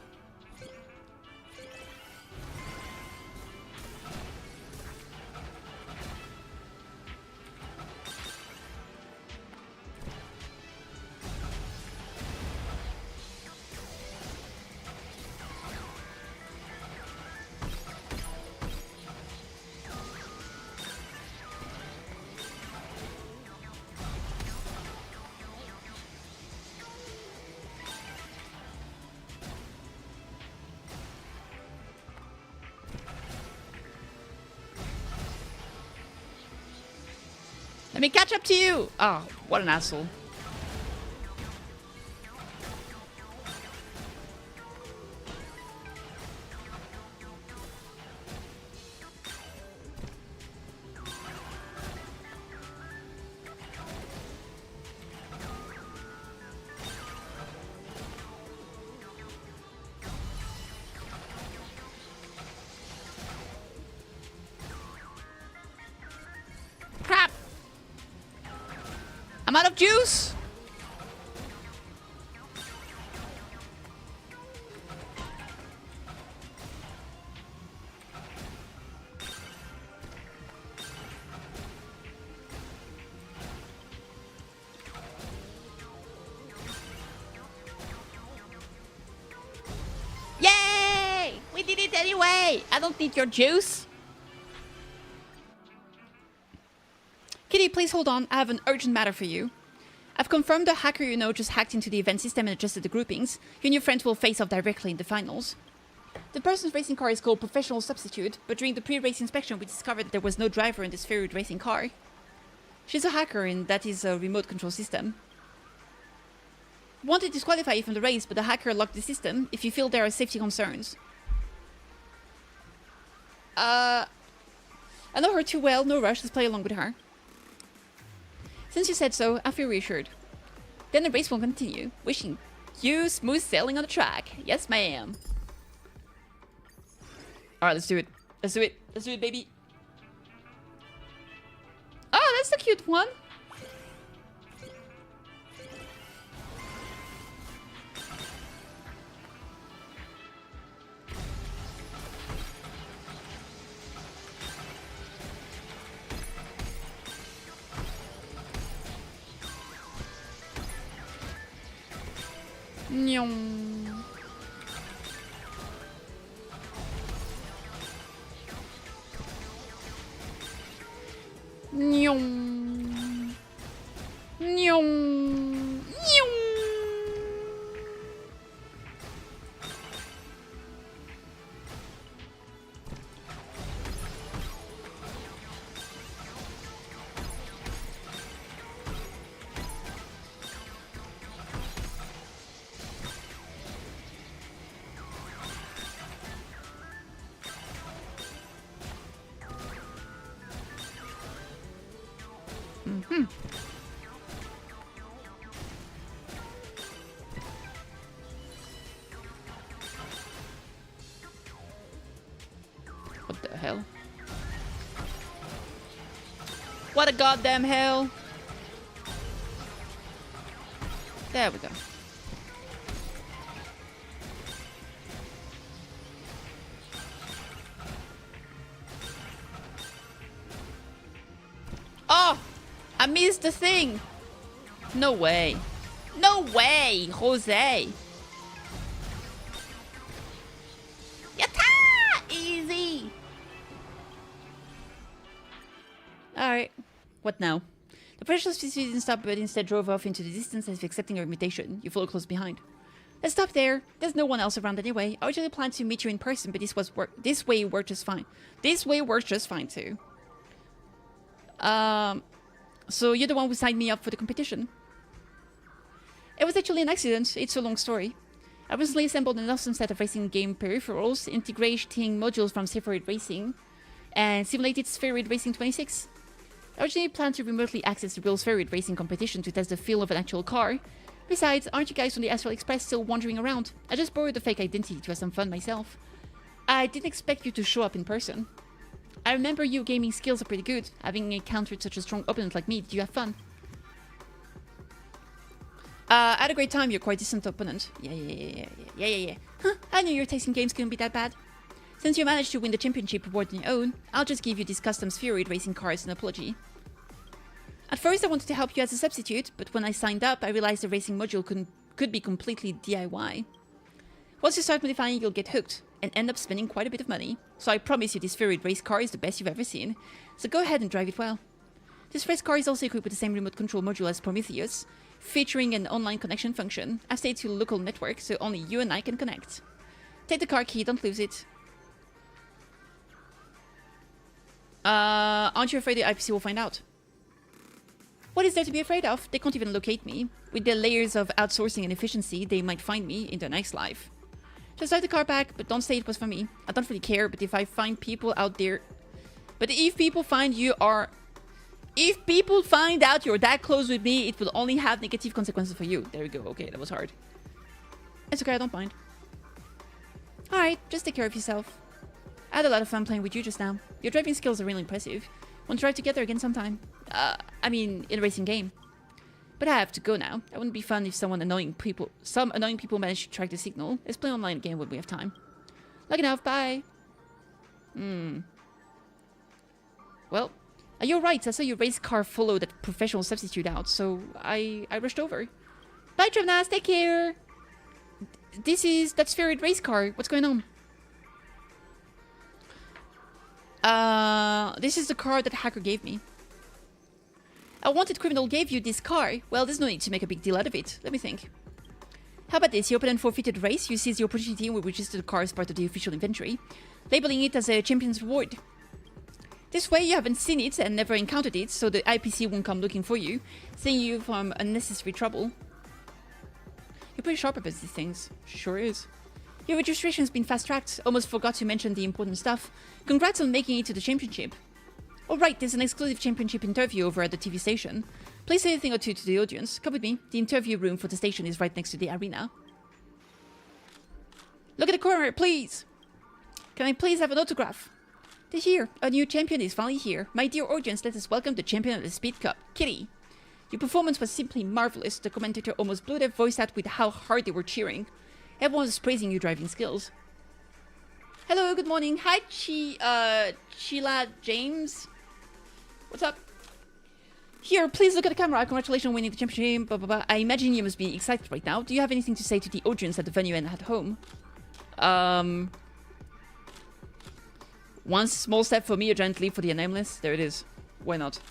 Let me catch up to you! Oh, what an asshole. Crap! I'm out of juice! Yay! We did it anyway! I don't need your juice! Kitty, please hold on. I have an urgent matter for you. I've confirmed the hacker you know just hacked into the event system and adjusted the groupings. You and your friends will face off directly in the finals. The person's racing car is called Professional Substitute, but during the pre-race inspection we discovered that there was no driver in this ferried racing car. She's a hacker and that is a remote control system. Wanted to disqualify you from the race, but the hacker locked the system if you feel there are safety concerns. I know her too well, no rush, let's play along with her. Since you said so, I feel reassured. Then the race will continue. Wishing you smooth sailing on the track. Yes, ma'am. Alright, let's do it. Let's do it. Let's do it, baby. Oh, that's the cute one. Nyong. Nyong. Nyong. Nyong. What the hell? What a goddamn hell! There we go. Oh! I missed the thing! No way. No way, Jose! Yatta! Easy! Alright. What now? The precious species didn't stop but instead drove off into the distance as if accepting our invitation. You follow close behind. Let's stop there. There's no one else around anyway. I originally planned to meet you in person, but this way worked just fine. This way works just fine too. So you're the one who signed me up for the competition. It was actually an accident. It's a long story. I recently assembled an awesome set of racing game peripherals, integrating modules from Cifera Racing and simulated Spheroid Racing 26. I originally planned to remotely access the real Spheroid Racing competition to test the feel of an actual car. Besides, aren't you guys from the Astral Express still wandering around? I just borrowed a fake identity to have some fun myself. I didn't expect you to show up in person. I remember your gaming skills are pretty good. Having encountered such a strong opponent like me, did you have fun? I had a great time. You're quite a decent opponent. Yeah. Huh, I knew your taste in games couldn't be that bad. Since you managed to win the championship award on your own, I'll just give you these custom Spheroid racing cars as an apology. At first I wanted to help you as a substitute, but when I signed up, I realized the racing module could be completely DIY. Once you start modifying, you'll get hooked and end up spending quite a bit of money. So I promise you this Spheroid race car is the best you've ever seen. So go ahead and drive it well. This race car is also equipped with the same remote control module as Prometheus, featuring an online connection function. I've stayed to a local network, so only you and I can connect. Take the car key, don't lose it. Aren't you afraid the IPC will find out? What is there to be afraid of? They can't even locate me. With their layers of outsourcing and efficiency, they might find me in their next life. Just drive the car back, but don't say it was for me. I don't really care, but if I find people out there... But if people find out you're that close with me, it will only have negative consequences for you. There we go. Okay, that was hard. It's okay, I don't mind. Alright, just take care of yourself. I had a lot of fun playing with you just now. Your driving skills are really impressive. Want to drive together again sometime? I mean, in a racing game. But I have to go now. It wouldn't be fun if some annoying people managed to track the signal. Let's play online again when we have time. Lucky enough, bye. Well, you're right. I saw your race car follow that professional substitute out, so I rushed over. Bye, Trevnas. Take care. That's Spheroid race car. What's going on? This is the car that the hacker gave me. A wanted criminal gave you this car. Well, there's no need to make a big deal out of it. Let me think. How about this? You open and forfeited race. You seize the opportunity and will register the car as part of the official inventory, labeling it as a champion's reward. This way, you haven't seen it and never encountered it, so the IPC won't come looking for you, saving you from unnecessary trouble. You're pretty sharp about these things. Sure is. Your registration's been fast-tracked. Almost forgot to mention the important stuff. Congrats on making it to the championship. Alright, there's an exclusive championship interview over at the TV station. Please say a thing or two to the audience. Come with me. The interview room for the station is right next to the arena. Look at the corner, please! Can I please have an autograph? They're here. A new champion is finally here. My dear audience, let us welcome the champion of the Speed Cup, Kitty. Your performance was simply marvelous. The commentator almost blew their voice out with how hard they were cheering. Everyone was praising your driving skills. Hello, good morning. Hi, Sheila James. What's up? Here, please look at the camera. Congratulations on winning the championship. Blah, blah, blah. I imagine you must be excited right now. Do you have anything to say to the audience at the venue and at home? One small step for me, a giant leap for the nameless. There it is. Why not?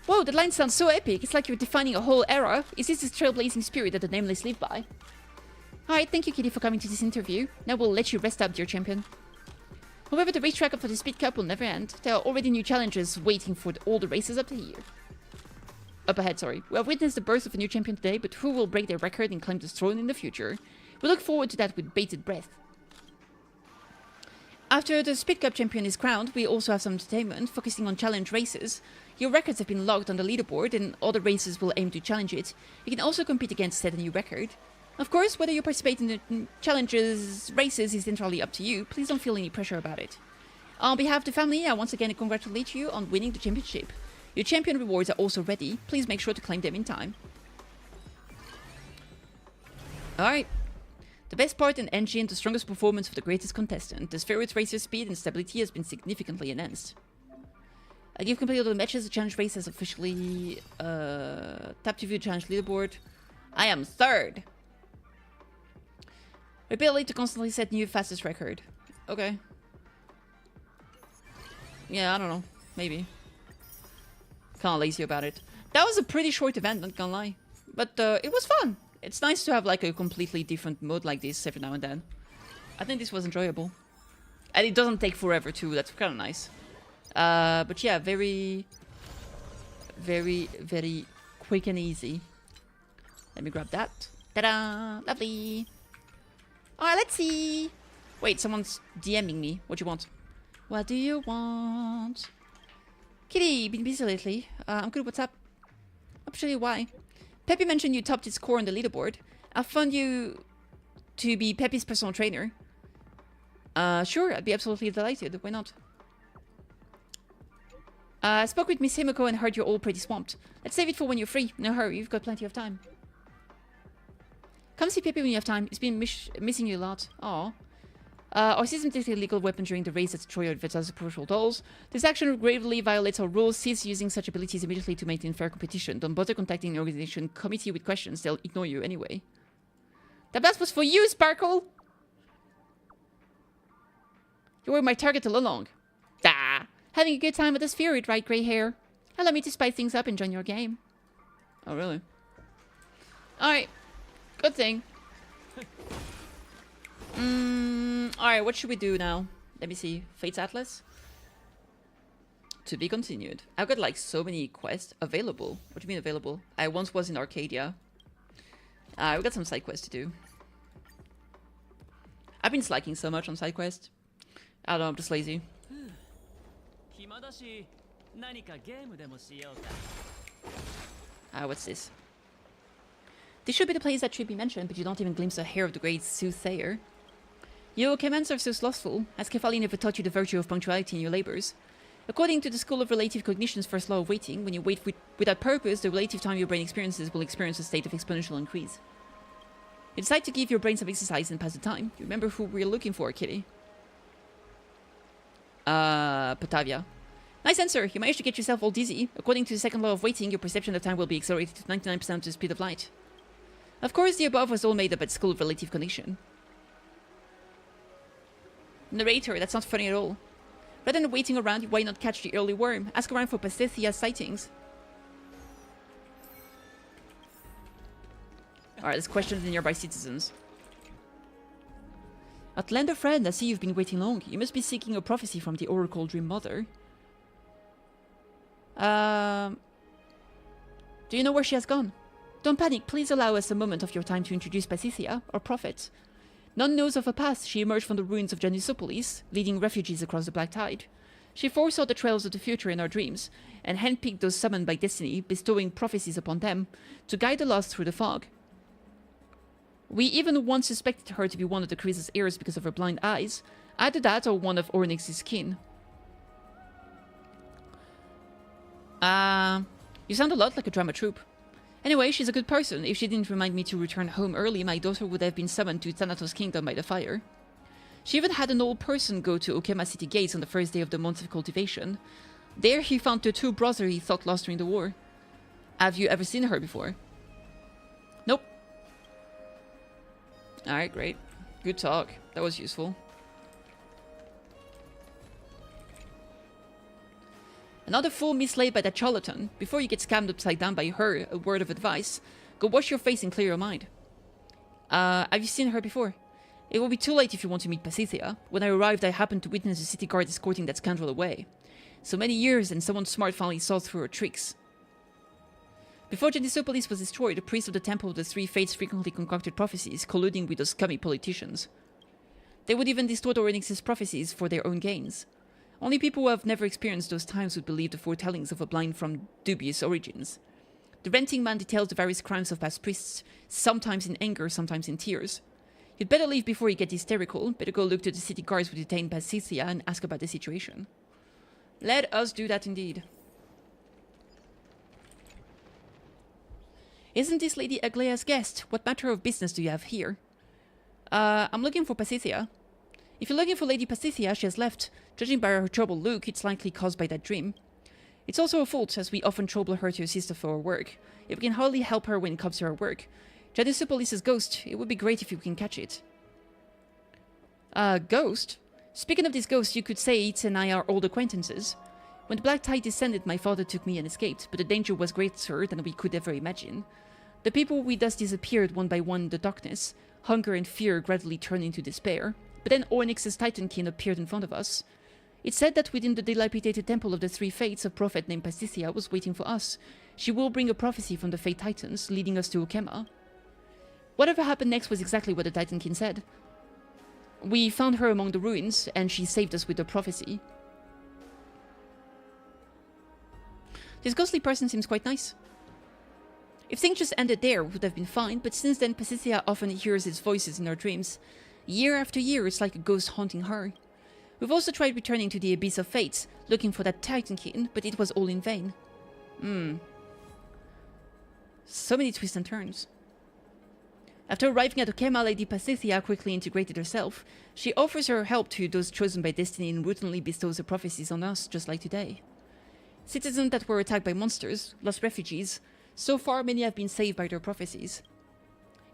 Whoa, that line sounds so epic. It's like you're defining a whole era. Is this the trailblazing spirit that the Nameless live by? Alright, thank you, Kitty, for coming to this interview. Now we'll let you rest up, dear champion. However, the racetrack for the Speed Cup will never end. There are already new challenges waiting for all the races up ahead, sorry. We have witnessed the birth of a new champion today, but who will break their record and claim the throne in the future? We look forward to that with bated breath. After the Speed Cup champion is crowned, we also have some entertainment, focusing on challenge races. Your records have been logged on the leaderboard, and other races will aim to challenge it. You can also compete against set a new record. Of course, whether you participate in the challenges races is entirely up to you. Please don't feel any pressure about it. On behalf of the family, I once again congratulate you on winning the championship. Your champion rewards are also ready. Please make sure to claim them in time. Alright. The best part and engine, the strongest performance of the greatest contestant. The Spheroid's racer speed and stability has been significantly enhanced. You've completed all the matches. The challenge race has officially tap to view the challenge leaderboard. I am third. Ability to constantly set new fastest record. Okay. Yeah, I don't know. Maybe. Kinda lazy about it. That was a pretty short event, not gonna lie. But it was fun. It's nice to have like a completely different mode like this every now and then. I think this was enjoyable. And it doesn't take forever too, that's kinda nice. But yeah, very quick and easy. Let me grab that. Ta-da! Lovely! Alright, let's see! Wait, someone's DMing me. What do you want? What do you want? Kitty, been busy lately? I'm good, what's up? I'll show you why. Peppy mentioned you topped its score on the leaderboard. I found you to be Peppy's personal trainer. Sure, I'd be absolutely delighted. Why not? I spoke with Miss Himiko and heard you're all pretty swamped. Let's save it for when you're free. No hurry, you've got plenty of time. Come see Peppy when you have time. He's been missing you a lot. Aww. Our system detected illegal weapon during the race that destroyed your advertisers' peripheral dolls. This action gravely violates our rules. Cease using such abilities immediately to maintain fair competition. Don't bother contacting the organization committee with questions. They'll ignore you anyway. That blast was for you, Sparkle! You were my target all along. Ah! Having a good time with the Spheroid, right, grey hair? Allow me to spice things up and join your game. Oh, really? Alright. Good thing. Alright, what should we do now? Let me see. Fate's Atlas? To be continued. I've got like so many quests available. What do you mean available? I once was in Arcadia. We got some side quests to do. I've been slacking so much on side quests. I don't know, I'm just lazy. What's this? This should be the place that should be mentioned, but you don't even glimpse a hair of the great soothsayer. You commands are so slothful, as Kefali never taught you the virtue of punctuality in your labors. According to the School of Relative Cognition's first law of waiting, when you wait without purpose, the relative time your brain experiences will experience a state of exponential increase. You decide to give your brain some exercise and pass the time. You remember who we're looking for, Kitty? Patavia. Nice answer. You managed to get yourself all dizzy. According to the second law of waiting, your perception of time will be accelerated to 99% of the speed of light. Of course, the above was all made up at School of Relative Cognition. Narrator, that's not funny at all. Rather than waiting around, why not catch the early worm? Ask around for Pasithia sightings. Alright, let's question the nearby citizens. Outlander friend, I see you've been waiting long. You must be seeking a prophecy from the Oracle Dream Mother. Do you know where she has gone? Don't panic, please allow us a moment of your time to introduce Pasithia, our prophet. None knows of her past. She emerged from the ruins of Janusopolis, leading refugees across the Black Tide. She foresaw the trails of the future in our dreams, and handpicked those summoned by destiny, bestowing prophecies upon them, to guide the lost through the fog. We even once suspected her to be one of the Krisa's heirs because of her blind eyes, either that or one of Ornyx's kin. You sound a lot like a drama troupe. Anyway, she's a good person. If she didn't remind me to return home early, my daughter would have been summoned to Thanatos' kingdom by the fire. She even had an old person go to Okema city gates on the first day of the month of cultivation. There he found the two brothers he thought lost during the war. Have you ever seen her before? Nope. Alright, great. Good talk. That was useful. Another fool mislaid by that charlatan. Before you get scammed upside down by her, a word of advice. Go wash your face and clear your mind. Have you seen her before? It will be too late if you want to meet Pacicia. When I arrived, I happened to witness the city guard escorting that scoundrel away. So many years, and someone smart finally saw through her tricks. Before Gendisopolis was destroyed, the priests of the Temple of the Three Fates frequently concocted prophecies, colluding with those scummy politicians. They would even distort Oryx's prophecies for their own gains. Only people who have never experienced those times would believe the foretellings of a blind from dubious origins. The Renting Man details the various crimes of past priests, sometimes in anger, sometimes in tears. You'd better leave before you get hysterical. Better go look to the city guards who detained Pacicia and ask about the situation. Let us do that indeed. Isn't this Lady Aglaea's guest? What matter of business do you have here? I'm looking for Pacicia. If you're looking for Lady Pacicia, she has left. Judging by her troubled look, it's likely caused by that dream. It's also her fault, as we often trouble her to assist her for her work. If we can hardly help her when it comes to her work. Gendisopolis' ghost. It would be great if you can catch it. Ghost? Speaking of this ghost, you could say it and I are old acquaintances. When the black tide descended, my father took me and escaped, but the danger was greater than we could ever imagine. The people we thus disappeared one by one in the darkness. Hunger and fear gradually turned into despair. But then Onyx's Titankin appeared in front of us. It said that within the dilapidated temple of the Three Fates, a prophet named Pacicia was waiting for us. She will bring a prophecy from the Fate Titans, leading us to Okema. Whatever happened next was exactly what the Titankin said. We found her among the ruins, and she saved us with the prophecy. This ghostly person seems quite nice. If things just ended there, it would have been fine, but since then Pacicia often hears its voices in her dreams. Year after year, it's like a ghost haunting her. We've also tried returning to the Abyss of Fate, looking for that Titankin, but it was all in vain. So many twists and turns. After arriving at Okema, Lady Pacicia quickly integrated herself. She offers her help to those chosen by destiny and routinely bestows her prophecies on us, just like today. Citizens that were attacked by monsters, lost refugees. So far, many have been saved by their prophecies.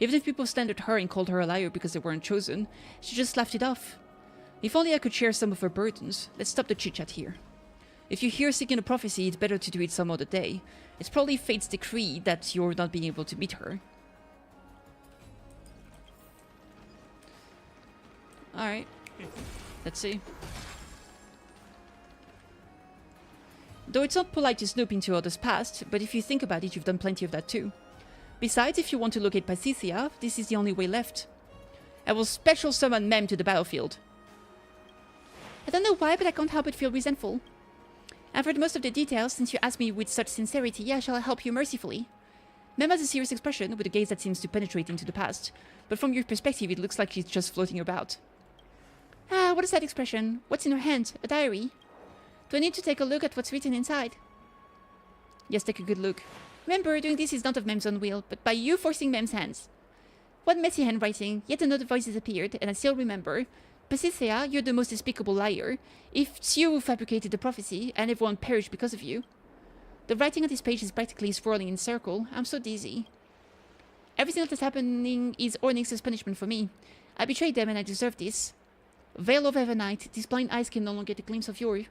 Even if people slandered her and called her a liar because they weren't chosen, she just laughed it off. If only I could share some of her burdens. Let's stop the chit-chat here. If you're here seeking a prophecy, it's better to do it some other day. It's probably fate's decree that you're not being able to meet her. Alright. Let's see. Though it's not polite to snoop into others' past, but if you think about it, you've done plenty of that too. Besides, if you want to locate Pacicia, this is the only way left. I will special summon Mem to the battlefield. I don't know why, but I can't help but feel resentful. I've heard most of the details. Since you asked me with such sincerity, I shall help you mercifully. Mem has a serious expression, with a gaze that seems to penetrate into the past. But from your perspective, it looks like she's just floating about. Ah, what is that expression? What's in her hand? A diary? Do I need to take a look at what's written inside? Yes, take a good look. Remember, doing this is not of Mem's own will, but by you forcing Mem's hands. What messy handwriting. Yet another voice has appeared, and I still remember. Pacicia, you're the most despicable liar. It's you who fabricated the prophecy, and everyone perished because of you. The writing on this page is practically swirling in a circle. I'm so dizzy. Everything that is happening is Onyx's punishment for me. I betrayed them, and I deserve this. Veil of Evernight, these blind eyes can no longer get a glimpse of you.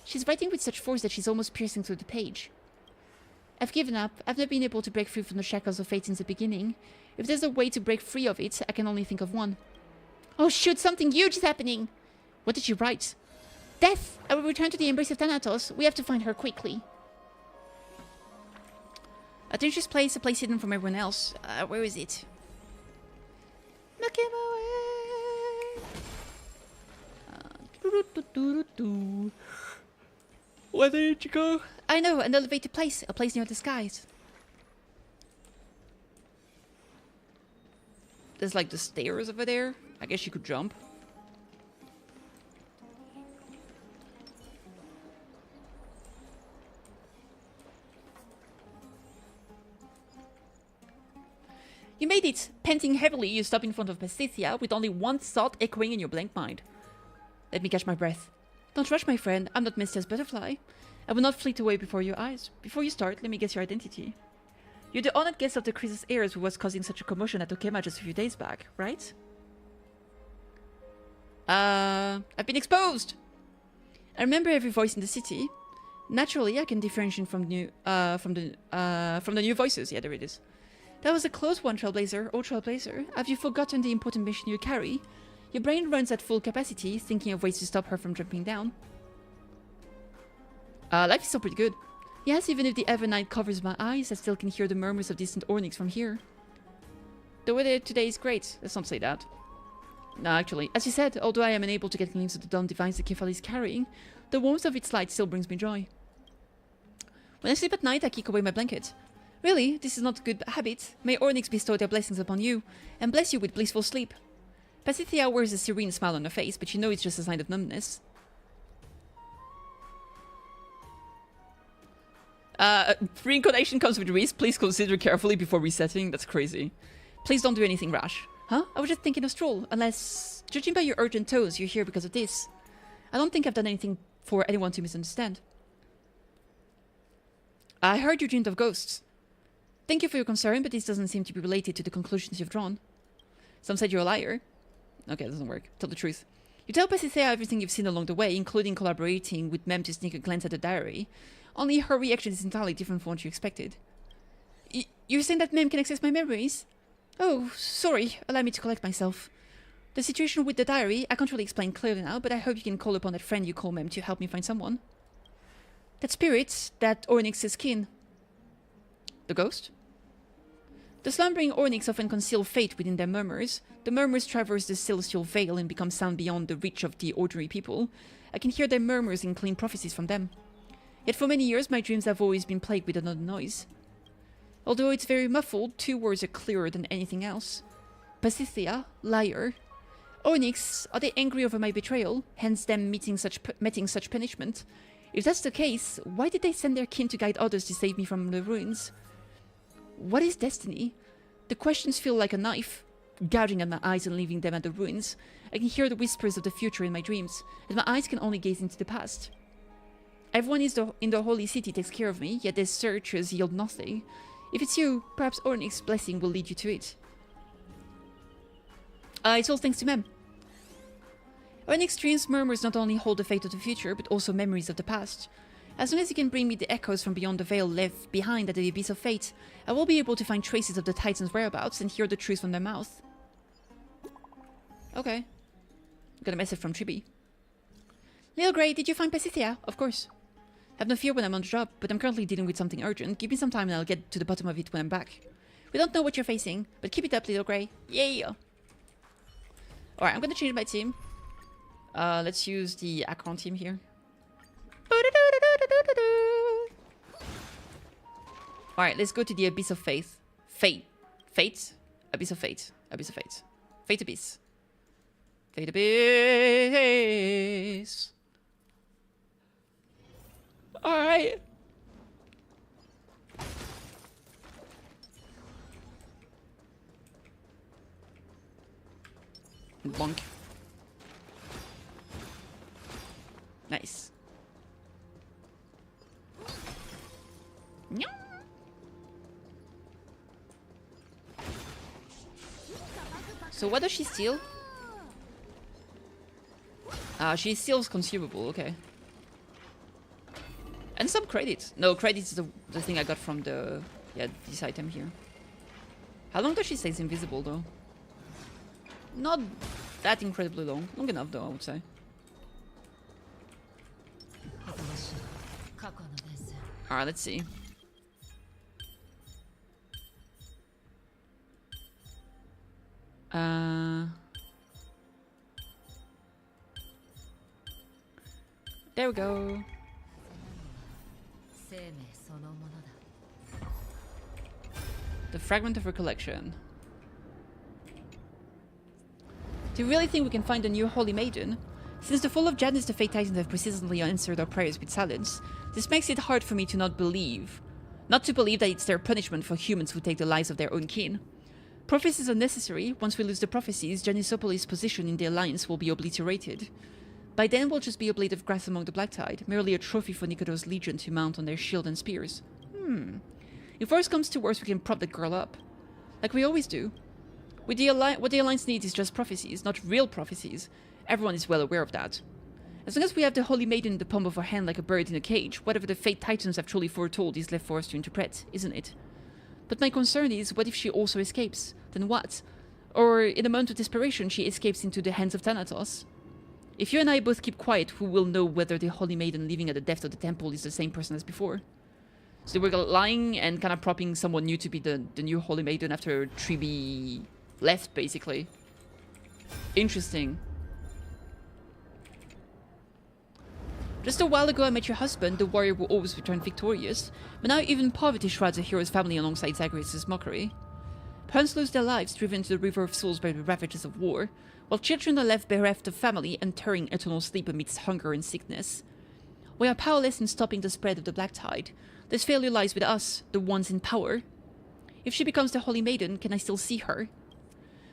She's writing with such force that she's almost piercing through the page. I've given up. I've never been able to break free from the shackles of fate since the beginning. If there's a way to break free of it, I can only think of one. Oh shoot, something huge is happening! What did she write? Death! I will return to the embrace of Thanatos. We have to find her quickly. A dangerous place, a place hidden from everyone else. Where is it? Look him away! Where did you go? I know, an elevated place. A place near the skies. There's like the stairs over there. I guess you could jump. You made it! Panting heavily, you stop in front of Pacicia with only one thought echoing in your blank mind. Let me catch my breath. Don't rush, my friend. I'm not Mr. Butterfly. I will not fleet away before your eyes. Before you start, let me guess your identity. You're the honored guest of the Crisis heirs who was causing such a commotion at Okema just a few days back, right? I've been exposed! I remember every voice in the city. Naturally, I can differentiate from the new voices. Yeah, there it is. That was a close one, Trailblazer. Oh, Trailblazer, have you forgotten the important mission you carry? Your brain runs at full capacity, thinking of ways to stop her from jumping down. Life is still pretty good. Yes, even if the ever night covers my eyes, I still can hear the murmurs of distant Ornyx from here. The weather today is great. Let's not say that. No, actually, as you said, although I am unable to get a glimpse of the dawn device that KittyKathee is carrying, the warmth of its light still brings me joy. When I sleep at night, I kick away my blanket. Really, this is not a good habit. May Ornyx bestow their blessings upon you, and bless you with blissful sleep. Pasithea wears a serene smile on her face, but you know it's just a sign of numbness. Reincarnation comes with risk. Please consider carefully before resetting. That's crazy. Please don't do anything rash. Huh? I was just thinking of stroll, unless, judging by your urgent tones, you're here because of this. I don't think I've done anything for anyone to misunderstand. I heard you dreamed of ghosts. Thank you for your concern, but this doesn't seem to be related to the conclusions you've drawn. Some said you're a liar. Okay, that doesn't work. Tell the truth. You tell Pasithea everything you've seen along the way, including collaborating with Mem to sneak a glance at the diary. Only her reaction is entirely different from what you expected. You're saying that Mem can access my memories? Oh, sorry. Allow me to collect myself. The situation with the diary, I can't really explain clearly now, but I hope you can call upon that friend you call Mem to help me find someone. That spirit, that Ornyx's kin. The ghost? The slumbering Ornyx often conceal fate within their murmurs. The murmurs traverse the celestial veil and become sound beyond the reach of the ordinary people. I can hear their murmurs and claim prophecies from them. Yet for many years, my dreams have always been plagued with another noise. Although it's very muffled, two words are clearer than anything else. Pasithea, liar. Ornyx, are they angry over my betrayal, hence them meeting such punishment? If that's the case, why did they send their kin to guide others to save me from the ruins? What is destiny? The questions feel like a knife, gouging at my eyes and leaving them at the ruins. I can hear the whispers of the future in my dreams, and my eyes can only gaze into the past. Everyone in the holy city takes care of me, yet their searches yield nothing. If it's you, perhaps Ornyx's blessing will lead you to it. It's all thanks to Mem. Ornyx's dreams murmurs not only hold the fate of the future, but also memories of the past. As soon as you can bring me the echoes from beyond the veil left behind at the abyss of fate, I will be able to find traces of the Titans' whereabouts and hear the truth from their mouth. Okay. Got a message from Chibi. Little Grey, did you find Pasithea? Of course. Have no fear when I'm on the job, but I'm currently dealing with something urgent. Give me some time and I'll get to the bottom of it when I'm back. We don't know what you're facing, but keep it up, Little Grey. Yeah! Alright, I'm gonna change my team. Let's use the Akron team here. Alright, let's go to the Abyss of Faith. Fate. Abyss of Fate. Abyss of Fate. Fate Abyss. Fate Abyss. Alright. Bonk. Nice. So what does she steal? She steals consumable, okay. And some credits. No, credits is the thing I got from the... Yeah, this item here. How long does she stay invisible, though? Not that incredibly long. Long enough, though, I would say. Alright, let's see. There we go. The fragment of recollection. Do you really think we can find a new holy maiden? Since the fall of Janus, the Fate Titans have persistently answered our prayers with silence. This makes it hard for me to not to believe that it's their punishment for humans who take the lives of their own kin. Prophecies are necessary. Once we lose the prophecies, Janisopolis' position in the Alliance will be obliterated. By then, we'll just be a blade of grass among the Black Tide, merely a trophy for Nikodo's legion to mount on their shield and spears. If worse comes to worse, we can prop that girl up. Like we always do. What the Alliance needs is just prophecies, not real prophecies. Everyone is well aware of that. As long as we have the Holy Maiden in the palm of our hand like a bird in a cage, whatever the Fate Titans have truly foretold is left for us to interpret, isn't it? But my concern is, what if she also escapes? Then what? Or, in a moment of desperation, she escapes into the hands of Thanatos? If you and I both keep quiet, who will know whether the Holy Maiden living at the depth of the temple is the same person as before? So they were lying and kind of propping someone new to be the new Holy Maiden after Tribi left, basically. Interesting. Just a while ago I met your husband, the warrior who always returned victorious, but now even poverty shrouds a hero's family alongside Zagreus' mockery. Parents lose their lives driven to the river of souls by the ravages of war, while children are left bereft of family and entering eternal sleep amidst hunger and sickness. We are powerless in stopping the spread of the Black Tide. This failure lies with us, the ones in power. If she becomes the Holy Maiden, can I still see her?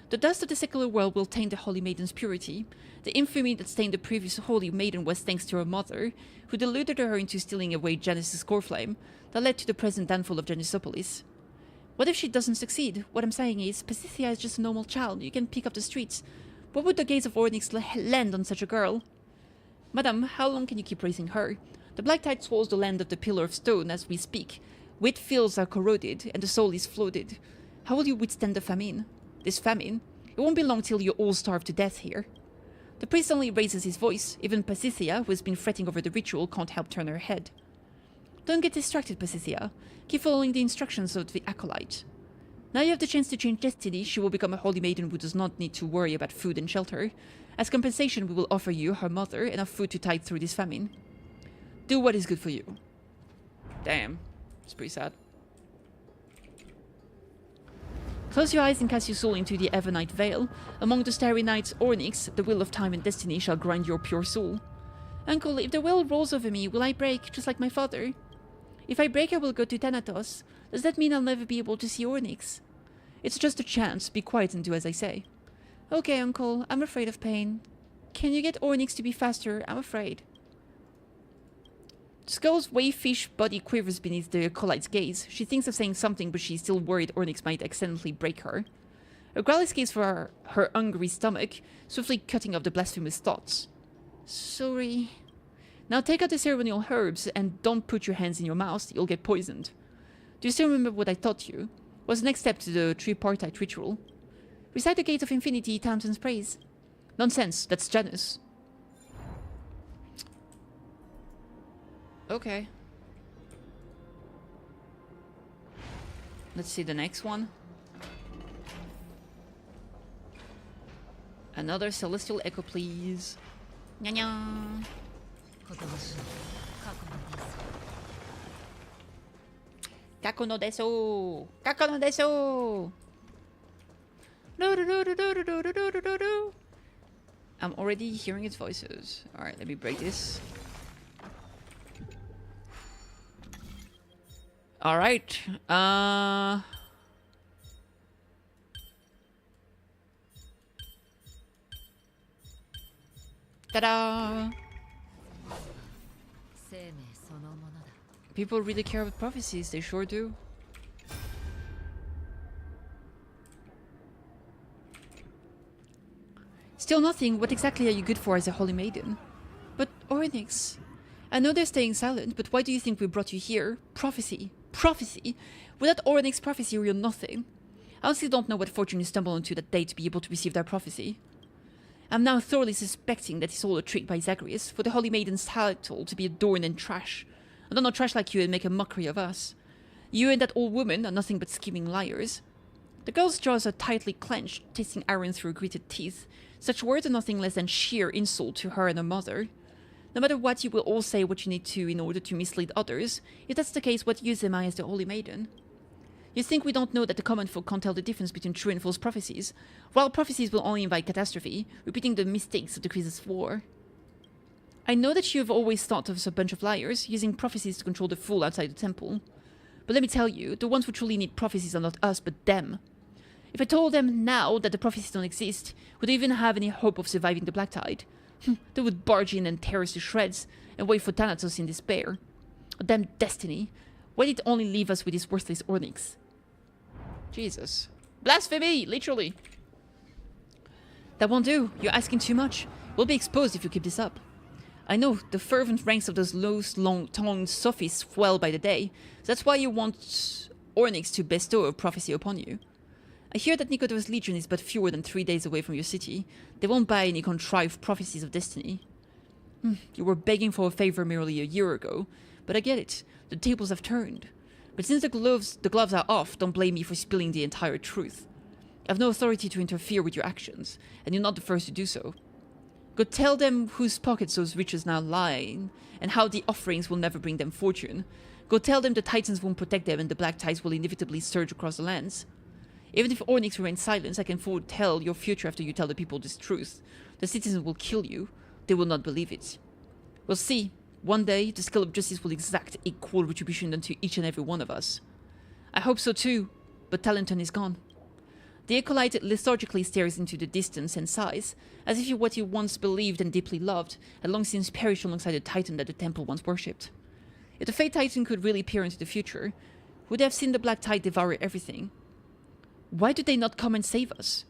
The dust of the secular world will taint the Holy Maiden's purity. The infamy that stained the previous Holy Maiden was thanks to her mother, who deluded her into stealing away Janus' core flame, that led to the present downfall of Janisopolis. What if she doesn't succeed? What I'm saying is, Pasithia is just a normal child. You can pick up the streets. What would the gaze of Ornyx land on such a girl? Madam, how long can you keep raising her? The Black Tide swallows the land of the Pillar of Stone as we speak. Wheat fields are corroded, and the soul is flooded. How will you withstand the famine? This famine? It won't be long till you all starve to death here. The priest only raises his voice. Even Pasithia, who has been fretting over the ritual, can't help turn her head. Don't get distracted, Pasithia. Keep following the instructions of the Acolyte. Now you have the chance to change destiny. She will become a Holy Maiden who does not need to worry about food and shelter. As compensation, we will offer you, her mother, enough food to tide through this famine. Do what is good for you. Damn. It's pretty sad. Close your eyes and cast your soul into the Evernight Vale. Among the starry nights, Ornyx, the will of time and destiny, shall grind your pure soul. Uncle, if the will rolls over me, will I break, just like my father? If I break, I will go to Thanatos. Does that mean I'll never be able to see Ornyx? It's just a chance. Be quiet and do as I say. Okay, Uncle. I'm afraid of pain. Can you get Ornyx to be faster? I'm afraid. Skull's wayfish body quivers beneath the Acolyte's gaze. She thinks of saying something, but she's still worried Ornyx might accidentally break her. A growl escapes for her hungry stomach, swiftly cutting off the blasphemous thoughts. Sorry. Now take out the ceremonial herbs and don't put your hands in your mouth, you'll get poisoned. Do you still remember what I taught you? Was the next step to the tripartite ritual. Recite the Gate of Infinity, Townsend's praise. Nonsense, that's Janus. Okay. Let's see the next one. Another Celestial Echo, please. Nya-nya. Kako no desu! Kako no desu! I'm already hearing its voices. Alright, let me break this. Alright. Ta-da! People really care about prophecies, they sure do. Still nothing. What exactly are you good for as a Holy Maiden? But Ornyx, I know they're staying silent, but why do you think we brought you here? Prophecy. Prophecy? Without Ornyx prophecy, we're nothing. I honestly don't know what fortune you stumbled into that day to be able to receive that prophecy. I'm now thoroughly suspecting that it's all a trick by Zagreus, for the Holy Maiden's title to be adorned and trash. I don't know trash like you and make a mockery of us. You and that old woman are nothing but scheming liars. The girl's jaws are tightly clenched, tasting iron through gritted teeth. Such words are nothing less than sheer insult to her and her mother. No matter what, you will all say what you need to in order to mislead others. If that's the case, what use am I as the Holy Maiden? You think we don't know that the common folk can't tell the difference between true and false prophecies? While prophecies will only invite catastrophe, repeating the mistakes of the Chrysa's war. I know that you have always thought of us a bunch of liars, using prophecies to control the fool outside the temple. But let me tell you, the ones who truly need prophecies are not us, but them. If I told them now that the prophecies don't exist, would they even have any hope of surviving the Black Tide? They would barge in and tear us to shreds, and wait for Thanatos in despair. A damn destiny. Why did it only leave us with this worthless Ornyx? Jesus. Blasphemy! Literally! That won't do. You're asking too much. We'll be exposed if you keep this up. I know, the fervent ranks of those loose, long-tongued sophists swell by the day. That's why you want Onyx to bestow a prophecy upon you. I hear that Nicodemus' legion is but fewer than 3 days away from your city. They won't buy any contrived prophecies of destiny. You were begging for a favor merely a year ago, but I get it. The tables have turned. But since the gloves are off, don't blame me for spilling the entire truth. I have no authority to interfere with your actions, and you're not the first to do so. Go tell them whose pockets those riches now lie in, and how the offerings will never bring them fortune. Go tell them the Titans won't protect them and the black tides will inevitably surge across the lands. Even if Onyx remains silent, I can foretell your future after you tell the people this truth. The citizens will kill you. They will not believe it. We'll see. One day, the scale of justice will exact equal retribution unto each and every one of us. I hope so too, but Talenton is gone. The acolyte lethargically stares into the distance and sighs, as if what he once believed and deeply loved had long since perished alongside the Titan that the temple once worshipped. If the Fate Titan could really peer into the future, would they have seen the Black Tide devour everything? Why do they not come and save us?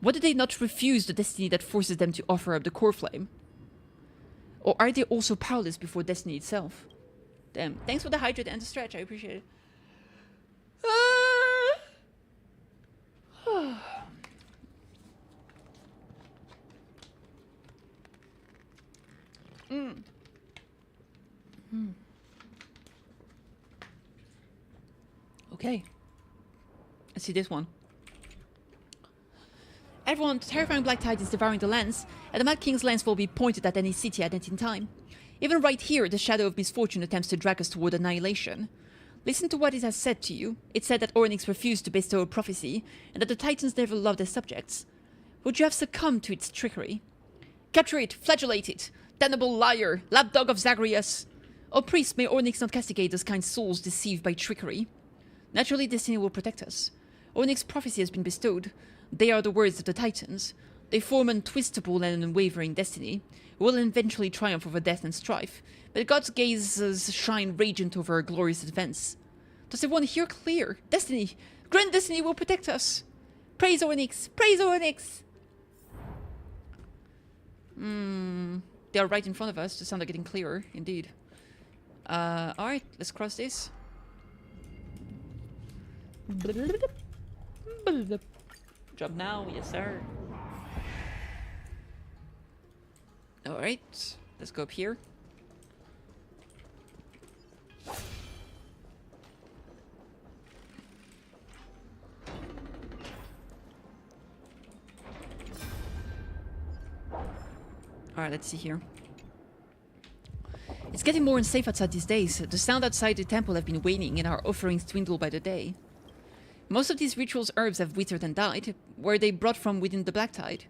Why do they not refuse the destiny that forces them to offer up the core flame? Or are they also powerless before destiny itself? Damn. Thanks for the hydrate and the stretch. I appreciate it. Okay. Let's see this one. Everyone, the terrifying black tide is devouring the lands, and the Mad King's lance will be pointed at any city at any time. Even right here, the shadow of misfortune attempts to drag us toward annihilation. Listen to what it has said to you. It said that Ornyx refused to bestow a prophecy, and that the Titans never loved their subjects. Would you have succumbed to its trickery? Capture it! Flagellate it! Damnable liar! Lapdog of Zagreus! O priest, may Ornyx not castigate those kind souls deceived by trickery. Naturally, destiny will protect us. Ornyx's prophecy has been bestowed. They are the words of the Titans. They form an untwistable and unwavering destiny, who will eventually triumph over death and strife, but God's gazes shine radiant over our glorious advance. Does everyone hear clear? Destiny! Grand destiny will protect us! Praise Onyx! Praise Onyx! They are right in front of us. The sound are getting clearer, indeed. Alright, let's cross this. Job now, yes sir. Alright, let's go up here. Alright, let's see here. It's getting more unsafe outside these days. The sound outside the temple have been waning and our offerings dwindle by the day. Most of these rituals' herbs have withered and died. Were they brought from within the Black Tide?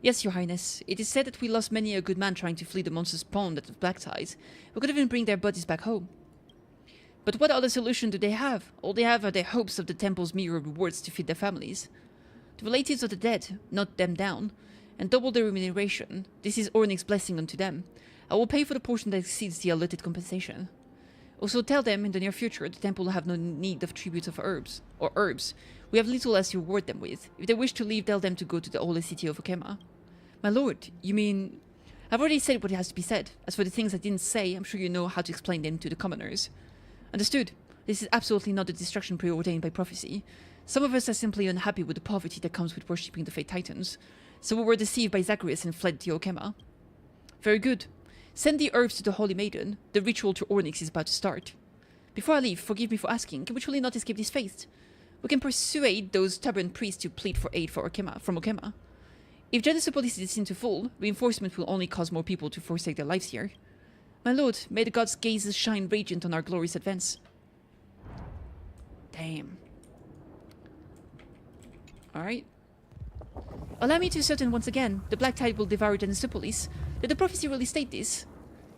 Yes, your highness. It is said that we lost many a good man trying to flee the monsters spawned at the Black Tide, who could even bring their bodies back home. But what other solution do they have? All they have are their hopes of the temple's mere rewards to feed their families. The relatives of the dead note them down, and double their remuneration. This is Ornyx's blessing unto them. I will pay for the portion that exceeds the allotted compensation. Also tell them in the near future the temple will have no need of tributes of herbs. We have little else to reward them with. If they wish to leave, tell them to go to the holy city of Okema. My lord, you mean... I've already said what has to be said. As for the things I didn't say, I'm sure you know how to explain them to the commoners. Understood. This is absolutely not the destruction preordained by prophecy. Some of us are simply unhappy with the poverty that comes with worshipping the Fate Titans. So we were deceived by Zagreus and fled to Okema. Very good. Send the herbs to the Holy Maiden. The ritual to Ornyx is about to start. Before I leave, forgive me for asking, can we truly not escape this fate? We can persuade those stubborn priests to plead for aid from Okema. If Genesipolis is into full, reinforcement will only cause more people to forsake their lives here. My lord, may the gods' gazes shine radiant on our glorious advance. Damn. Alright. Allow me to ascertain once again, the Black Tide will devour Genesipolis. Did the prophecy really state this?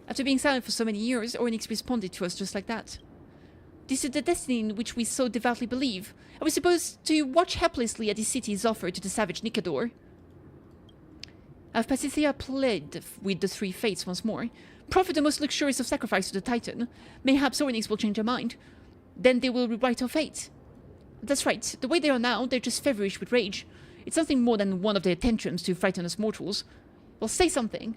After being silent for so many years, Ornyx responded to us just like that. This is the destiny in which we so devoutly believe. Are we supposed to watch helplessly as the city is offered to the savage Nikador? I've Pasithea pled with the three fates once more. Proffer the most luxurious of sacrifice to the Titan. Mayhaps Ornyx will change their mind. Then they will rewrite our fate. That's right. The way they are now, they're just feverish with rage. It's nothing more than one of their attentions to frighten us mortals. Well, say something.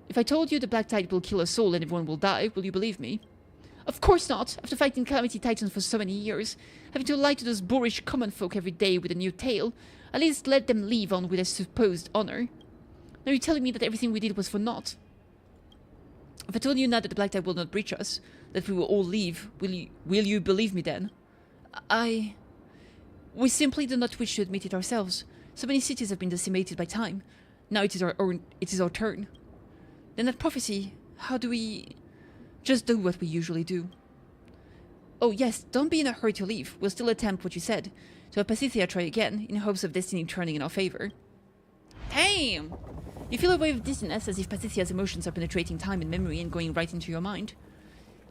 If I told you the Black Tide will kill us all and everyone will die, will you believe me? Of course not! After fighting Calamity Titans for so many years, having to lie to those boorish common folk every day with a new tale, at least let them leave on with a supposed honor. Now you're telling me that everything we did was for naught. If I told you now that the Black Tide will not breach us, that we will all leave, will you believe me then? We simply do not wish to admit it ourselves. So many cities have been decimated by time. Now it is our turn. Then that prophecy, how do we... Just do what we usually do. Oh yes, don't be in a hurry to leave. We'll still attempt what you said. To have Pasithea try again, in hopes of destiny turning in our favor. Damn! You feel a wave of dizziness as if Pasithea's emotions are penetrating time and memory and going right into your mind.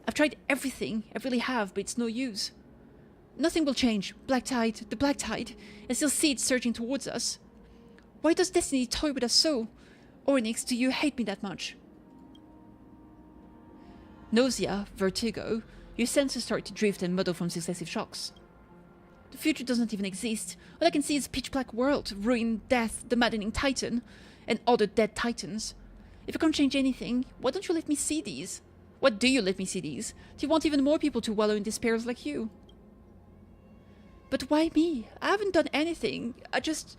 I've tried everything, I really have, but it's no use. Nothing will change. Black Tide, the Black Tide. I still see it surging towards us. Why does destiny toy with us so? Ornyx, do you hate me that much? Nausea, vertigo, your senses start to drift and muddle from successive shocks. The future doesn't even exist. All I can see is a pitch-black world, ruin, death, the maddening titan, and other dead titans. If I can't change anything, why don't you let me see these? Why do you let me see these? Do you want even more people to wallow in despair like you? But why me? I haven't done anything. I just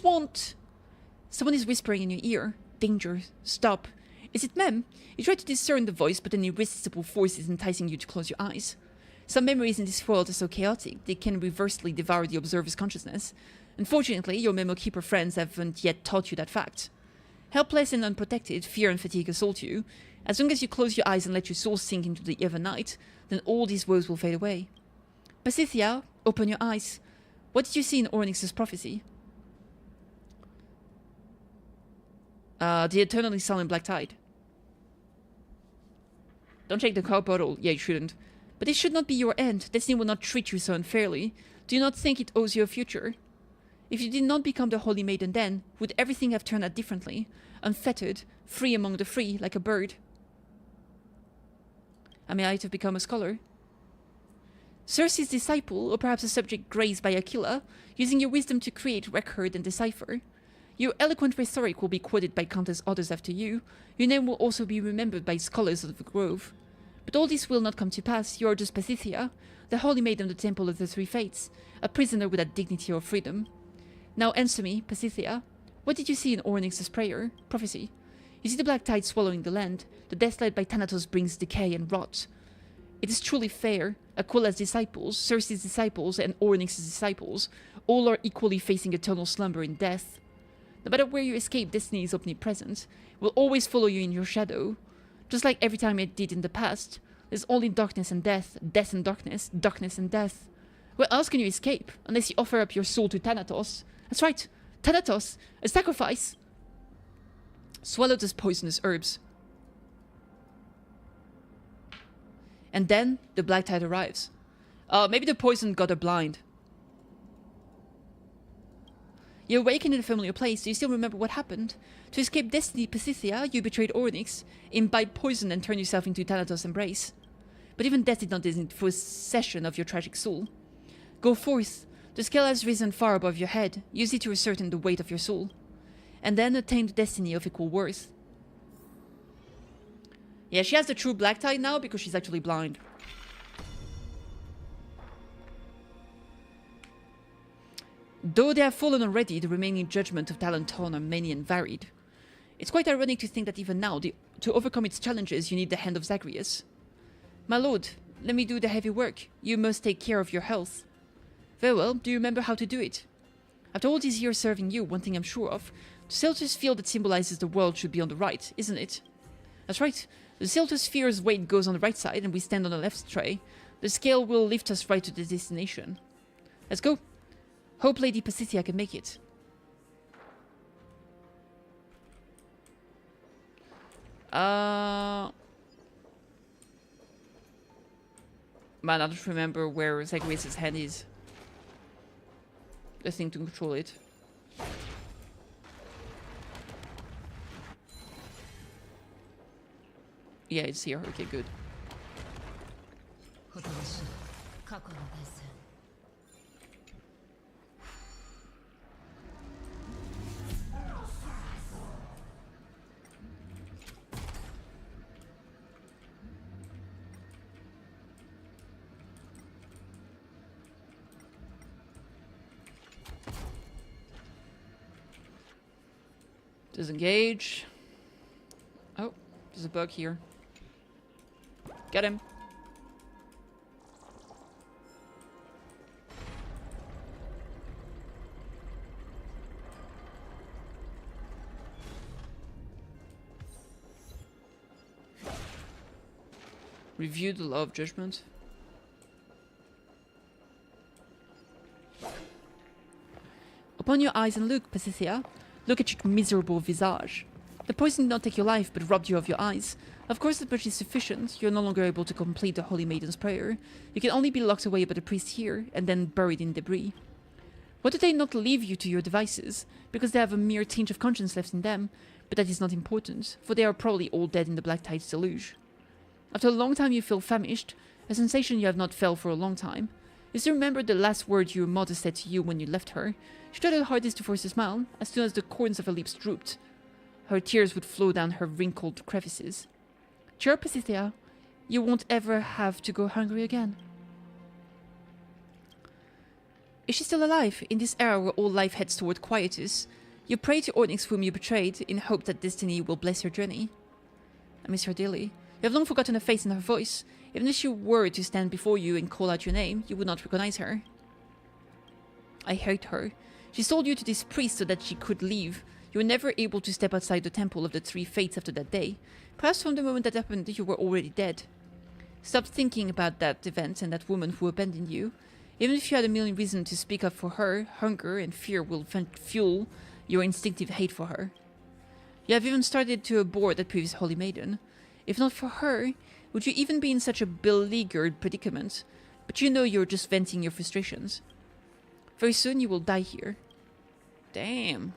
want... Someone is whispering in your ear. Danger. Stop. Is it Mem? You try to discern the voice, but an irresistible force is enticing you to close your eyes. Some memories in this world are so chaotic, they can reversely devour the observer's consciousness. Unfortunately, your memo keeper friends haven't yet taught you that fact. Helpless and unprotected, fear and fatigue assault you. As long as you close your eyes and let your soul sink into the ever night, then all these woes will fade away. Pasithea, open your eyes. What did you see in Ornyx's prophecy? The eternally sullen Black Tide. Don't shake the cup bottle. Yeah, you shouldn't. But this should not be your end. Destiny will not treat you so unfairly. Do you not think it owes you a future? If you did not become the Holy Maiden then, would everything have turned out differently? Unfettered, free among the free, like a bird? I might have become a scholar. Circe's disciple, or perhaps a subject grazed by Aquila, using your wisdom to create, record, and decipher. Your eloquent rhetoric will be quoted by countless others after you. Your name will also be remembered by scholars of the grove. But all this will not come to pass. You are just Pasithea, the holy maiden of the Temple of the Three Fates, a prisoner without dignity or freedom. Now answer me, Pasithea. What did you see in Ornyx's prophecy? You see the Black Tide swallowing the land. The death led by Thanatos brings decay and rot. It is truly fair. Aquila's disciples, Circe's disciples, and Ornyx's disciples, all are equally facing eternal slumber in death. No matter where you escape, destiny is omnipresent. It will always follow you in your shadow. Just like every time it did in the past. There's only darkness and death, death and darkness, darkness and death. Where else can you escape? Unless you offer up your soul to Thanatos. That's right, Thanatos, a sacrifice. Swallow those poisonous herbs. And then the Black Tide arrives. Maybe the poison got her blind. You awaken in a familiar place. Do you still remember what happened? To escape destiny, Pasithea, you betrayed Ornyx, imbibe poison and turn yourself into Thanatos' embrace. But even death did not take possession of your tragic soul. Go forth. The scale has risen far above your head. Use it to ascertain the weight of your soul. And then attain the destiny of equal worth. Yeah, she has the true Black Tide now because she's actually blind. Though they have fallen already, the remaining judgment of Talanton are many and varied. It's quite ironic to think that even now, to overcome its challenges, you need the hand of Zagreus. My lord, let me do the heavy work. You must take care of your health. Very well, do you remember how to do it? After all these years serving you, one thing I'm sure of, the Celtus field that symbolizes the world should be on the right, isn't it? That's right. The Celtus sphere's weight goes on the right side and we stand on the left tray. The scale will lift us right to the destination. Let's go. Hope Lady Pasithea can make it. Man, I don't remember where Zagreus' hand is. The thing to control it. Yeah, it's here. Okay, good. Disengage. Oh, there's a bug here. Get him. Review the law of judgment. Open your eyes and look, Pacicia. Look at your miserable visage. The poison did not take your life, but robbed you of your eyes. Of course, that much is sufficient. You're no longer able to complete the Holy Maiden's prayer. You can only be locked away by the priest here, and then buried in debris. Why do they not leave you to your devices? Because they have a mere tinge of conscience left in them, but that is not important, for they are probably all dead in the Black Tide's deluge. After a long time you feel famished, a sensation you have not felt for a long time. You still remember the last word your mother said to you when you left her. She tried her hardest to force a smile, as soon as the corners of her lips drooped. Her tears would flow down her wrinkled crevices. Cheer up, Pacicia. You won't ever have to go hungry again. Is she still alive, in this era where all life heads toward quietus? You pray to Ornyx whom you betrayed, in hope that destiny will bless your journey. I miss her dearly. You have long forgotten her face and her voice. Even if she were to stand before you and call out your name, you would not recognize her. I hate her. She sold you to this priest so that she could leave. You were never able to step outside the Temple of the Three Fates after that day. Perhaps from the moment that happened, you were already dead. Stop thinking about that event and that woman who abandoned you. Even if you had a million reasons to speak up for her, hunger and fear will fuel your instinctive hate for her. You have even started to abhor that previous Holy Maiden. If not for her, would you even be in such a beleaguered predicament? But you know you're just venting your frustrations. Very soon you will die here. Damn.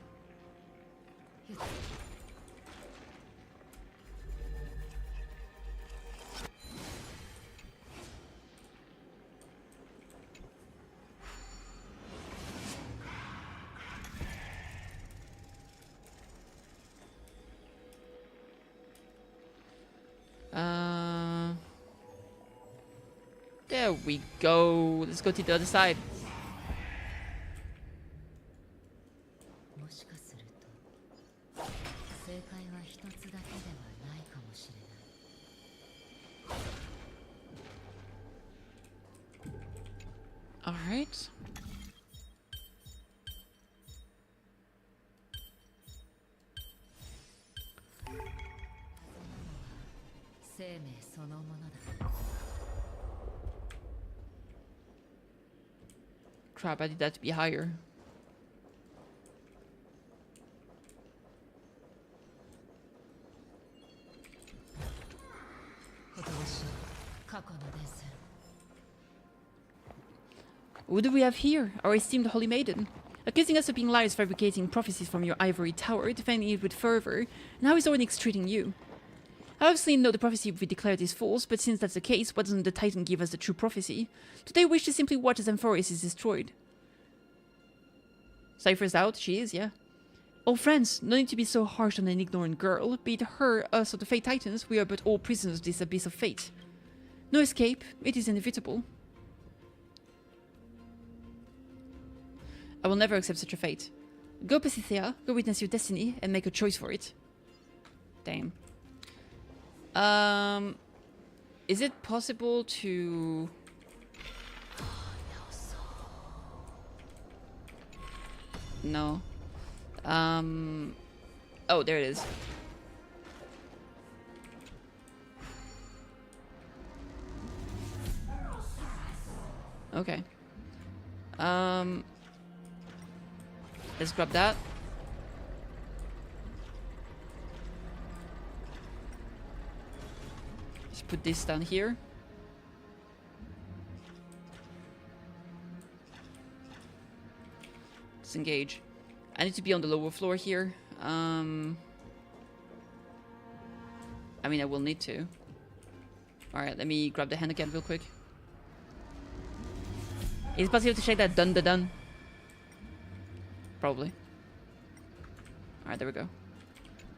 There we go. Let's go to the other side. All right. Crap, I did that to be higher. What do we have here? Our esteemed Holy Maiden. Accusing us of being liars, fabricating prophecies from your ivory tower, defending it with fervor, and how is Ornyx treating you? I obviously know the prophecy we declared is false, but since that's the case, why doesn't the Titan give us the true prophecy? Do they wish to simply watch as Amphoris is destroyed? Cifera's out? She is, yeah. Oh friends, no need to be so harsh on an ignorant girl. Be it her, us, or the Fate Titans, we are but all prisoners of this abyss of fate. No escape, it is inevitable. I will never accept such a fate. Go, Pacicia, go witness your destiny, and make a choice for it. Damn. Is it possible to... No. Oh, there it is. Okay. Let's grab that. Let's put this down here. Disengage. I need to be on the lower floor here. I mean, I will need to. Alright, let me grab the hand again real quick. Is it possible to check that dun? Probably. Alright, there we go.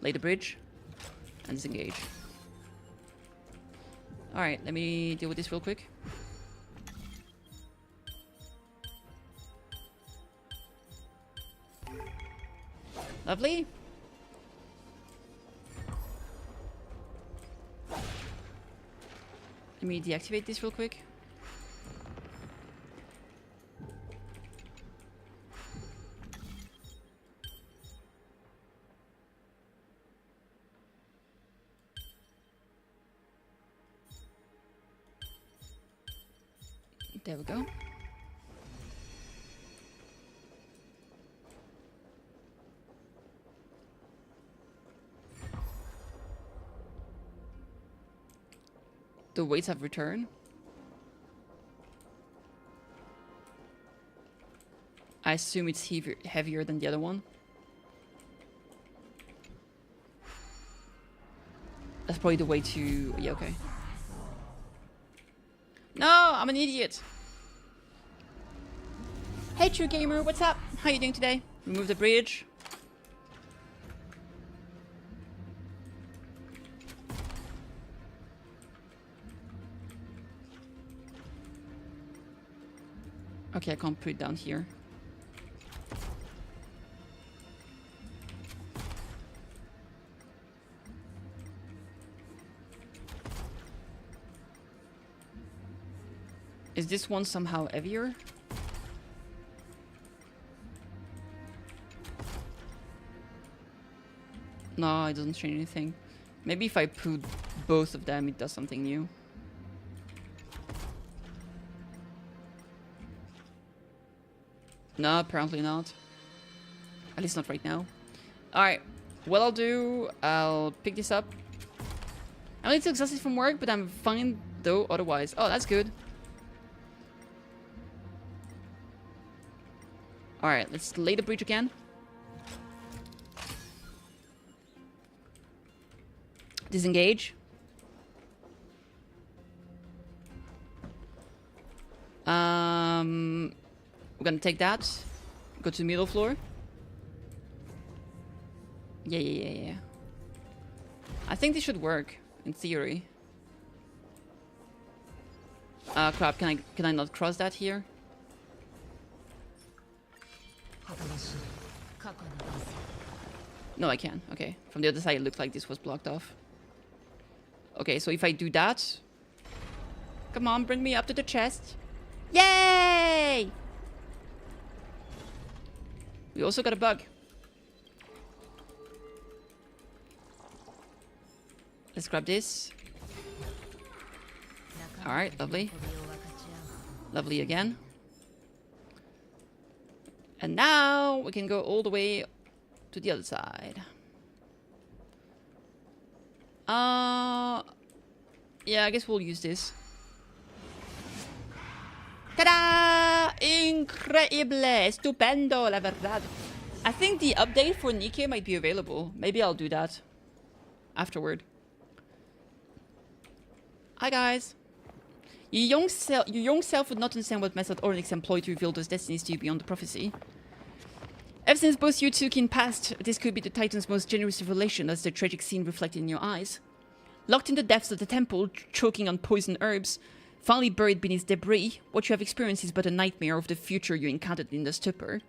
Lay the bridge. And disengage. Alright, let me deal with this real quick. Lovely. Let me deactivate this real quick. There we go. The weights have returned. I assume it's heavier than the other one. That's probably the way to... Yeah, okay. No, I'm an idiot. Hey, True Gamer, what's up? How you doing today? Remove the bridge. Okay, I can't put it down here. Is this one somehow heavier? No, it doesn't change anything. Maybe if I put both of them, it does something new. No, apparently not. At least not right now. Alright, what I'll do, I'll pick this up. I'm a little exhausted from work, but I'm fine though otherwise. Oh, that's good. Alright, let's lay the bridge again. Disengage. We're gonna take that. Go to the middle floor. Yeah. I think this should work, in theory. Crap, can I not cross that here? No, I can. Okay. From the other side, it looked like this was blocked off. Okay, so if I do that... Come on, bring me up to the chest. Yay! We also got a bug. Let's grab this. Alright, lovely. Lovely again. And now we can go all the way to the other side. Yeah, I guess we'll use this. Ta-da! Increíble! Estupendo, la verdad. I think the update for Nikke might be available. Maybe I'll do that afterward. Hi, guys. Your young self would not understand what method Ornyx employed to reveal those destinies to you beyond the prophecy. Ever since both you two kin passed, this could be the Titan's most generous revelation, as the tragic scene reflected in your eyes. Locked in the depths of the temple, choking on poison herbs, finally buried beneath debris, what you have experienced is but a nightmare of the future you encountered in the stupor.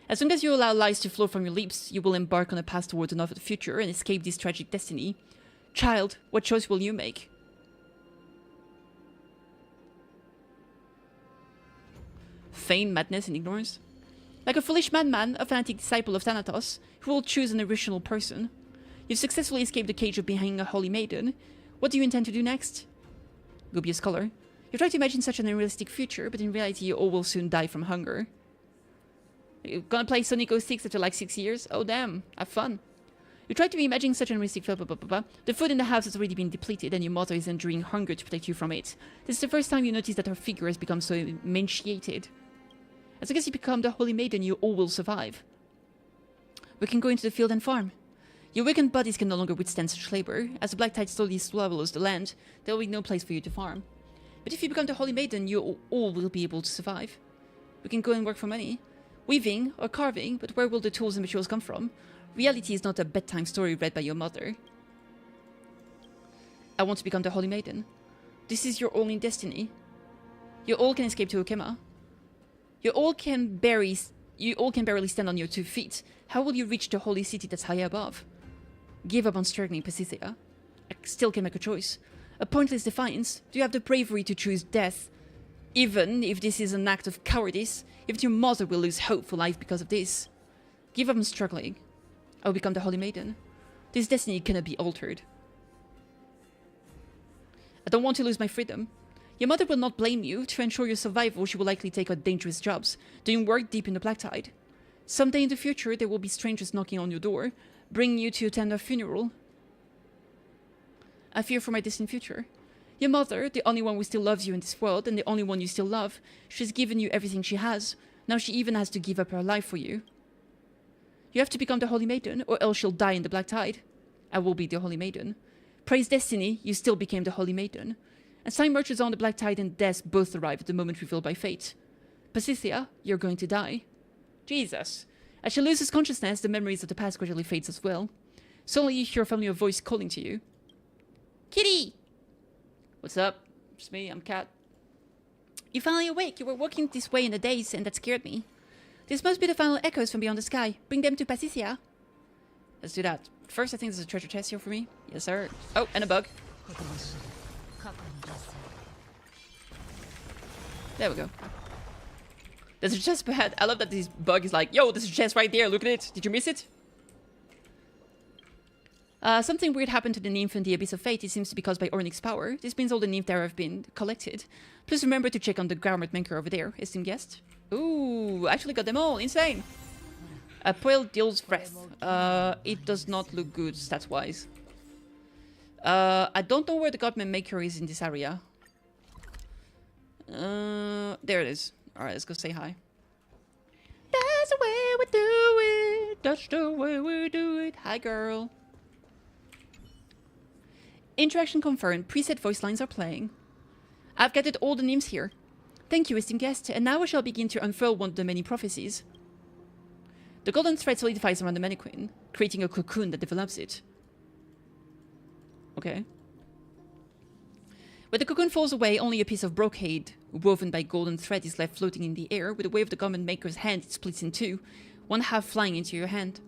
As long as you allow lies to flow from your lips, you will embark on a path towards another future and escape this tragic destiny. Child, what choice will you make? Feign madness and ignorance? Like a foolish madman, a fanatic disciple of Thanatos, who will choose an irrational person. You've successfully escaped the cage of being a holy maiden. What do you intend to do next? Go be a scholar. You try to imagine such an unrealistic future, but in reality you all will soon die from hunger. You're gonna play Sonic 06 after like 6 years? Oh damn, have fun. You try to be imagining such an unrealistic future, The food in the house has already been depleted and your mother is enduring hunger to protect you from it. This is the first time you notice that her figure has become so emaciated. As long as you become the holy maiden, you all will survive. We can go into the field and farm. Your weakened bodies can no longer withstand such labor. As the black tide slowly swallows the land, there will be no place for you to farm. But if you become the holy maiden, you all will be able to survive. We can go and work for money. Weaving or carving, but where will the tools and materials come from? Reality is not a bedtime story read by your mother. I want to become the holy maiden. This is your only destiny. You all can escape to Okema. You all can barely stand on your 2 feet. How will you reach the holy city that's high above? Give up on struggling, Pasithea. I still can make a choice. A pointless defiance. Do you have the bravery to choose death? Even if this is an act of cowardice, if your mother will lose hope for life because of this. Give up on struggling. I will become the Holy Maiden. This destiny cannot be altered. I don't want to lose my freedom. Your mother will not blame you. To ensure your survival, she will likely take on dangerous jobs, doing work deep in the black tide. Someday in the future, there will be strangers knocking on your door, bringing you to attend a funeral. I fear for my distant future. Your mother, the only one who still loves you in this world, and the only one you still love, she's given you everything she has. Now she even has to give up her life for you. You have to become the Holy Maiden, or else she'll die in the black tide. I will be the Holy Maiden. Praise destiny, you still became the Holy Maiden. As time marches on, the black tide and death both arrive at the moment revealed by fate. Pacicia, you're going to die. Jesus. As she loses consciousness, the memories of the past gradually fades as well. Suddenly you hear a familiar voice calling to you. Kitty! What's up? It's me, I'm Kat. You're finally awake. You were walking this way in a daze, and that scared me. This must be the final echoes from beyond the sky. Bring them to Pacicia. Let's do that. First, I think there's a treasure chest here for me. Yes, sir. Oh, and a bug. There we go. There's a chest ahead. I love that this bug is like, yo, there's a chest right there. Look at it. Did you miss it? Something weird happened to the nymph in the Abyss of Fate. It seems to be caused by Ornyx's power. This means all the nymph there have been collected. Please remember to check on the garment maker over there, esteemed guest. Ooh, actually got them all. Insane. A Poil deals breath. It does not look good stats-wise. I don't know where the garment maker is in this area. There it is. Alright, let's go say hi. That's the way we do it. That's the way we do it. Hi, girl. Interaction confirmed. Preset voice lines are playing. I've gathered all the names here. Thank you, esteemed guest. And now I shall begin to unfurl one of the many prophecies. The golden thread solidifies around the mannequin, creating a cocoon that develops it. Okay. When the cocoon falls away, only a piece of brocade woven by golden thread is left floating in the air. With the wave of the garment maker's hand, it splits in two, one half flying into your hand.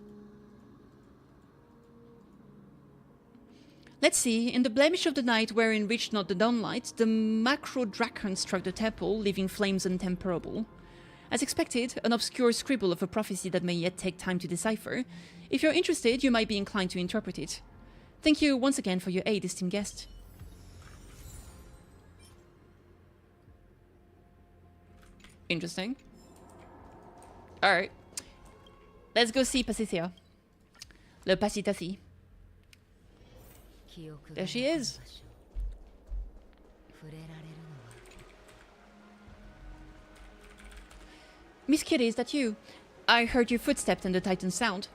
Let's see, in the blemish of the night wherein reached not the dawnlight, the macro dragon struck the temple, leaving flames untemperable. As expected, an obscure scribble of a prophecy that may yet take time to decipher. If you're interested, you might be inclined to interpret it. Thank you once again for your aid, esteemed guest. Interesting. Alright. Let's go see Pacicia. Le Pacitaci. There she is. Miss Kitty, is that you? I heard your footsteps and the Titan sound.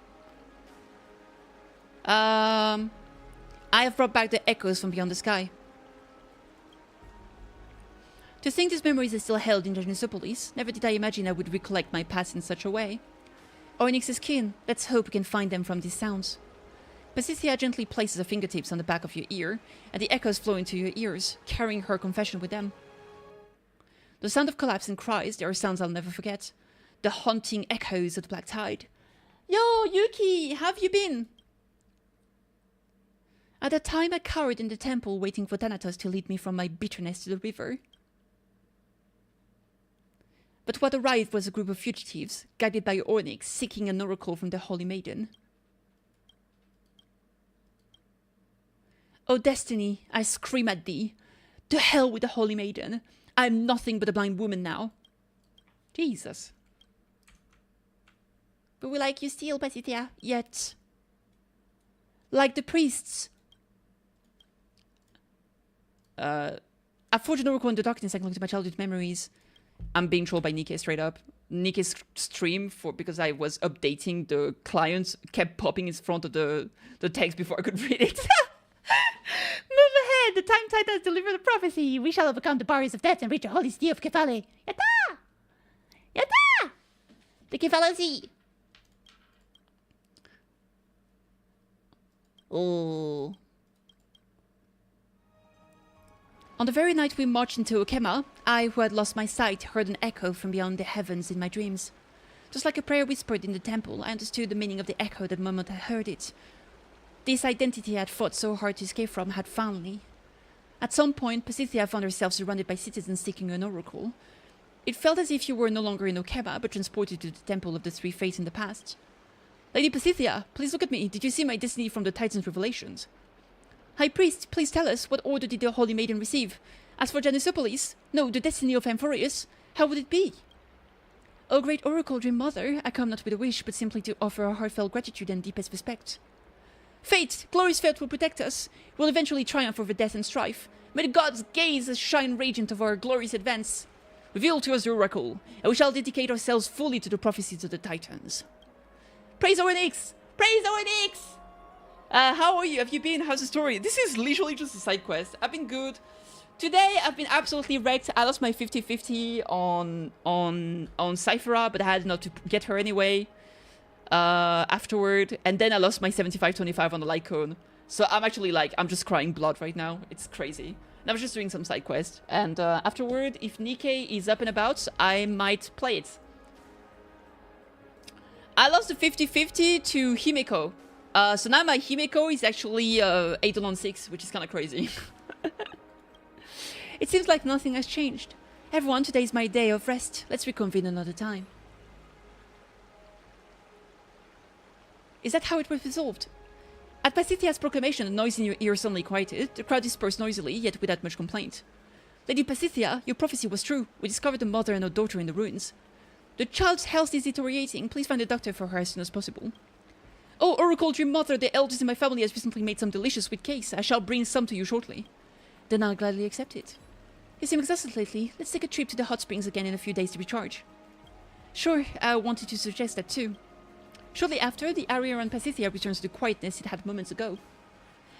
I have brought back the echoes from beyond the sky. To think these memories are still held in Janisopolis, never did I imagine I would recollect my past in such a way. Ornyx is keen. Let's hope we can find them from these sounds. Pacicia gently places her fingertips on the back of your ear, and the echoes flow into your ears, carrying her confession with them. The sound of collapse and cries, they are sounds I'll never forget. The haunting echoes of the black tide. Yo, Yuki, how have you been? At that time I cowered in the temple, waiting for Thanatos to lead me from my bitterness to the river. But what arrived was a group of fugitives, guided by Ornyx, seeking an oracle from the Holy Maiden. O destiny, I scream at thee. To hell with the Holy Maiden. I am nothing but a blind woman now. Jesus. But we like you still, Pacicia, yet. Like the priests. I forged an oracle in the darkness. I can look to my childhood memories. I'm being trolled by Nikke straight up. Nikke's stream, because I was updating the clients, kept popping in front of the text before I could read it. Move ahead! The time titans deliver the prophecy! We shall overcome the barriers of death and reach the holy city of Kefale! Yatta! Yatta! The Kefale Sea! Oh. On the very night we marched into Okema, I, who had lost my sight, heard an echo from beyond the heavens in my dreams. Just like a prayer whispered in the temple, I understood the meaning of the echo the moment I heard it. This identity I had fought so hard to escape from had found me. At some point, Pasithea found herself surrounded by citizens seeking an oracle. It felt as if you were no longer in Okema, but transported to the Temple of the Three Fates in the past. Lady Pasithea, please look at me. Did you see my destiny from the Titan's revelations? High Priest, please tell us, what order did the Holy Maiden receive? As for Janisopolis, no, the destiny of Amphorius, how would it be? O great Oracle Dream Mother, I come not with a wish, but simply to offer a heartfelt gratitude and deepest respect. Fate, glorious fate will protect us. We'll eventually triumph over death and strife. May the gods gaze as shine radiant of our glorious advance. Reveal to us the oracle, and we shall dedicate ourselves fully to the prophecies of the Titans. Praise Oryx! Praise Oryx! How are you? Have you been? How's the story? This is literally just a side quest. I've been good. Today, I've been absolutely wrecked. I lost my 50-50 on Cifera, but I had not to get her anyway afterward. And then I lost my 75-25 on the light cone. So I'm actually like, I'm just crying blood right now. It's crazy. And I was just doing some side quest. And afterward, if Nikkei is up and about, I might play it. I lost the 50-50 to Himeko. So now my Himeko is actually 8-on-6, which is kind of crazy. It seems like nothing has changed. Everyone, today is my day of rest. Let's reconvene another time. Is that how it was resolved? At Pasithea's proclamation, the noise in your ear suddenly quieted. The crowd dispersed noisily, yet without much complaint. Lady Pasithea, your prophecy was true. We discovered a mother and a daughter in the ruins. The child's health is deteriorating. Please find a doctor for her as soon as possible. Oh, Oracle Dream Mother, the eldest in my family has recently made some delicious sweet cakes. I shall bring some to you shortly. Then I'll gladly accept it. You seem exhausted lately. Let's take a trip to the hot springs again in a few days to recharge. Sure, I wanted to suggest that too. Shortly after, the area around Pasithea returns to the quietness it had moments ago.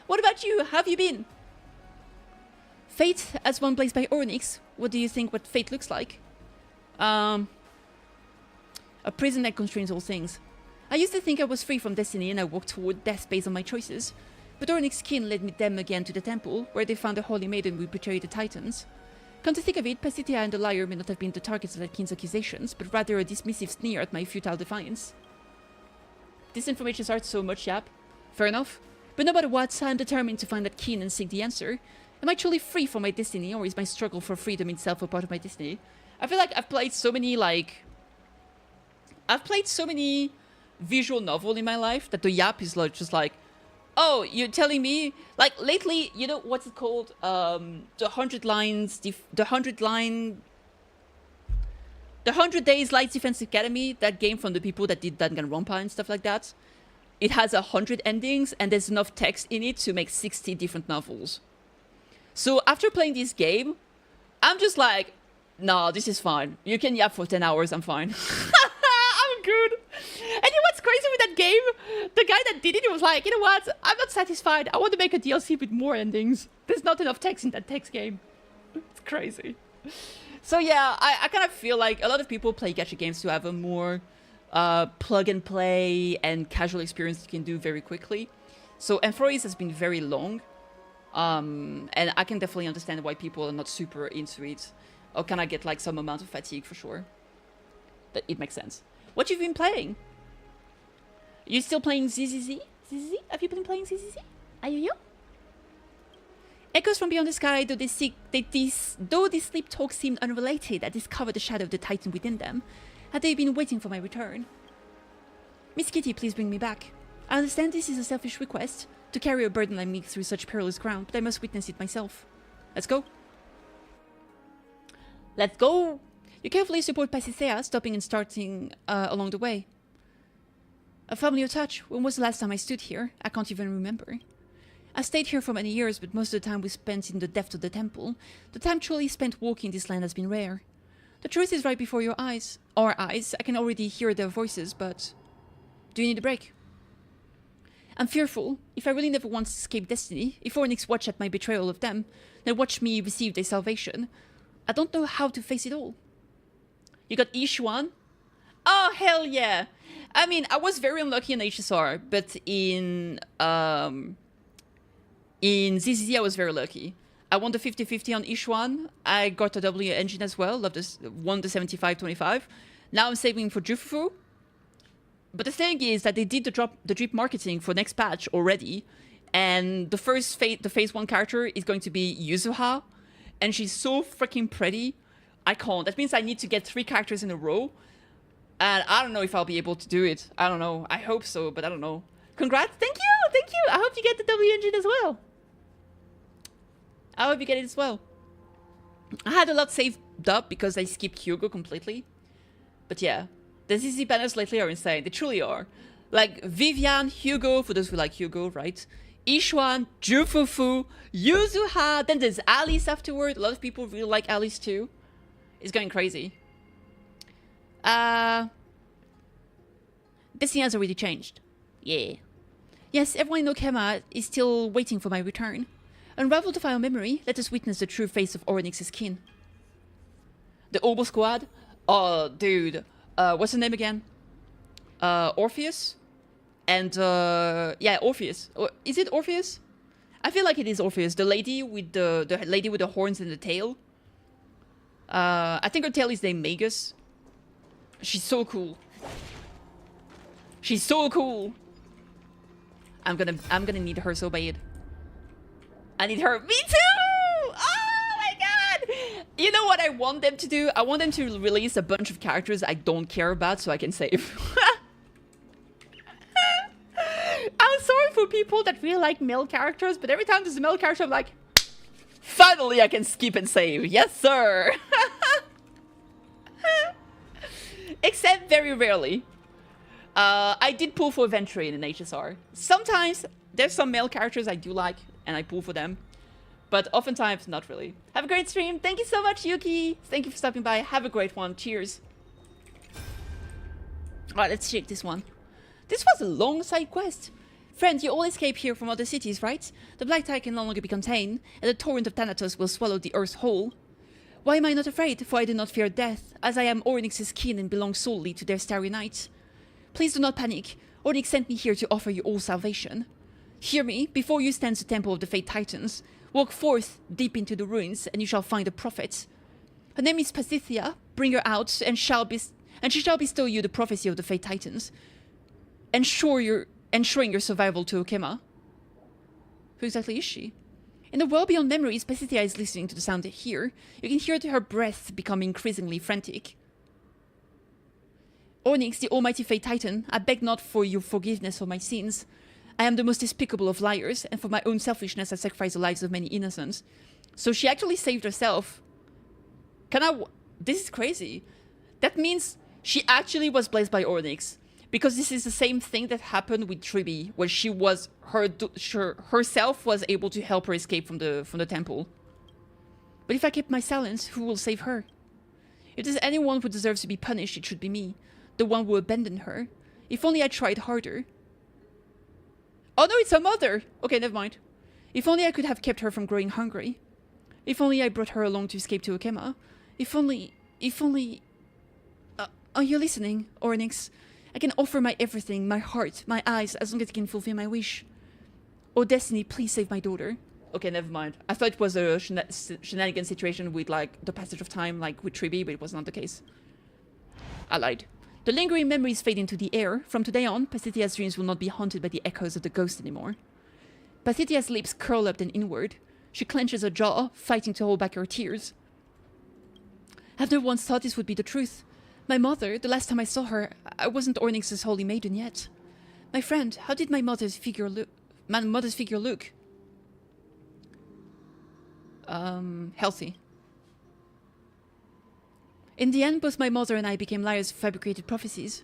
What about you? How have you been? Fate, as one placed by Ornyx. What do you think what fate looks like? A prison that constrains all things. I used to think I was free from destiny and I walked toward death based on my choices. But Ornyx's kin led them again to the temple, where they found a holy maiden who betrayed the Titans. Come to think of it, Pasithea and the liar may not have been the targets of that kin's accusations, but rather a dismissive sneer at my futile defiance. This information hurts so much, yap. Fair enough. But no matter what, I'm determined to find that kin and seek the answer. Am I truly free from my destiny, or is my struggle for freedom itself a part of my destiny? I feel like I've played so many, visual novels in my life that the yap is like, just like, oh, you're telling me, like, lately, you know, what's it called? The 100 Days Light Defense Academy, that game from the people that did Danganronpa and stuff like that. It has 100 endings, and there's enough text in it to make 60 different novels. So after playing this game, I'm just like, no, this is fine. You can yap for 10 hours, I'm fine. I'm good. And you know what's crazy with that game? The guy that did it, he was like, you know what? I'm not satisfied. I want to make a DLC with more endings. There's not enough text in that text game. It's crazy. So yeah, I kind of feel like a lot of people play gacha games to have a more plug and play and casual experience you can do very quickly. So Amphorius has been very long. And I can definitely understand why people are not super into it. Or kind of get like some amount of fatigue for sure. But it makes sense. What you've been playing? You still playing ZZZ? ZZZ? Have you been playing ZZZ? Are you? Echoes from beyond the sky, though these sleep talks seemed unrelated, I discovered the shadow of the Titan within them. Had they been waiting for my return? Miss Kitty, please bring me back. I understand this is a selfish request, to carry a burden like me through such perilous ground, but I must witness it myself. Let's go. Let's go! You carefully support Pasithea, stopping and starting along the way. A familiar touch. When was the last time I stood here? I can't even remember. I stayed here for many years, but most of the time we spent in the depth of the temple. The time truly spent walking this land has been rare. The truth is right before your eyes. Our eyes. I can already hear their voices, but... Do you need a break? I'm fearful. If I really never want to escape destiny, if Ornyx watch at my betrayal of them, then watch me receive their salvation. I don't know how to face it all. You got Ishuan? Oh, hell yeah! I mean, I was very unlucky in HSR, but in ZZZ I was very lucky. I won the 50-50 on Ishuan. I got a W engine as well. Won the 75-25. Now I'm saving for Jufufu. But the thing is that they did the drip marketing for next patch already, And the phase 1 character is going to be Yuzuha, and she's so freaking pretty. I can't. That means I need to get 3 characters in a row, and I don't know if I'll be able to do it. I don't know. I hope so, but I don't know. Congrats. Thank you. Thank you. I hope you get the W engine as well. I hope you get it as well. I had a lot saved up because I skipped Hugo completely. But yeah, the CC banners lately are insane. They truly are. Like Vivian, Hugo, for those who like Hugo, right? Ishuan, Jufufu, Yuzuha, then there's Alice afterward. A lot of people really like Alice too. It's going crazy. Destiny has already changed. Yeah. Yes, everyone in Okema is still waiting for my return. Unravel the file memory, let us witness the true face of Oryx's kin. The Obo Squad? Oh, dude. What's her name again? Orpheus? And, yeah, Orpheus. Is it Orpheus? I feel like it is Orpheus. The lady with the lady with the horns and the tail. I think her tail is named Magus. She's so cool. She's so cool. I'm gonna need her so bad. I need her. Me too! Oh my god! You know what I want them to do? I want them to release a bunch of characters I don't care about so I can save. I'm sorry for people that really like male characters, but every time there's a male character, I'm like, finally I can skip and save. Yes, sir! Except very rarely. I did pull for Venture in an HSR. Sometimes there's some male characters I do like, and I pull for them. But oftentimes, not really. Have a great stream. Thank you so much, Yuki. Thank you for stopping by. Have a great one. Cheers. Alright, let's check this one. This was a long side quest. Friend, you all escape here from other cities, right? The Black Tide can no longer be contained, and the torrent of Thanatos will swallow the earth whole. Why am I not afraid? For I do not fear death, as I am Ornyx's kin and belong solely to their starry night. Please do not panic. Ornyx sent me here to offer you all salvation. Hear me, before you stands the temple of the Fate Titans. Walk forth deep into the ruins, and you shall find a prophet. Her name is Pasithia. Bring her out, and she shall bestow you the prophecy of the Fate Titans, ensuring your survival to Okema. Who exactly is she? In the world beyond memories, Pasithia is listening to the sound here. You can hear her breath become increasingly frantic. Onyx, the almighty Fate Titan, I beg not for your forgiveness for my sins. I am the most despicable of liars, and for my own selfishness I sacrifice the lives of many innocents. So she actually saved herself. This is crazy. That means she actually was blessed by Onyx. Because this is the same thing that happened with Tribi, where she was herself was able to help her escape from the temple. But if I keep my silence, who will save her? If there's anyone who deserves to be punished, it should be me, the one who abandoned her. If only I tried harder. Oh no, it's her mother! Okay, never mind. If only I could have kept her from growing hungry. If only I brought her along to escape to Okema. If only... are you listening, Ornyx? I can offer my everything, my heart, my eyes, as long as it can fulfill my wish. Oh, Destiny, please save my daughter. Okay, never mind. I thought it was a Shenanigans situation with, like, the passage of time, like with Tribi, but it was not the case. I lied. The lingering memories fade into the air. From today on, Pasithia's dreams will not be haunted by the echoes of the ghost anymore. Pasithia's lips curl up and inward. She clenches her jaw, fighting to hold back her tears. I've never once thought this would be the truth. My mother, the last time I saw her, I wasn't Ornyx's holy maiden yet. My friend, how did my mother's figure look? Healthy. In the end, both my mother and I became liars who fabricated prophecies.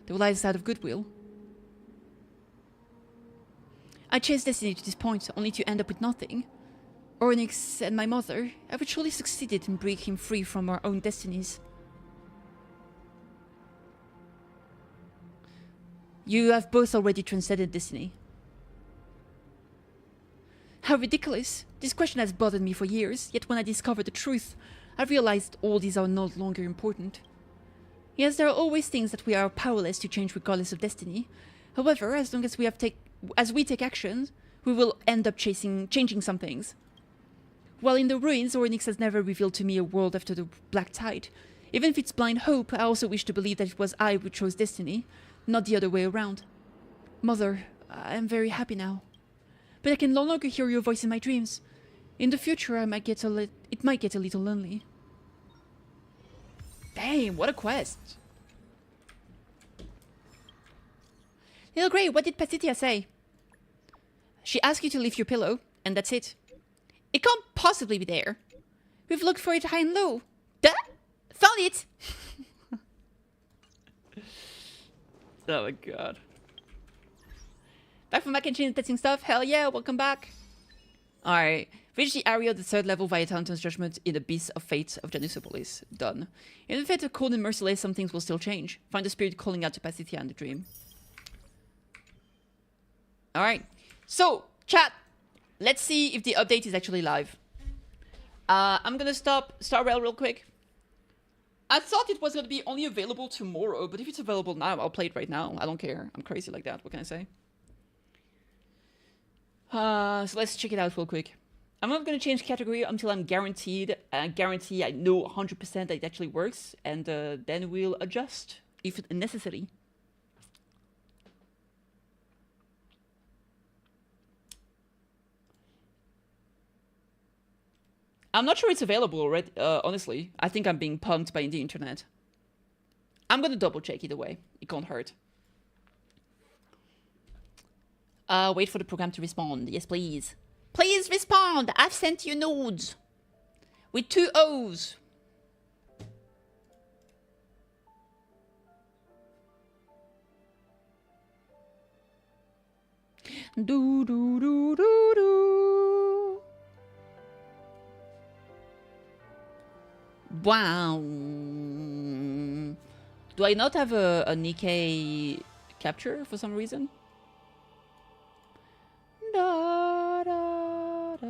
They were lies out of goodwill. I chased destiny to this point, only to end up with nothing. Ornyx and my mother have truly succeeded in breaking free from our own destinies. You have both already transcended destiny. How ridiculous! This question has bothered me for years, yet when I discovered the truth, I realized all these are no longer important. Yes, there are always things that we are powerless to change regardless of destiny. However, as long as we take action, we will end up changing some things. While in the ruins, Ornyx has never revealed to me a world after the Black Tide. Even if it's blind hope, I also wish to believe that it was I who chose destiny, not the other way around. Mother, I am very happy now. But I can no longer hear your voice in my dreams. In the future, it might get a little lonely. Damn, what a quest. Little Grey, what did Pasithia say? She asked you to leave your pillow, and that's it. It can't possibly be there. We've looked for it high and low. Duh! Found it! Oh my god. Back from Mac and Cheese testing stuff? Hell yeah, welcome back. Alright. Reach the area of the 3rd level via Taunton's Judgment in the Beast of Fate of Janusopolis. Done. In the fate of cold and merciless, some things will still change. Find the spirit calling out to Pasithia in the dream. Alright. So, chat. Let's see if the update is actually live. I'm gonna stop Starrail real quick. I thought it was gonna be only available tomorrow, but if it's available now, I'll play it right now. I don't care. I'm crazy like that. What can I say? So let's check it out real quick. I'm not gonna change category until I'm guaranteed. I know 100% that it actually works, and then we'll adjust if necessary. I'm not sure it's available already, honestly. I think I'm being punked by the internet. I'm gonna double check either way. It can't hurt. Wait for the program to respond. Yes, please. Please respond! I've sent you nudes! With 2 O's. Do do do do do. Wow. Do I not have a Nikkei capture for some reason? Da, da, da.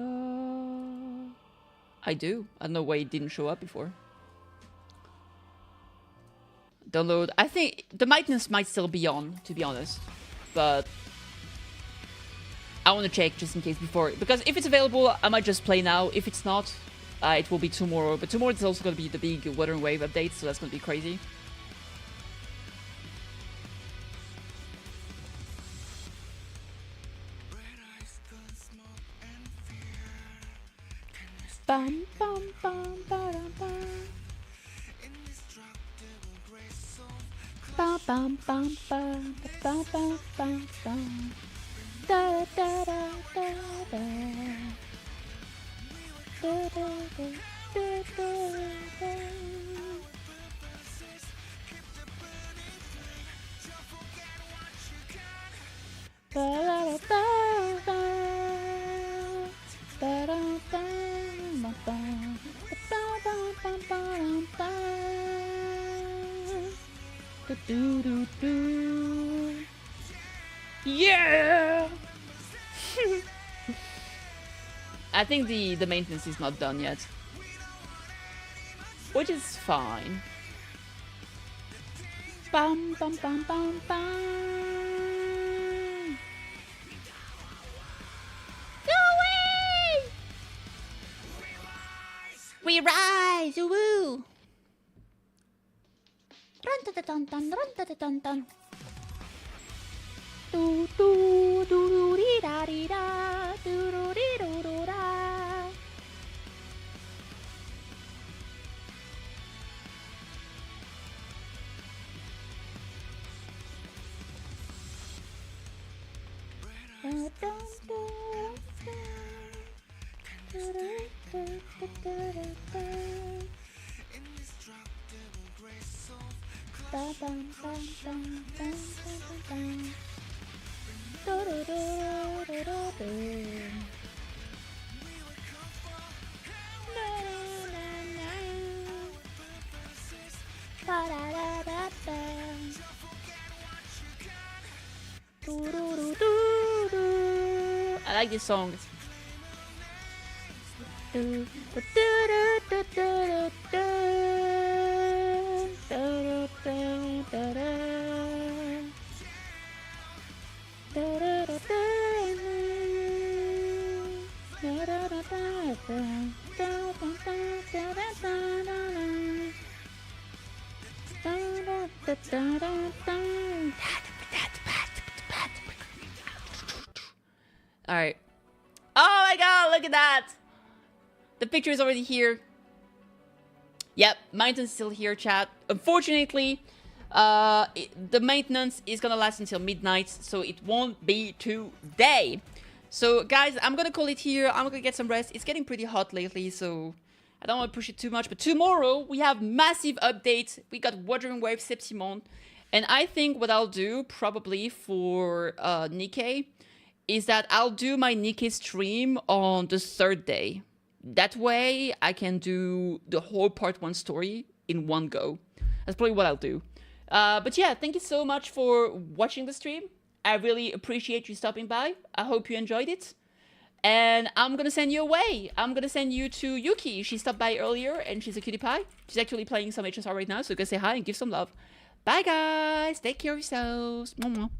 I do. I don't know why it didn't show up before. Download. I think the maintenance might still be on, to be honest. But I want to check just in case before. Because if it's available, I might just play now. If it's not, it will be tomorrow. But tomorrow it's also going to be the big Weather and Wave update, so that's going to be crazy. Bum, bum, bum, ba-dum, bum. Bum, bum, bum, bum, bum, bum, bum, bum. Da, da, da, da, da. Da, da, da, da, da, da. Yeah! I think the maintenance is not done yet. Which is fine. Bum bum bum bum bum. Go away! We rise! Woo! Run to the dun dun, run to the dun dun. Do do do do dee da dee da, do do dee do do da. I like this song. All right. Oh my god, look at that! The picture is already here. Yep, maintenance is still here, chat. Unfortunately, the maintenance is gonna last until midnight, so it won't be today. So, guys, I'm gonna call it here. I'm gonna get some rest. It's getting pretty hot lately, so I don't want to push it too much. But tomorrow, we have massive updates. We got Wuthering Waves Septimon. And I think what I'll do, probably for Nikkei, is that I'll do my Nikkei stream on the 3rd day. That way, I can do the whole part 1 story in one go. That's probably what I'll do. But yeah, thank you so much for watching the stream. I really appreciate you stopping by. I hope you enjoyed it. And I'm gonna send you away. I'm gonna send you to Yuki. She stopped by earlier and she's a cutie pie. She's actually playing some HSR right now, so go say hi and give some love. Bye guys. Take care of yourselves. Mwah, mwah.